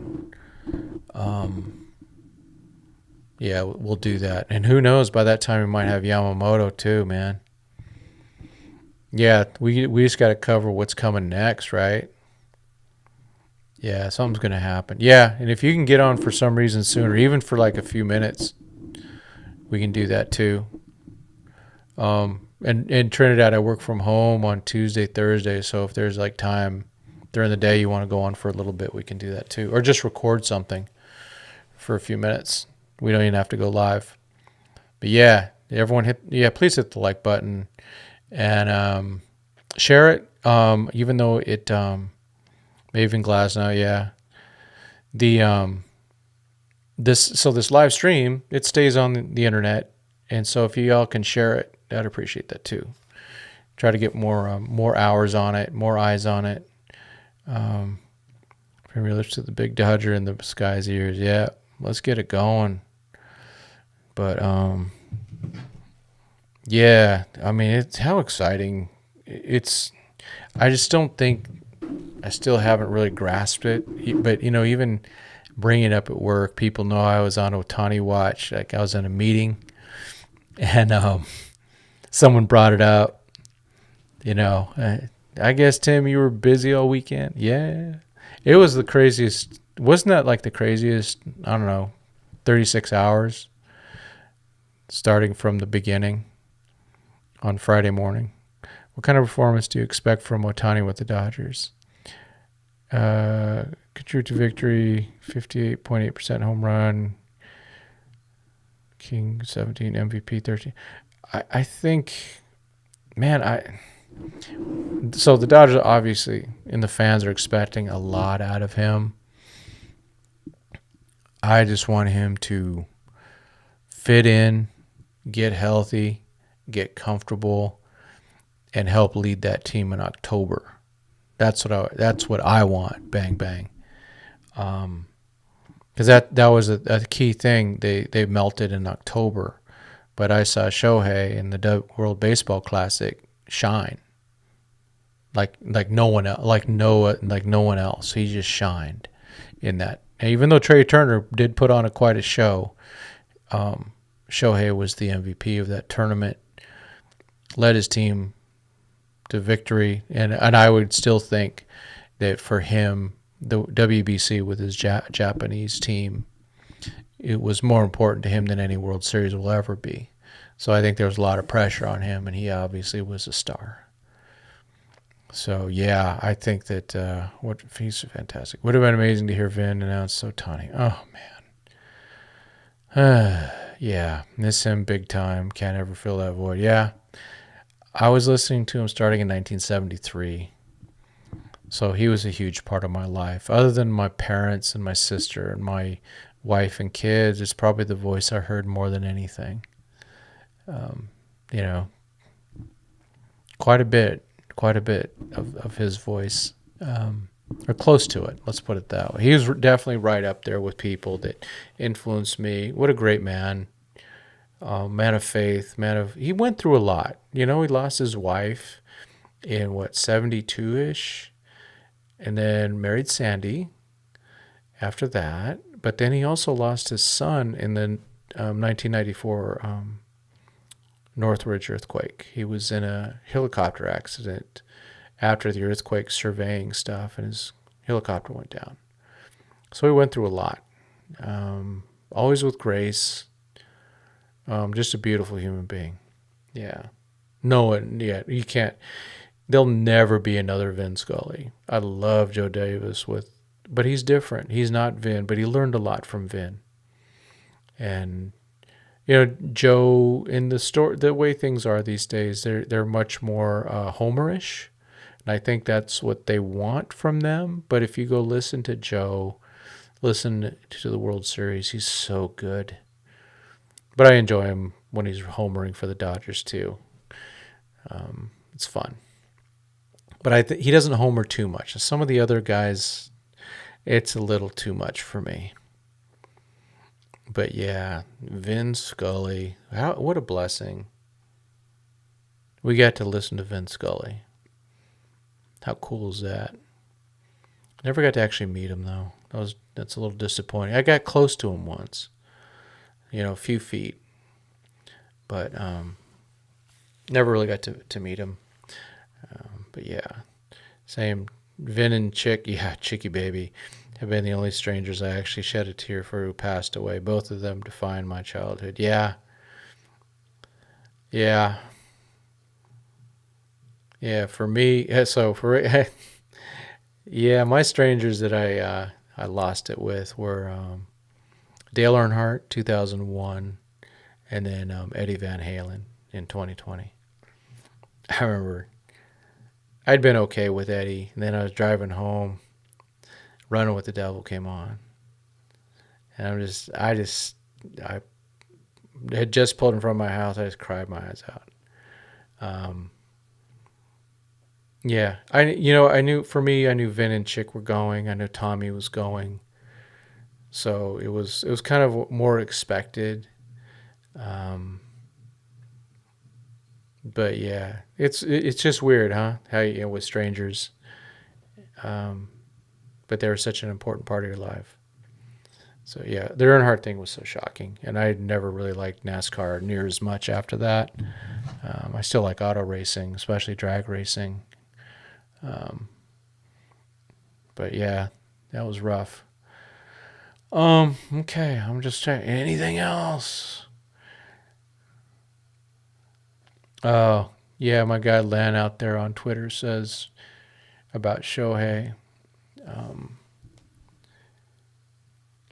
Speaker 1: Yeah, we'll do that. And who knows, by that time we might have Yamamoto too, man. Yeah, we just got to cover what's coming next, right? Yeah, something's going to happen. Yeah, and if you can get on for some reason sooner, even for like a few minutes, we can do that too. And in Trinidad, I work from home on Tuesday, Thursday, so if there's like time during the day you want to go on for a little bit, we can do that too. Or just record something for a few minutes. We don't even have to go live. But yeah, everyone please hit the like button and share it. Even though it Maven Glass now, yeah. This live stream, it stays on the internet, and so if you all can share it, I'd appreciate that too. Try to get more hours on it, more eyes on it. From your lips to the big Dodger and the sky's ears. Yeah, let's get it going. But yeah, I mean, it's how exciting. I just don't think, I still haven't really grasped it. But even bringing it up at work, people know I was on Ohtani watch. Like I was in a meeting, and someone brought it up. I guess, Tim, you were busy all weekend. Yeah, it was the craziest. Wasn't that like the craziest? I don't know, 36 hours. Starting from the beginning on Friday morning. What kind of performance do you expect from Ohtani with the Dodgers? Contribute to victory, 58.8% home run, King 17, MVP 13. I think, man, so the Dodgers obviously, and the fans are expecting a lot out of him. I just want him to fit in, get healthy, get comfortable, and help lead that team in October. That's what I want. Bang bang. Because that was a key thing. They melted in October, but I saw Shohei in the World Baseball Classic shine like no one else. Like no one else. He just shined in that. And even though Trey Turner did put on quite a show, Shohei was the MVP of that tournament, led his team to victory, and I would still think that for him, the WBC with his Japanese team, it was more important to him than any World Series will ever be. So I think there was a lot of pressure on him, and he obviously was a star. So yeah, I think that he's fantastic. Would have been amazing to hear Vin announce Ohtani. Oh man. Yeah, miss him big time. Can't ever fill that void. Yeah, I was listening to him starting in 1973. So he was a huge part of my life. Other than my parents and my sister and my wife and kids, it's probably the voice I heard more than anything. You know, quite a bit of his voice, or close to it. Let's put it that way. He was definitely right up there with people that influenced me. What a great man. Man of faith, he went through a lot. You know, he lost his wife in 72-ish, and then married Sandy after that. But then he also lost his son in the 1994 Northridge earthquake. He was in a helicopter accident after the earthquake surveying stuff, and his helicopter went down. So he went through a lot. Always with grace. Just a beautiful human being. Yeah. No one, yeah, you can't. There'll never be another Vin Scully. I love Joe Davis but he's different. He's not Vin, but he learned a lot from Vin. And you know, Joe, in the story, the way things are these days, they're much more Homerish, and I think that's what they want from them. But if you go listen to Joe, listen to the World Series, he's so good. But I enjoy him when he's homering for the Dodgers too. It's fun. But he doesn't homer too much. Some of the other guys, it's a little too much for me. But yeah, Vin Scully, what a blessing. We got to listen to Vin Scully. How cool is that? Never got to actually meet him though. That's a little disappointing. I got close to him once, you know, a few feet, but never really got to meet him. But yeah, same. Vin and Chick, yeah, Chicky Baby, have been the only strangers I actually shed a tear for who passed away. Both of them defined my childhood. Yeah. For me, yeah, my strangers that I lost it with were Dale Earnhardt, 2001, and then Eddie Van Halen in 2020. I remember I'd been okay with Eddie, and then I was driving home. Running with the Devil came on, and I had just pulled in front of my house. I just cried my eyes out. Yeah, I knew Vin and Chick were going. I knew Tommy was going, so it was kind of more expected. But yeah, it's just weird, huh? How with strangers. But they were such an important part of your life. So yeah, the Earnhardt thing was so shocking, and I never really liked NASCAR near as much after that. I still like auto racing, especially drag racing. But yeah, that was rough. Okay, I'm just checking. Anything else? Oh, yeah, my guy Len out there on Twitter says about Shohei.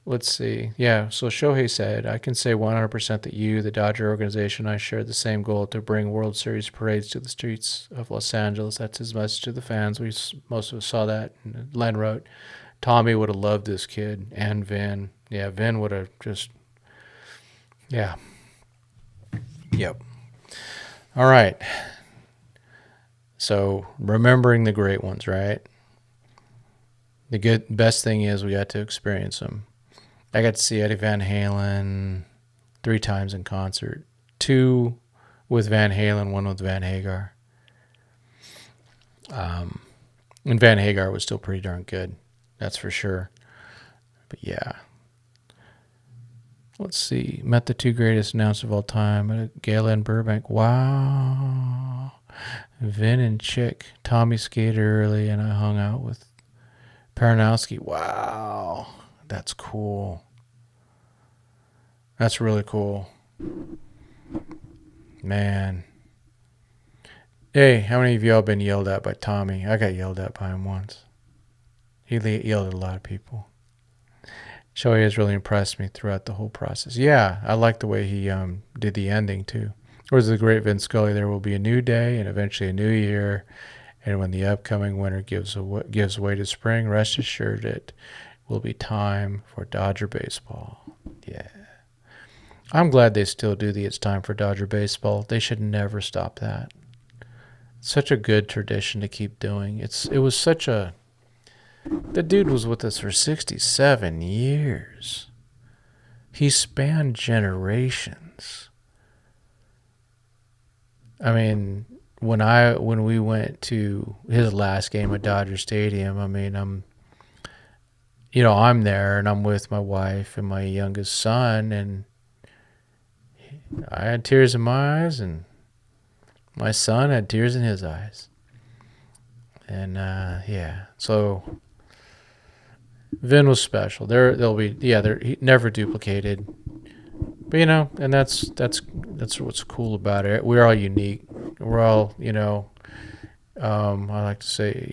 Speaker 1: Let's see. Yeah, so Shohei said, I can say 100% that you, the Dodger organization, I share the same goal to bring World Series parades to the streets of Los Angeles. That's his message to the fans. Most of us saw that. And Len wrote, Tommy would have loved this kid, and Vin. Yeah, Vin would have just, yeah. Yep. All right. So remembering the great ones, right? The best thing is we got to experience them. I got to see Eddie Van Halen 3 times in concert. 2 with Van Halen, 1 with Van Hagar. And Van Hagar was still pretty darn good. That's for sure. But yeah. Let's see. Met the 2 greatest announcers of all time. Gala and Burbank. Wow. Vin and Chick. Tommy skated early, and I hung out with Paranowski. Wow. That's cool. That's really cool. Man. Hey, how many of y'all been yelled at by Tommy? I got yelled at by him once. He yelled at a lot of people. Shohei has really impressed me throughout the whole process. Yeah, I like the way he did the ending too. Or as the great Vince Scully, there will be a new day and eventually a new year. And when the upcoming winter gives way to spring, rest assured that will be time for Dodger baseball. Yeah. I'm glad they still do the It's Time for Dodger Baseball. They should never stop that. It's such a good tradition to keep doing. The dude was with us for 67 years. He spanned generations. I mean, when we went to his last game at Dodger Stadium, I mean, I'm there and I'm with my wife and my youngest son, and I had tears in my eyes and my son had tears in his eyes. And so Vin was special. They're never duplicated. But and that's what's cool about it. We're all unique. We're all, I like to say,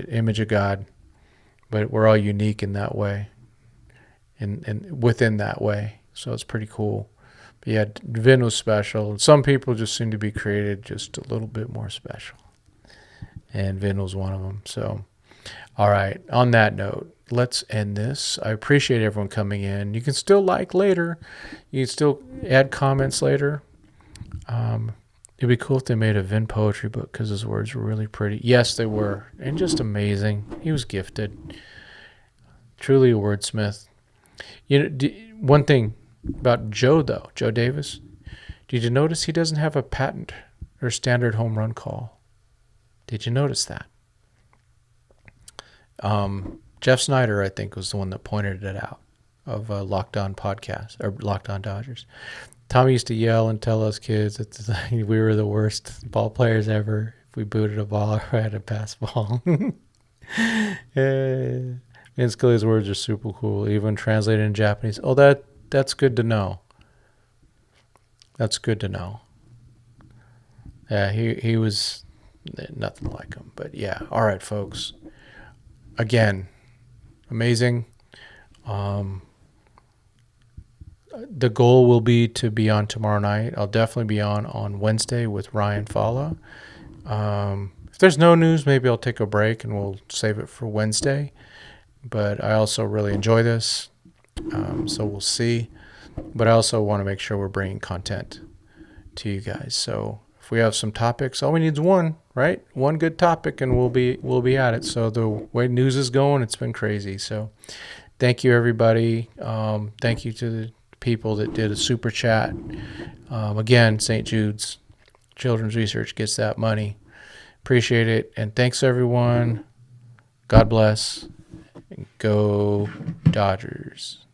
Speaker 1: image of God, but we're all unique in that way, and within that way. So it's pretty cool. But yeah, Vin was special. Some people just seem to be created just a little bit more special, and Vin was one of them. So, all right. On that note, let's end this. I appreciate everyone coming in. You can still like later. You can still add comments later. It'd be cool if they made a Vin poetry book because his words were really pretty. Yes, they were. And just amazing. He was gifted. Truly a wordsmith. One thing about Joe, though, Joe Davis, did you notice he doesn't have a patent or standard home run call? Did you notice that? Jeff Snyder, I think, was the one that pointed it out of Locked On Podcast or Locked On Dodgers. Tommy used to yell and tell us kids that we were the worst ball players ever if we booted a ball or had a pass ball. And Scully's words are super cool, even translated in Japanese. Oh, that's good to know. That's good to know. Yeah, he was nothing like him. But yeah, all right, folks. Again, amazing. The goal will be to be on tomorrow night. I'll definitely be on Wednesday with Ryan Falla. If there's no news, maybe I'll take a break and we'll save it for Wednesday. But I also really enjoy this, so we'll see. But I also want to make sure we're bringing content to you guys. So if we have some topics, all we need is one, right? One good topic, and we'll be at it. So the way news is going, it's been crazy. So thank you, everybody. Thank you to the people that did a super chat. Again, St. Jude's Children's Research gets that money. Appreciate it. And thanks, everyone. God bless. And go Dodgers.